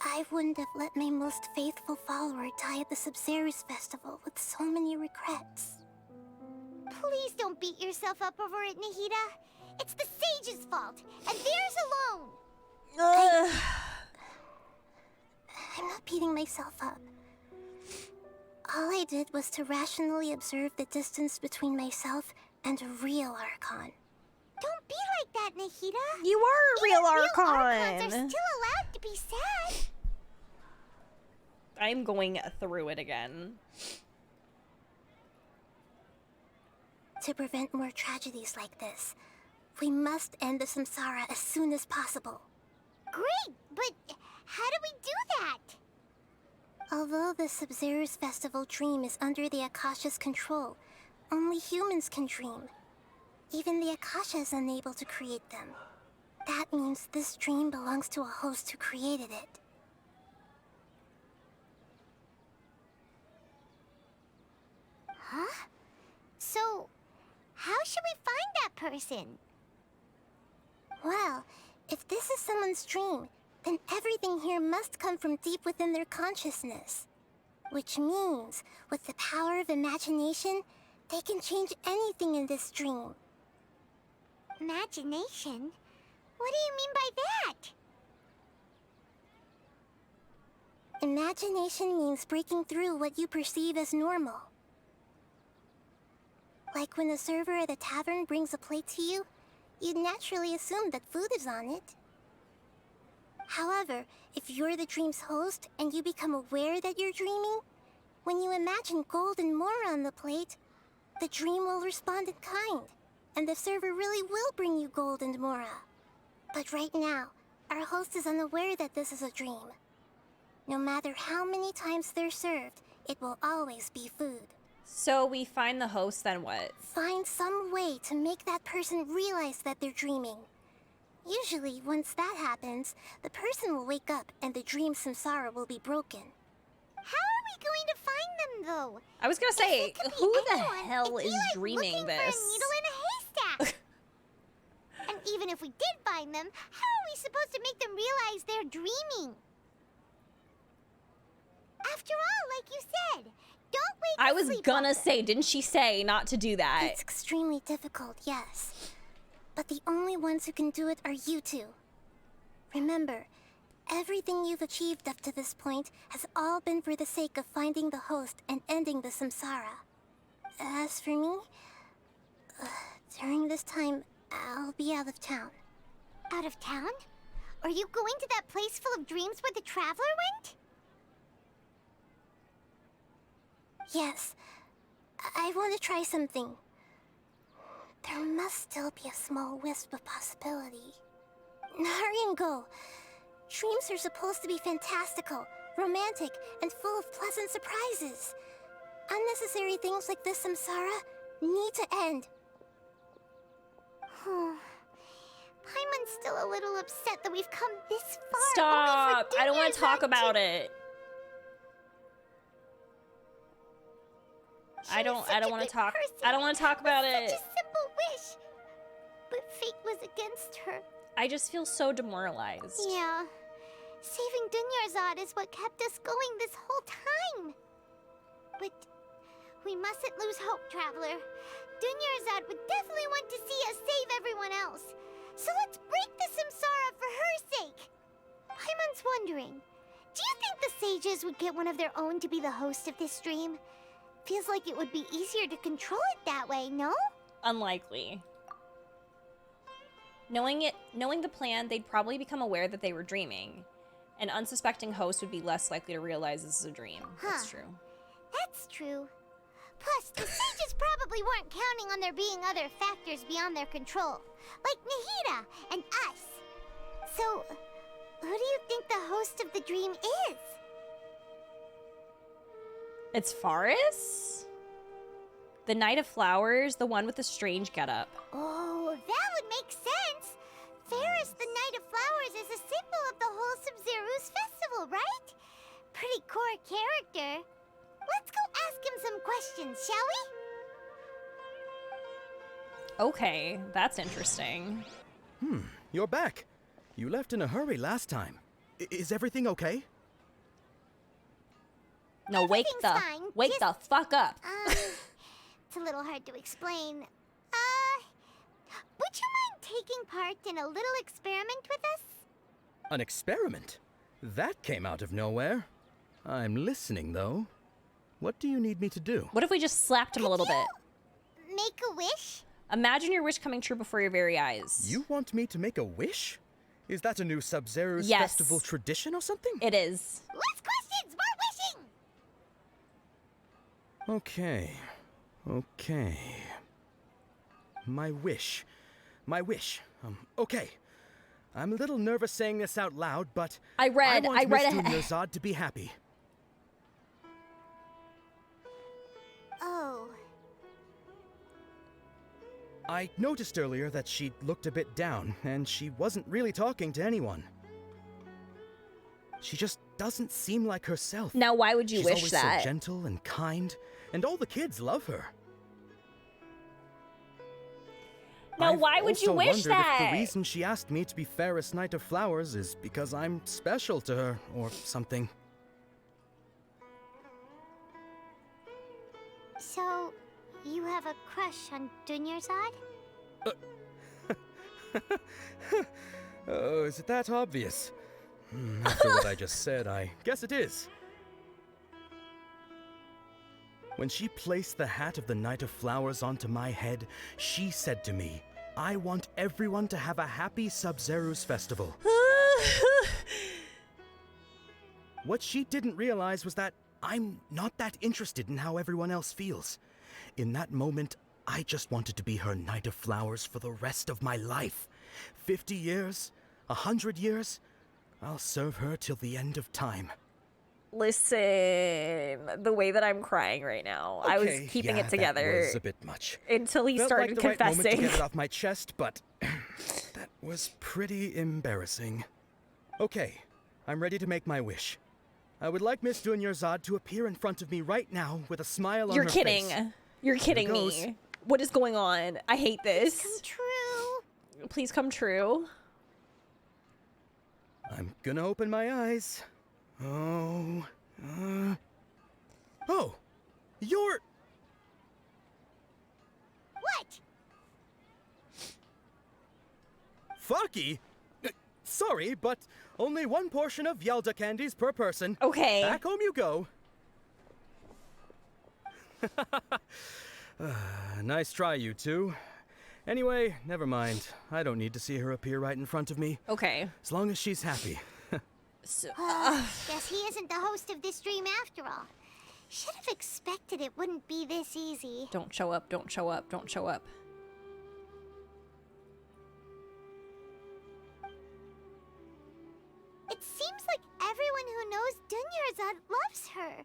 [SPEAKER 14] I wouldn't have let my most faithful follower die at the Sumeru festival with so many regrets.
[SPEAKER 2] Please don't beat yourself up over it, Nahida. It's the sage's fault, and theirs alone.
[SPEAKER 14] I'm not beating myself up. All I did was to rationally observe the distance between myself and a real Archon.
[SPEAKER 2] Don't be like that, Nahida.
[SPEAKER 1] You are a real
[SPEAKER 2] Archons
[SPEAKER 1] Archon!
[SPEAKER 2] are still allowed to be sad.
[SPEAKER 1] I'm going through it again.
[SPEAKER 14] To prevent more tragedies like this, we must end the samsara as soon as possible.
[SPEAKER 2] Great, but how do we do that?
[SPEAKER 14] Although the Sumeru festival dream is under the Akasha's control, only humans can dream. Even the Akasha is unable to create them. That means this dream belongs to a host who created it.
[SPEAKER 2] Huh? So, how should we find that person?
[SPEAKER 14] Well, if this is someone's dream, then everything here must come from deep within their consciousness. Which means, with the power of imagination, they can change anything in this dream.
[SPEAKER 2] Imagination? What do you mean by that?
[SPEAKER 14] Imagination means breaking through what you perceive as normal. Like when a server at a tavern brings a plate to you, you'd naturally assume that food is on it. However, if you're the dream's host and you become aware that you're dreaming, when you imagine gold and more on the plate, the dream will respond in kind, and the server really will bring you gold and mora. But right now, our host is unaware that this is a dream. No matter how many times they're served, it will always be food.
[SPEAKER 1] So we find the host, then what?
[SPEAKER 14] Find some way to make that person realize that they're dreaming. Usually, once that happens, the person will wake up and the dream samsara will be broken.
[SPEAKER 2] How are we going to find them, though?
[SPEAKER 1] I was gonna say, who the
[SPEAKER 2] anyone,
[SPEAKER 1] hell
[SPEAKER 2] it'd
[SPEAKER 1] is
[SPEAKER 2] be like
[SPEAKER 1] dreaming
[SPEAKER 2] looking
[SPEAKER 1] this?
[SPEAKER 2] for a needle in a haystack. And even if we did find them, how are we supposed to make them realize they're dreaming? After all, like you said, don't wake
[SPEAKER 1] I was gonna say, didn't she say not to do that?
[SPEAKER 14] It's extremely difficult, yes. But the only ones who can do it are you two. Remember, everything you've achieved up to this point has all been for the sake of finding the host and ending the samsara. As for me, during this time, I'll be out of town.
[SPEAKER 2] Out of town? Are you going to that place full of dreams where the traveler went?
[SPEAKER 14] Yes, I want to try something. There must still be a small wisp of possibility. Hurry and go. Dreams are supposed to be fantastical, romantic, and full of pleasant surprises. Unnecessary things like this samsara need to end.
[SPEAKER 2] Paimon's still a little upset that we've come this far.
[SPEAKER 1] Stop! I don't want to talk about it. I don't want to talk. I don't want to talk about it.
[SPEAKER 2] Such a simple wish. But fate was against her.
[SPEAKER 1] I just feel so demoralized.
[SPEAKER 2] Yeah. Saving Dunyarzad is what kept us going this whole time. But we mustn't lose hope, Traveler. Dunyarzad would definitely want to see us save everyone else. So let's break the samsara for her sake. Paimon's wondering, do you think the sages would get one of their own to be the host of this stream? Feels like it would be easier to control it that way, no?
[SPEAKER 1] Unlikely. Knowing the plan, they'd probably become aware that they were dreaming. An unsuspecting host would be less likely to realize this is a dream. That's true.
[SPEAKER 2] That's true. Plus, the sages probably weren't counting on there being other factors beyond their control, like Nahida and us. So, who do you think the host of the dream is?
[SPEAKER 1] It's Faris? The Knight of Flowers, the one with the strange getup.
[SPEAKER 2] Oh, that would make sense. Faris, the Knight of Flowers, is a symbol of the whole Sub-Zeru's festival, right? Pretty core character. Let's go ask him some questions, shall we?
[SPEAKER 1] Okay, that's interesting.
[SPEAKER 8] You're back. You left in a hurry last time. Is everything okay?
[SPEAKER 1] No, wake the fuck up.
[SPEAKER 2] It's a little hard to explain. Would you mind taking part in a little experiment with us?
[SPEAKER 8] An experiment? That came out of nowhere. I'm listening, though. What do you need me to do?
[SPEAKER 1] What if we just slapped him a little bit?
[SPEAKER 2] Make a wish?
[SPEAKER 1] Imagine your wish coming true before your very eyes.
[SPEAKER 8] You want me to make a wish? Is that a new Sub-Zeru's festival tradition or something?
[SPEAKER 1] It is.
[SPEAKER 2] Less questions, more wishing!
[SPEAKER 8] Okay. Okay. My wish. Okay. I'm a little nervous saying this out loud, but I want Miss Dunyarzad to be happy.
[SPEAKER 2] Oh.
[SPEAKER 8] I noticed earlier that she looked a bit down, and she wasn't really talking to anyone. She just doesn't seem like herself.
[SPEAKER 1] Now, why would you wish
[SPEAKER 8] that? She's
[SPEAKER 1] that?
[SPEAKER 8] always so gentle and kind, and all the kids love her.
[SPEAKER 1] Now, why would you wish that?
[SPEAKER 8] I've also wondered if the reason she asked me to be Fairest Knight of Flowers is because I'm special to her, or something.
[SPEAKER 2] So, you have a crush on Dunyarzad?
[SPEAKER 8] Oh, is it that obvious? After what I just said, I guess it is. When she placed the hat of the Knight of Flowers onto my head, she said to me, I want everyone to have a happy Sub-Zeru's festival. What she didn't realize was that I'm not that interested in how everyone else feels. In that moment, I just wanted to be her Knight of Flowers for the rest of my life. 50 years, 100 years, I'll serve her till the end of time.
[SPEAKER 1] Listen, the way that I'm crying right now.
[SPEAKER 8] Okay,
[SPEAKER 1] I was keeping it together.
[SPEAKER 8] That was a bit much.
[SPEAKER 1] Until he
[SPEAKER 8] Felt
[SPEAKER 1] started
[SPEAKER 8] like the
[SPEAKER 1] confessing.
[SPEAKER 8] Right moment to get it off my chest, but that was pretty embarrassing. Okay, I'm ready to make my wish. I would like Miss Dunyarzad to appear in front of me right now with a smile on her face.
[SPEAKER 1] You're kidding me. What is going on? I hate this.
[SPEAKER 2] Please come true.
[SPEAKER 1] Please come true.
[SPEAKER 8] I'm gonna open my eyes. Oh, you're...
[SPEAKER 2] What?
[SPEAKER 8] Fucky? Sorry, but only one portion of Yalda candies per person.
[SPEAKER 1] Okay.
[SPEAKER 8] Back home you go. Nice try, you two. Anyway, never mind. I don't need to see her appear right in front of me.
[SPEAKER 1] Okay.
[SPEAKER 8] As long as she's happy.
[SPEAKER 2] Guess he isn't the host of this dream after all. Should have expected it wouldn't be this easy.
[SPEAKER 1] Don't show up, don't show up, don't show up.
[SPEAKER 2] It seems like everyone who knows Dunyarzad loves her.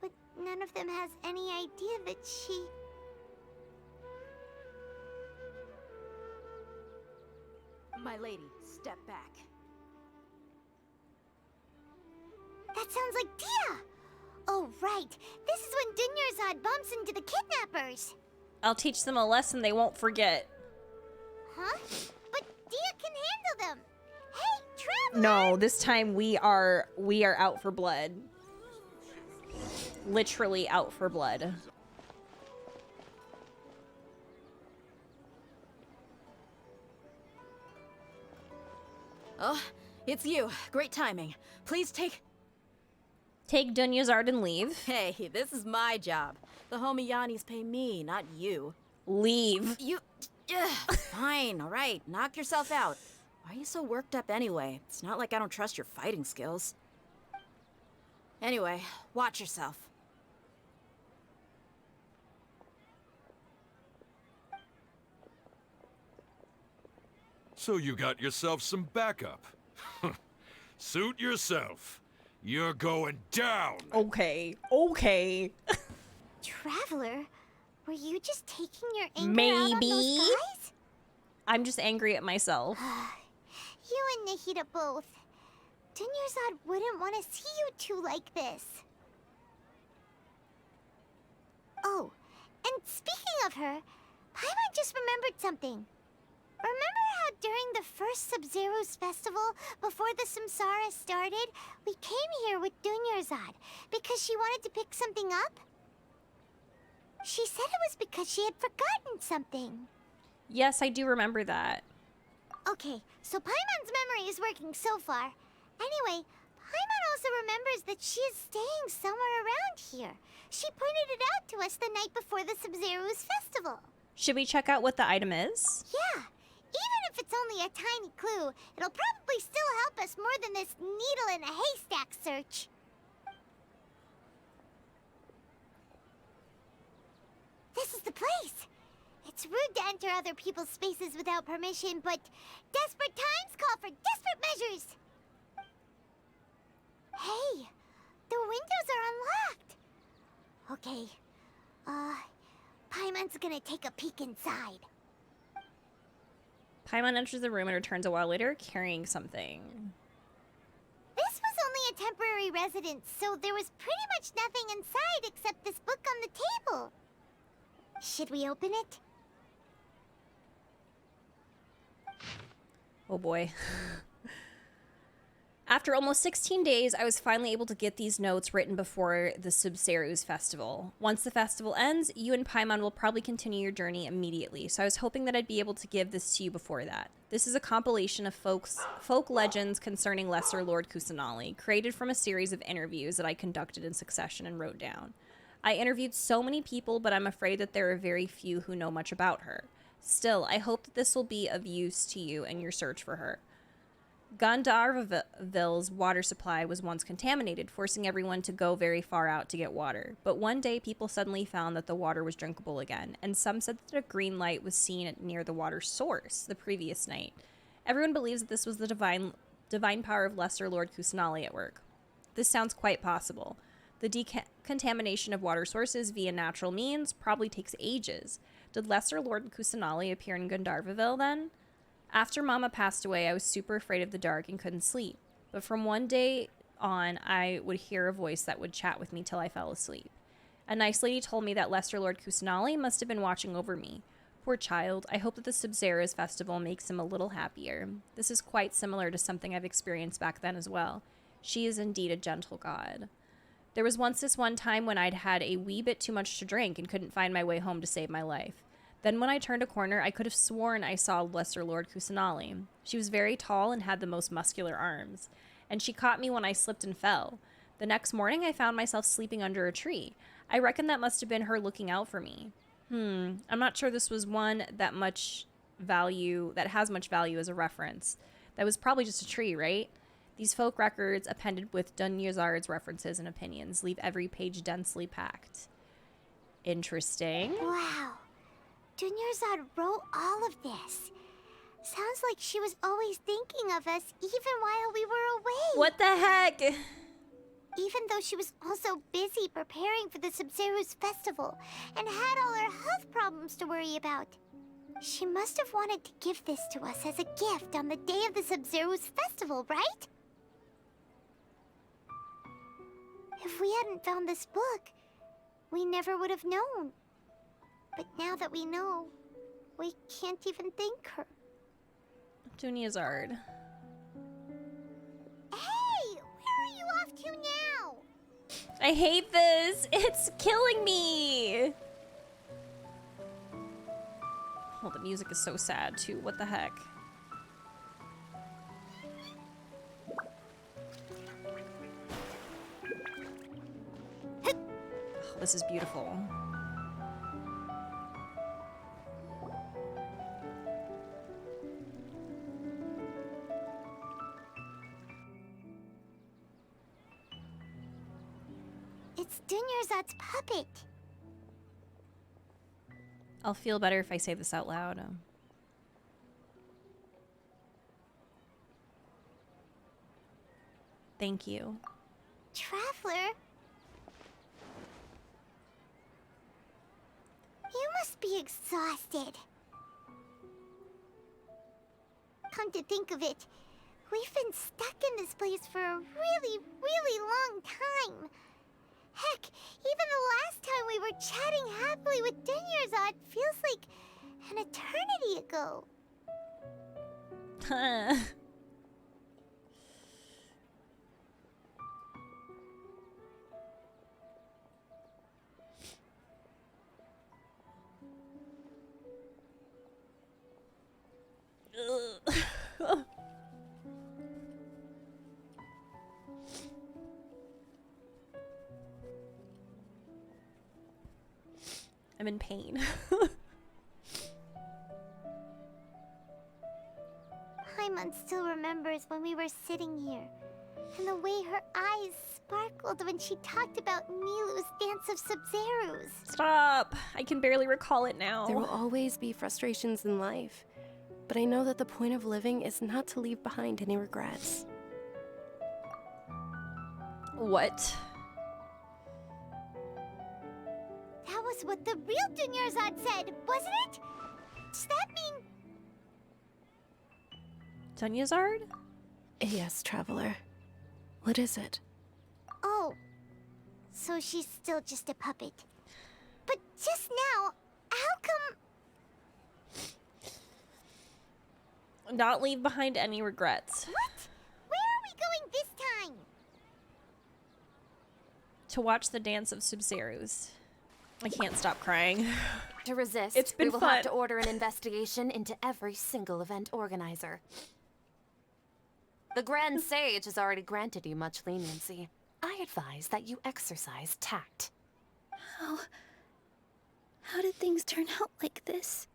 [SPEAKER 2] But none of them them has any idea that she...
[SPEAKER 15] My lady, step back.
[SPEAKER 2] That sounds like Dia! Oh, right. This is when Dunyarzad bumps into the kidnappers.
[SPEAKER 1] I'll teach them a lesson they won't forget.
[SPEAKER 2] Huh? But Dia can handle them. Hey, Traveler!
[SPEAKER 1] No, this time we are out for blood. Literally out for blood.
[SPEAKER 15] Oh, it's you. Great timing. Please take
[SPEAKER 1] Dunyarzad and leave.
[SPEAKER 15] Hey, this is my job. The homie Yanni's pay me, not you.
[SPEAKER 1] Leave.
[SPEAKER 15] You... Fine, all right. Knock yourself out. Why are you so worked up anyway? It's not like I don't trust your fighting skills. Anyway, watch yourself.
[SPEAKER 7] So you got yourself some backup. Suit yourself. You're going down.
[SPEAKER 1] Okay.
[SPEAKER 2] Traveler, were you just taking your anger out on those guys?
[SPEAKER 1] I'm just angry at myself.
[SPEAKER 2] You and Nahida both. Dunyarzad wouldn't want to see you two like this. Oh, and speaking of her, Paimon just remembered something. Remember how during the first Sub-Zero's festival, before the Samsara started, we came here with Dunyarzad because she wanted to pick something up? She said it was because she had forgotten something.
[SPEAKER 1] Yes, I do remember that.
[SPEAKER 2] Okay, so Paimon's memory is working so far. Anyway, Paimon also remembers that she is staying somewhere around here. She pointed it out to us the night before the Sub-Zero's festival.
[SPEAKER 1] Should we check out what the item is?
[SPEAKER 2] Yeah. Even if it's only a tiny clue, it'll probably still help us more than this needle in a haystack search. This is the place. It's rude to enter other people's spaces without permission, but desperate times call for desperate measures. Hey, the windows are unlocked. Okay, Paimon's gonna take a peek inside.
[SPEAKER 1] Paimon enters the room and returns a while later carrying something.
[SPEAKER 2] This was only a temporary residence, so there was pretty much nothing inside except this book on the table. Should we open it?
[SPEAKER 1] Oh boy. After almost 16 days, I was finally able to get these notes written before the Sumeru's festival. Once the festival ends, you and Paimon will probably continue your journey immediately, so I was hoping that I'd be able to give this to you before that. This is a compilation of folk legends concerning Lesser Lord Kusanali, created from a series of interviews that I conducted in succession and wrote down. I interviewed so many people, but I'm afraid that there are very few who know much about her. Still, I hope that this will be of use to you in your search for her. Gandharville's water supply was once contaminated, forcing everyone to go very far out to get water. But one day, people suddenly found that the water was drinkable again, and some said that a green light was seen near the water source the previous night. Everyone believes that this was the divine power of Lesser Lord Kusanali at work. This sounds quite possible. The decontamination of water sources via natural means probably takes ages. Did Lesser Lord Kusanali appear in Gandharville then? After Mama passed away, I was super afraid of the dark and couldn't sleep. But from one day on, I would hear a voice that would chat with me till I fell asleep. A nice lady told me that Lesser Lord Kusanali must have been watching over me. Poor child, I hope that the Sub-Zero's festival makes him a little happier. This is quite similar to something I've experienced back then as well. She is indeed a gentle god. There was once this one time when I'd had a wee bit too much to drink and couldn't find my way home to save my life. Then when I turned a corner, I could have sworn I saw Lesser Lord Kusanali. She was very tall and had the most muscular arms, and she caught me when I slipped and fell. The next morning, I found myself sleeping under a tree. I reckon that must have been her looking out for me. I'm not sure this was one that has much value as a reference. That was probably just a tree, right? These folk records, appended with Dunyarzad's references and opinions, leave every page densely packed. Interesting.
[SPEAKER 2] Wow. Dunyarzad wrote all of this. Sounds like she was always thinking of us even while we were away.
[SPEAKER 1] What the heck?
[SPEAKER 2] Even though she was also busy preparing for the Sumeru's festival and had all her health problems to worry about. She must have wanted to give this to us as a gift on the day of the Sumeru's festival, right? If we hadn't found this book, we never would have known. But now that we know, we can't even thank her.
[SPEAKER 1] Dunyarzad.
[SPEAKER 2] Hey! Where are you off to now?
[SPEAKER 1] I hate this. It's killing me. Oh, the music is so sad too. What the heck? Oh, this is beautiful.
[SPEAKER 2] It's Dunyarzad's puppet.
[SPEAKER 1] I'll feel better if I say this out loud. Thank you.
[SPEAKER 2] Traveler? You must be exhausted. Come to think of it, we've been stuck in this place for a really, really long time. Heck, even the last time we were chatting happily with Dunyarzad feels like an eternity ago.
[SPEAKER 1] I'm in pain.
[SPEAKER 2] Paimon still remembers when we were sitting here, and the way her eyes sparkled when she talked about Nilou's dance of Sub-Zerus.
[SPEAKER 1] Stop! I can barely recall it now.
[SPEAKER 3] There will always be frustrations in life, but I know that the point of living is not to leave behind any regrets.
[SPEAKER 1] What?
[SPEAKER 2] That was what the real Dunyarzad said, wasn't it? Does that mean...
[SPEAKER 1] Dunyarzad?
[SPEAKER 3] Yes, Traveler. What is it?
[SPEAKER 2] Oh, so she's still just a puppet. But just now, how come...
[SPEAKER 1] Not leave behind any regrets.
[SPEAKER 2] What? Where are we going this time?
[SPEAKER 1] To watch the dance of Sub-Zerus. I can't stop crying.
[SPEAKER 10] To resist,
[SPEAKER 1] It's been
[SPEAKER 10] we will
[SPEAKER 1] fun.
[SPEAKER 10] have to order an investigation into every single event organizer. The Grand Sage has already granted you much leniency. I advise that you exercise tact.
[SPEAKER 4] How did things turn out like this?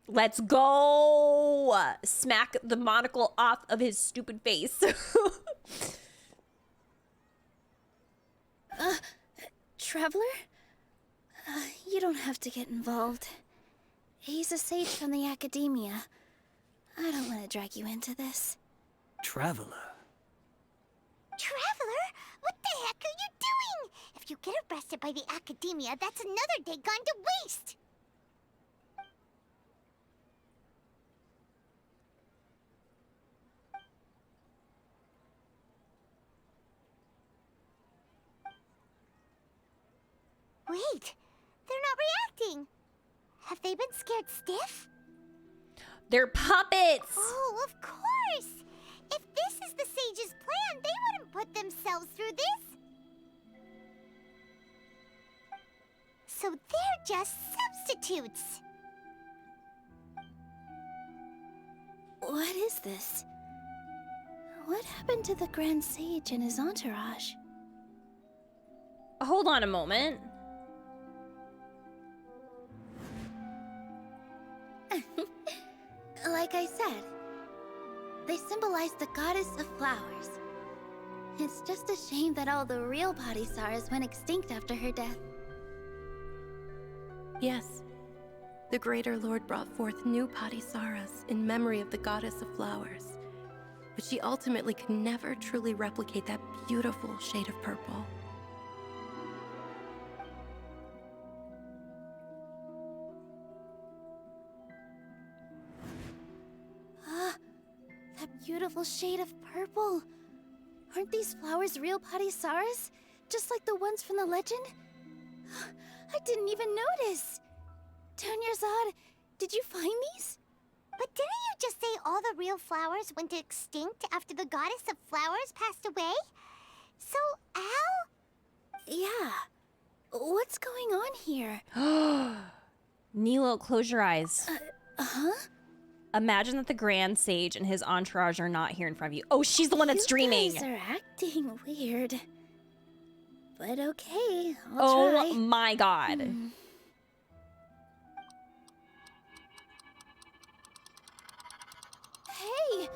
[SPEAKER 1] Let's go! Smack the monocle off of his stupid face.
[SPEAKER 4] Traveler? You don't have to get involved. He's a sage from the academia. I don't want to drag you into this.
[SPEAKER 11] Traveler.
[SPEAKER 2] Traveler? What the heck are you doing? If you get arrested by the academia, that's another day gone to waste. Wait, they're not reacting. Have they been scared stiff?
[SPEAKER 1] They're puppets!
[SPEAKER 2] Oh, of course! If this is the sage's plan, they wouldn't put themselves through this. So they're just substitutes.
[SPEAKER 4] What is this? What happened to the Grand Sage and his entourage?
[SPEAKER 1] Hold on a moment.
[SPEAKER 4] Like I said, they symbolize the goddess of flowers. It's just a shame that all the real Padisaras went extinct after her death.
[SPEAKER 3] Yes. The Greater Lord brought forth new Padisaras in memory of the goddess of flowers. but she ultimately could never truly replicate that beautiful shade of purple.
[SPEAKER 4] That beautiful shade of purple. Aren't these flowers real Padisaras? Just like the ones from the legend? I didn't even notice. Dunyarzad, did you find these?
[SPEAKER 2] But didn't you just say all the real flowers went extinct after the goddess of flowers passed away? So, Al?
[SPEAKER 4] Yeah. What's going on here?
[SPEAKER 1] Nilo, close your eyes.
[SPEAKER 4] Huh?
[SPEAKER 1] Imagine that the Grand Sage and his entourage are not here in front of you. Oh, she's the one that's dreaming.
[SPEAKER 4] You guys are acting weird. But okay, I'll try.
[SPEAKER 1] Oh my god.
[SPEAKER 4] Hey!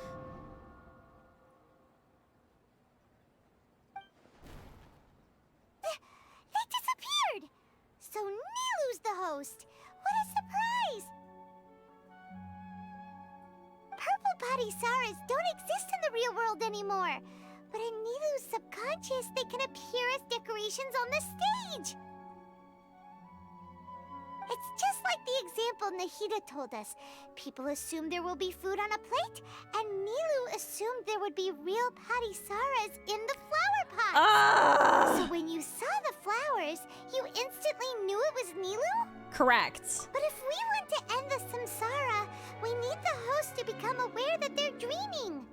[SPEAKER 2] They disappeared! So Nilu's the host. What a surprise! Purple Padisaras don't exist in the real world anymore. But in Nilu's subconscious, they can appear as decorations on the stage. It's just like the example Nahida told us. People assume there will be food on a plate, and Nilu assumed there would be real Padisaras in the flower pot. So when you saw the flowers, you instantly knew it was Nilu?
[SPEAKER 1] Correct.
[SPEAKER 2] But if we want to end the samsara, we need the host to become aware that they're dreaming.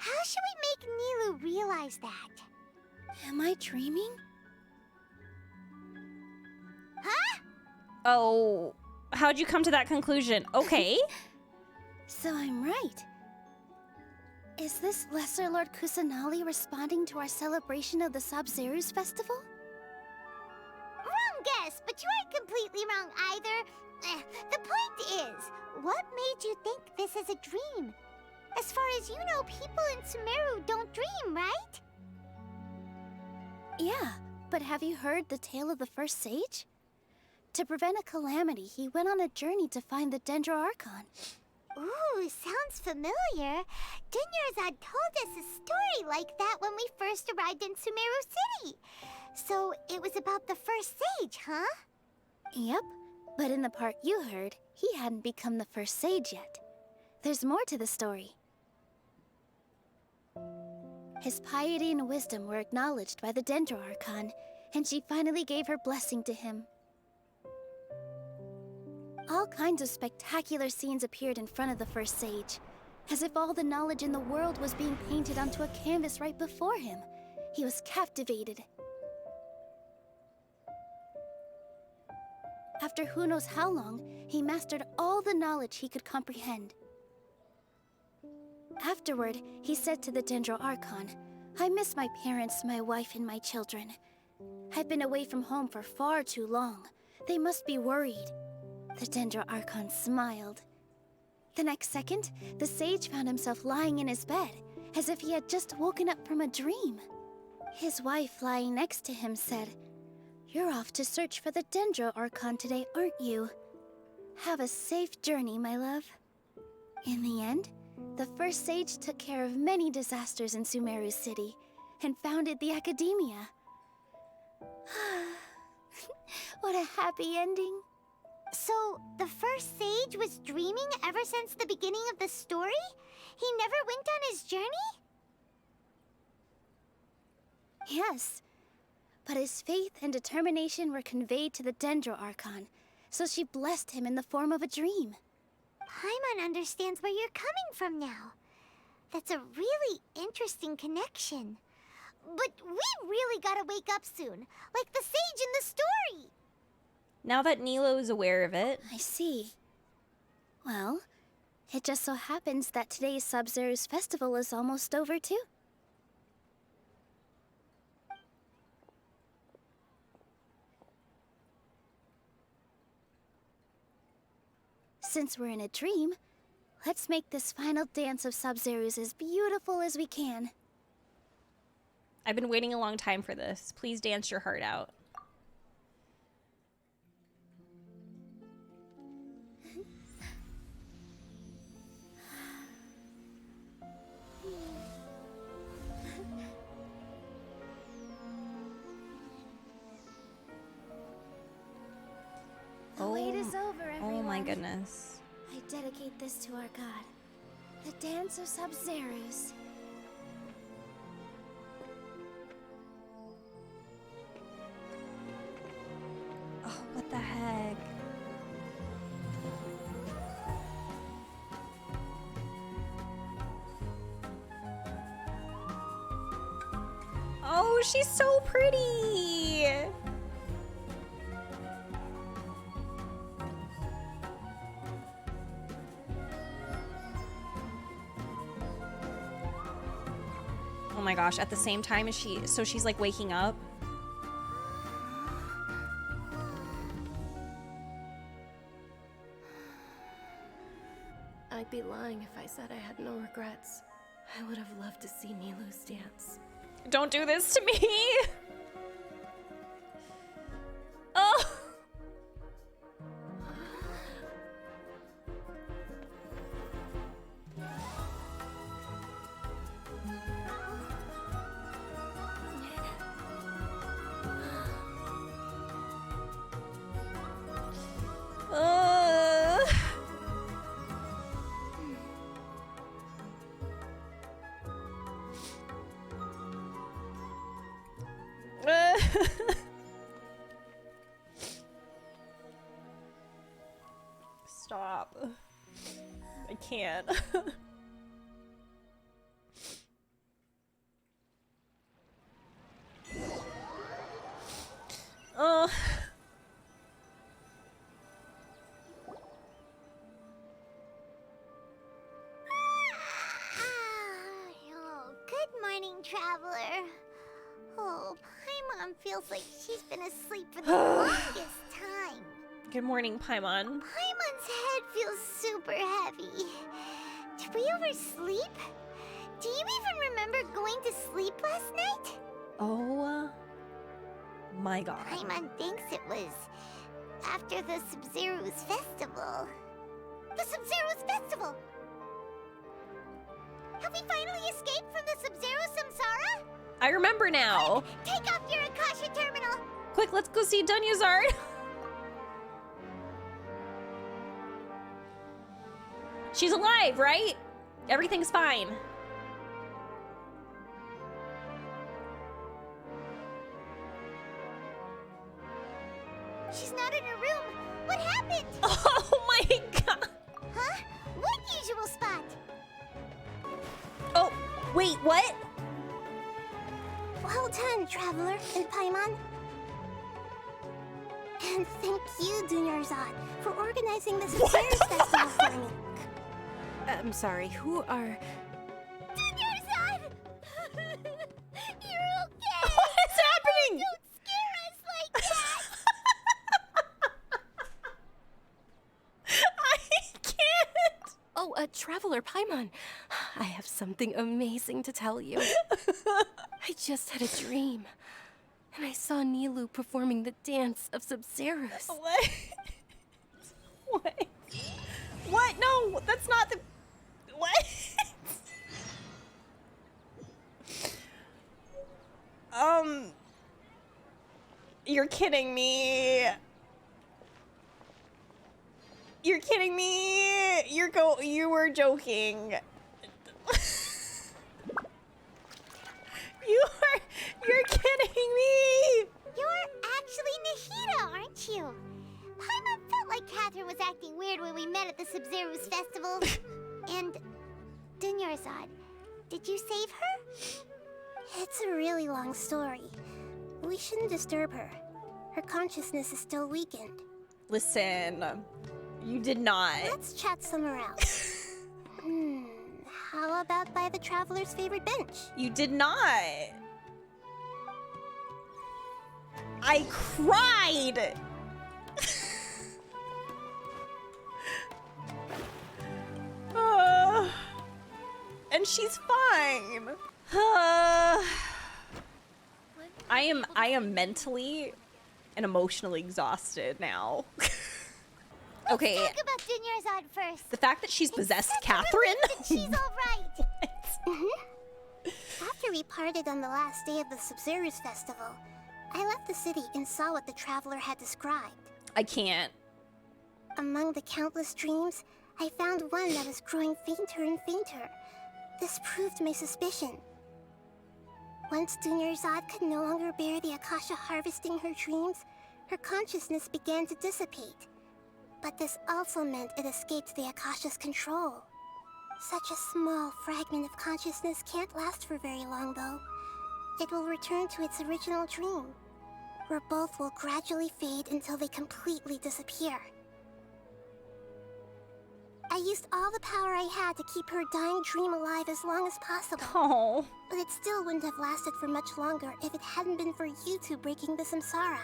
[SPEAKER 2] How should we make Nilu realize that?
[SPEAKER 4] Am I dreaming?
[SPEAKER 2] Huh?
[SPEAKER 1] Oh, how'd you come to that conclusion? Okay.
[SPEAKER 4] So I'm right. Is this Lesser Lord Kusanali responding to our celebration of the Sabzeruz festival?
[SPEAKER 2] Wrong guess, but you aren't completely wrong either. The point is, what made you think this is a dream? As far as you know, people in Sumeru don't dream, right?
[SPEAKER 4] Yeah, but have you heard the tale of the first sage? To prevent a calamity, he went on a journey to find the Dendro Archon.
[SPEAKER 2] Ooh, sounds familiar. Dunyarzad told us a story like that when we first arrived in Sumeru City. So it was about the first sage, huh?
[SPEAKER 4] Yep, but in the part you heard, he hadn't become the first sage yet. There's more to the story. His piety and wisdom were acknowledged by the Dendro Archon, and she finally gave her blessing to him. All kinds of spectacular scenes appeared in front of the first sage, as if all the knowledge in the world was being painted onto a canvas right before him. He was captivated. After who knows how long, he mastered all the knowledge he could comprehend. Afterward, he said to the Dendro Archon, "I miss my parents, my wife, and my children. I've been away from home for far too long. They must be worried." The Dendro Archon smiled. The next second, the sage found himself lying in his bed, as if he had just woken up from a dream. His wife, lying next to him, said, "You're off to search for the Dendro Archon today, aren't you? Have a safe journey, my love." In the end, the first sage took care of many disasters in Sumeru City, and founded the Academia. What a happy ending.
[SPEAKER 2] So, the first sage was dreaming ever since the beginning of the story? He never went on his journey?
[SPEAKER 4] Yes, but his faith and determination were conveyed to the Dendro Archon, so she blessed him in the form of a dream.
[SPEAKER 2] Paimon understands where you're coming from now. That's a really interesting connection. But we really gotta wake up soon, like the sage in the story.
[SPEAKER 1] Now that Nilo is aware of it.
[SPEAKER 4] I see. Well, it just so happens that today's Sabzeruz festival is almost over too. Since we're in a dream, let's make this final dance of Sabzeruz as beautiful as we can.
[SPEAKER 1] I've been waiting a long time for this. Please dance your heart out.
[SPEAKER 4] The wait is over, everyone.
[SPEAKER 1] Oh my goodness.
[SPEAKER 4] I dedicate this to our god, the Dance of Sub-Zerus.
[SPEAKER 1] Oh, what the heck? Oh, she's so pretty. Oh my gosh, at the same time as she's like waking up.
[SPEAKER 3] I'd be lying if I said I had no regrets. I would have loved to see Nilou's dance.
[SPEAKER 1] Don't do this to me. Oh. Stop. I can't. Oh.
[SPEAKER 2] Oh, good morning, traveler. Oh, Paimon feels like she's been asleep for the longest time.
[SPEAKER 1] Good morning, Paimon.
[SPEAKER 2] Paimon's head feels super heavy. Did we oversleep? Do you even remember going to sleep last night?
[SPEAKER 1] Oh my god.
[SPEAKER 2] Paimon thinks it was after the Sub-Zeru's festival. The Sub-Zeru's festival! Have we finally escaped from the Sub-Zero Samsara?
[SPEAKER 1] I remember now.
[SPEAKER 2] Quick, take off your Akasha terminal!
[SPEAKER 1] Quick, let's go see Dunyarzad. She's alive, right? Everything's fine.
[SPEAKER 2] She's not in her room. What happened?
[SPEAKER 1] Oh my god.
[SPEAKER 2] Huh? What usual spot?
[SPEAKER 1] Oh, wait, what?
[SPEAKER 14] Well done, Traveler and Paimon. And thank you, Dunyarzad, for organizing this Affairs Festival for me.
[SPEAKER 3] I'm sorry, who are...
[SPEAKER 2] Dunyarzad! You're okay!
[SPEAKER 1] What is happening?
[SPEAKER 2] Don't scare us like that!
[SPEAKER 1] I can't!
[SPEAKER 3] Oh, Traveler Paimon, I have something amazing to tell you. I just had a dream, and I saw Nilou performing the dance of Sub-Zerus.
[SPEAKER 1] What? What? What? No, that's not the... What? You're kidding me. You're kidding me. You were joking. You're kidding me.
[SPEAKER 2] You're actually Nahida, aren't you? Paimon felt like Catherine was acting weird when we met at the Sub-Zeru's festival. And Dunyarzad, did you save her?
[SPEAKER 14] It's a really long story. We shouldn't disturb her. Her consciousness is still weakened.
[SPEAKER 1] Listen, you did not.
[SPEAKER 14] Let's chat somewhere else. How about by the Traveler's favorite bench?
[SPEAKER 1] You did not. I cried. And she's fine. I am mentally and emotionally exhausted now. Okay.
[SPEAKER 2] Let's talk about Dunyarzad first.
[SPEAKER 1] The fact that she's possessed Catherine.
[SPEAKER 2] That she's all right.
[SPEAKER 14] After we parted on the last day of the Sub-Zerus festival, I left the city and saw what the Traveler had described.
[SPEAKER 1] I can't.
[SPEAKER 14] Among the countless dreams, I found one that was growing fainter and fainter. This proved my suspicion. Once Dunyarzad could no longer bear the Akasha harvesting her dreams, her consciousness began to dissipate. But this also meant it escaped the Akasha's control. Such a small fragment of consciousness can't last for very long, though. It will return to its original dream, where both will gradually fade until they completely disappear. I used all the power I had to keep her dying dream alive as long as possible.
[SPEAKER 1] Oh.
[SPEAKER 14] But it still wouldn't have lasted for much longer if it hadn't been for you two breaking the samsara.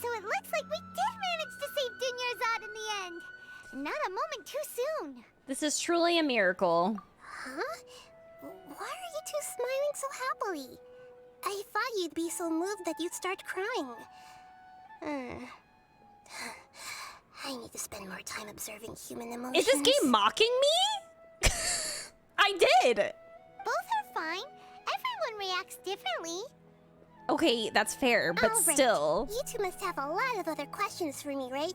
[SPEAKER 2] So it looks like we did manage to save Dunyarzad in the end. Not a moment too soon.
[SPEAKER 1] This is truly a miracle.
[SPEAKER 14] Huh? Why are you two smiling so happily? I thought you'd be so moved that you'd start crying. I need to spend more time observing human emotions.
[SPEAKER 1] Is this game mocking me? I did!
[SPEAKER 2] Both are fine. Everyone reacts differently.
[SPEAKER 1] Okay, that's fair, but
[SPEAKER 14] All right.
[SPEAKER 1] still.
[SPEAKER 14] You two must have a lot of other questions for me, right?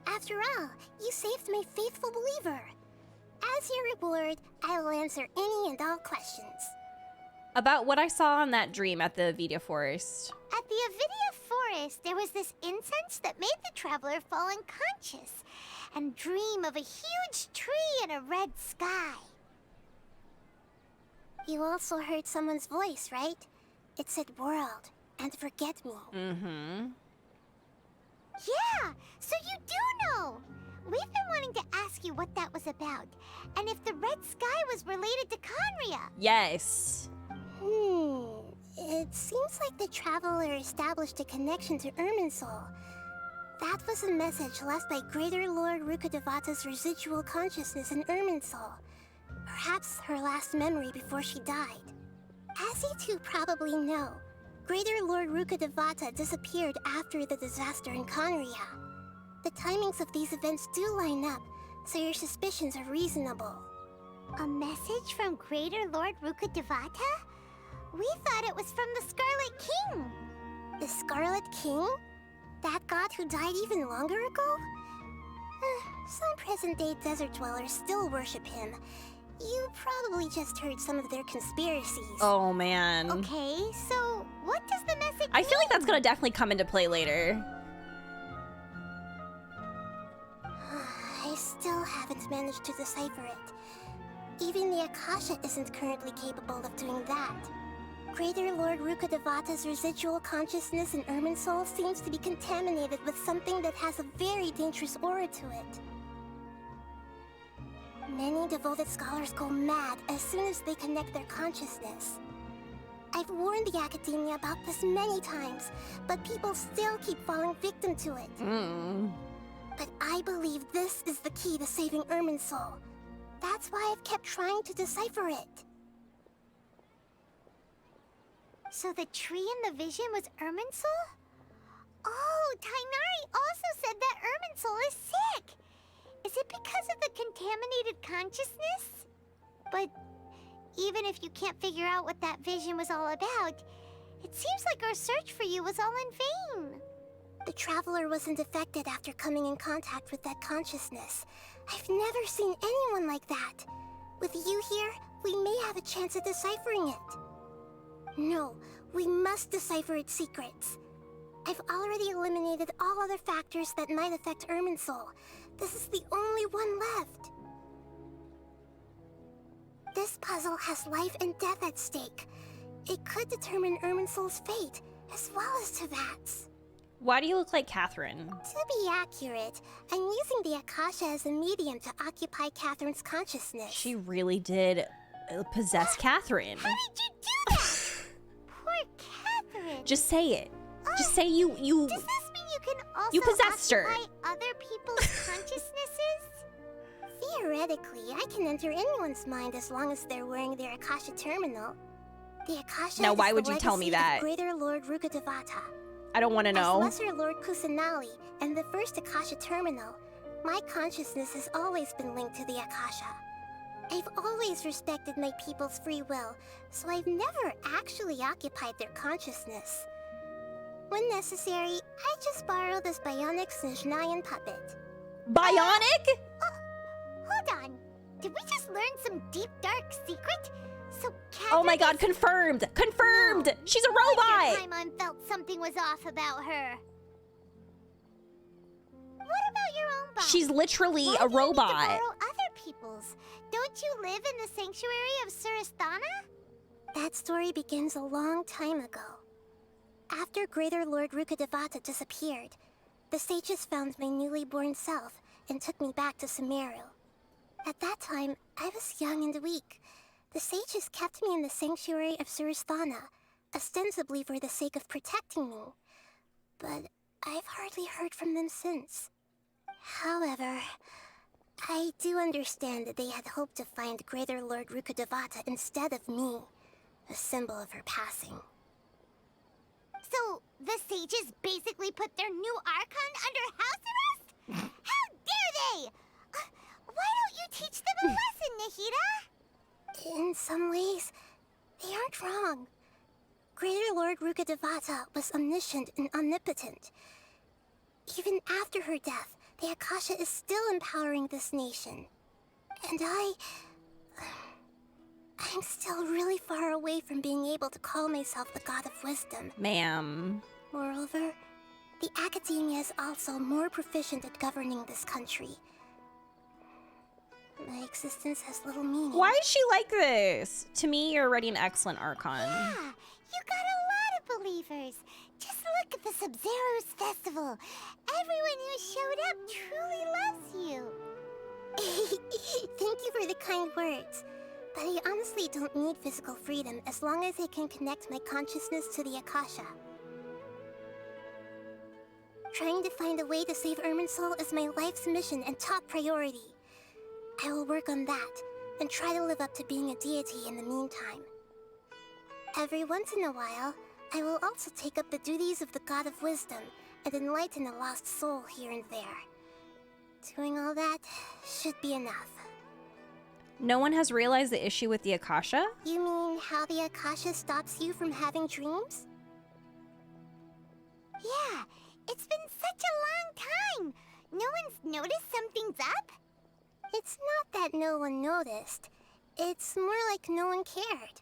[SPEAKER 14] After all, you saved my faithful believer. As your reward, I will answer any and all questions.
[SPEAKER 1] About what I saw on that dream at the Avidia Forest.
[SPEAKER 2] At the Avidia Forest, there was this incense that made the traveler fall unconscious and dream of a huge tree and a red sky.
[SPEAKER 14] You also heard someone's voice, right? It said world and forget me.
[SPEAKER 1] Mm-hmm.
[SPEAKER 2] Yeah, so you do know. We've been wanting to ask you what that was about, and if the red sky was related to Conria.
[SPEAKER 1] Yes.
[SPEAKER 14] It seems like the traveler established a connection to Irminsul. That was a message left by Greater Lord Rukkhadevata's residual consciousness in Irminsul. Perhaps her last memory before she died. As you two probably know, Greater Lord Rukkhadevata disappeared after the disaster in Conria. The timings of these events do line up, so your suspicions are reasonable.
[SPEAKER 2] A message from Greater Lord Rukkhadevata? We thought it was from the Scarlet King.
[SPEAKER 14] The Scarlet King? That god who died even longer ago? Some present-day desert dwellers still worship him. You probably just heard some of their conspiracies.
[SPEAKER 1] Oh, man.
[SPEAKER 2] Okay, so what does the message
[SPEAKER 1] I feel like that's gonna definitely come into play later.
[SPEAKER 14] I still haven't managed to decipher it. Even the Akasha isn't currently capable of doing that. Greater Lord Rukkhadevata's residual consciousness in Irminsul seems to be contaminated with something that has a very dangerous aura to it. Many devoted scholars go mad as soon as they connect their consciousness. I've warned the Academia about this many times, but people still keep falling victim to it. But I believe this is the key to saving Irminsul. That's why I've kept trying to decipher it.
[SPEAKER 2] So the tree in the vision was Irminsul? Oh, Tainari also said that Irminsul is sick! Is it because of the contaminated consciousness? But even if you can't figure out what that vision was all about, it seems like our search for you was all in vain.
[SPEAKER 14] The Traveler wasn't affected after coming in contact with that consciousness. I've never seen anyone like that. With you here, we may have a chance at deciphering it. No, we must decipher its secrets. I've already eliminated all other factors that might affect Irminsul. This is the only one left. This puzzle has life and death at stake. It could determine Irminsul's fate, as well as Tevat's.
[SPEAKER 1] Why do you look like Catherine?
[SPEAKER 14] To be accurate, I'm using the Akasha as a medium to occupy Catherine's consciousness.
[SPEAKER 1] She really did possess Catherine.
[SPEAKER 2] How did you do that? Poor Catherine.
[SPEAKER 1] Just say it. Just say you.
[SPEAKER 2] Does this mean you can also
[SPEAKER 1] You possessed her.
[SPEAKER 2] occupy other people's consciousnesses?
[SPEAKER 14] Theoretically, I can enter anyone's mind as long as they're wearing their Akasha terminal. The Akasha
[SPEAKER 1] Now, why
[SPEAKER 14] is
[SPEAKER 1] would
[SPEAKER 14] the
[SPEAKER 1] you tell me
[SPEAKER 14] legacy
[SPEAKER 1] that?
[SPEAKER 14] of Greater Lord Rukkhadevata.
[SPEAKER 1] I don't want to know.
[SPEAKER 14] As Lesser Lord Kusanali and the first Akasha terminal, my consciousness has always been linked to the Akasha. I've always respected my people's free will, so I've never actually occupied their consciousness. When necessary, I just borrow this bionic Snezhnayan puppet.
[SPEAKER 1] Bionic?
[SPEAKER 2] Hold on. Did we just learn some deep, dark secret? So
[SPEAKER 1] Oh my god, confirmed! Confirmed!
[SPEAKER 2] No.
[SPEAKER 1] She's a robot!
[SPEAKER 2] Paimon felt something was off about her. What about your own body?
[SPEAKER 1] She's literally
[SPEAKER 2] Why
[SPEAKER 1] a
[SPEAKER 2] do you need to
[SPEAKER 1] robot.
[SPEAKER 2] borrow other people's? Don't you live in the sanctuary of Surasthana?
[SPEAKER 14] That story begins a long time ago. After Greater Lord Rukkhadevata disappeared, the sages found my newly born self and took me back to Sumeru. At that time, I was young and weak. The sages kept me in the sanctuary of Surasthana, ostensibly for the sake of protecting me. But I've hardly heard from them since. However, I do understand that they had hoped to find Greater Lord Rukkhadevata instead of me, a symbol of her passing.
[SPEAKER 2] So, the sages basically put their new Archon under house arrest? How dare they! Why don't you teach them a lesson, Nahida?
[SPEAKER 14] In some ways, they aren't wrong. Greater Lord Rukkhadevata was omniscient and omnipotent. Even after her death, the Akasha is still empowering this nation. And I'm still really far away from being able to call myself the God of Wisdom.
[SPEAKER 1] Ma'am.
[SPEAKER 14] Moreover, the academia is also more proficient at governing this country. My existence has little meaning.
[SPEAKER 1] Why is she like this? To me, you're already an excellent Archon.
[SPEAKER 2] Yeah, you got a lot of believers. Just look at the Sub-Zero's festival. Everyone who showed up truly loves you.
[SPEAKER 14] Thank you for the kind words. But I honestly don't need physical freedom as long as I can connect my consciousness to the Akasha. Trying to find a way to save Irminsul is my life's mission and top priority. I will work on that, and try to live up to being a deity in the meantime. Every once in a while, I will also take up the duties of the God of Wisdom and enlighten a lost soul here and there. Doing all that should be enough.
[SPEAKER 1] No one has realized the issue with the Akasha?
[SPEAKER 14] You mean how the Akasha stops you from having dreams?
[SPEAKER 2] Yeah, it's been such a long time. No one's noticed something's up?
[SPEAKER 14] It's not that no one noticed. It's more like no one cared.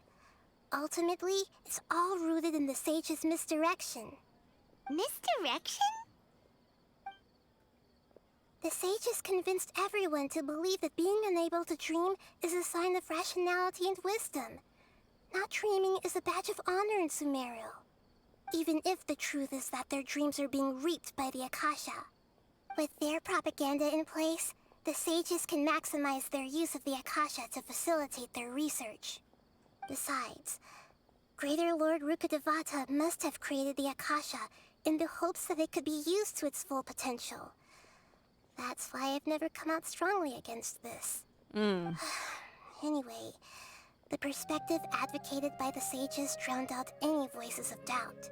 [SPEAKER 14] Ultimately, it's all rooted in the sage's misdirection.
[SPEAKER 2] Misdirection?
[SPEAKER 14] The sages convinced everyone to believe that being unable to dream is a sign of rationality and wisdom. Not dreaming is a badge of honor in Sumeru. Even if the truth is that their dreams are being reaped by the Akasha. With their propaganda in place, the sages can maximize their use of the Akasha to facilitate their research. Besides, Greater Lord Rukkhadevata must have created the Akasha in the hopes that it could be used to its full potential. That's why I've never come out strongly against this. Anyway, the perspective advocated by the sages drowned out any voices of doubt.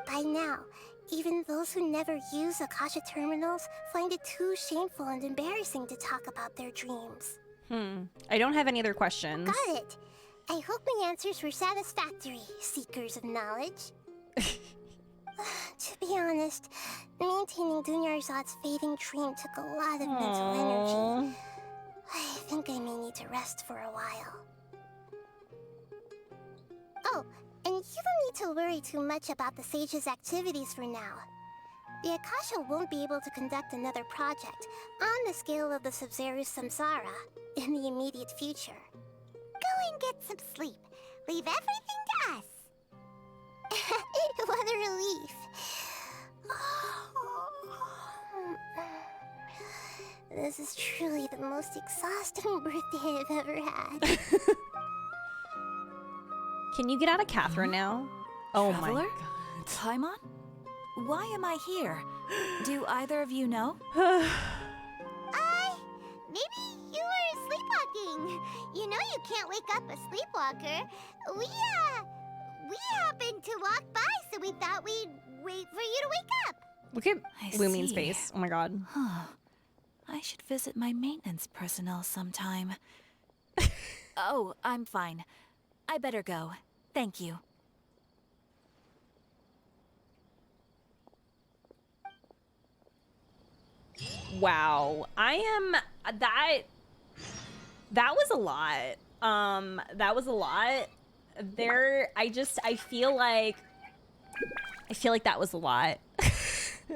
[SPEAKER 14] By now, even those who never use Akasha terminals find it too shameful and embarrassing to talk about their dreams.
[SPEAKER 1] I don't have any other questions.
[SPEAKER 14] Got it. I hope my answers were satisfactory, seekers of knowledge. To be honest, maintaining Dunyarzad's fading dream took a lot of mental energy. I think I may need to rest for a while. Oh, and you don't need to worry too much about the sage's activities for now. The Akasha won't be able to conduct another project on the scale of the Sub-Zeru Samsara in the immediate future.
[SPEAKER 2] Go and get some sleep. Leave everything to us.
[SPEAKER 14] What a relief. This is truly the most exhausting birthday I've ever had.
[SPEAKER 1] Can you get out of Catherine now? Oh my
[SPEAKER 17] Traveler?
[SPEAKER 1] god.
[SPEAKER 17] Paimon? Why am I here? Do either of you know?
[SPEAKER 2] Maybe you were sleepwalking. You know you can't wake up a sleepwalker. We happened to walk by, so we thought we'd wait for you to wake up.
[SPEAKER 1] Look at
[SPEAKER 17] I
[SPEAKER 1] Lumine's
[SPEAKER 17] see.
[SPEAKER 1] face. Oh my god.
[SPEAKER 17] Huh. I should visit my maintenance personnel sometime. Oh, I'm fine. I better go. Thank you.
[SPEAKER 1] Wow. I am... That was a lot. That was a lot. I feel like that was a lot.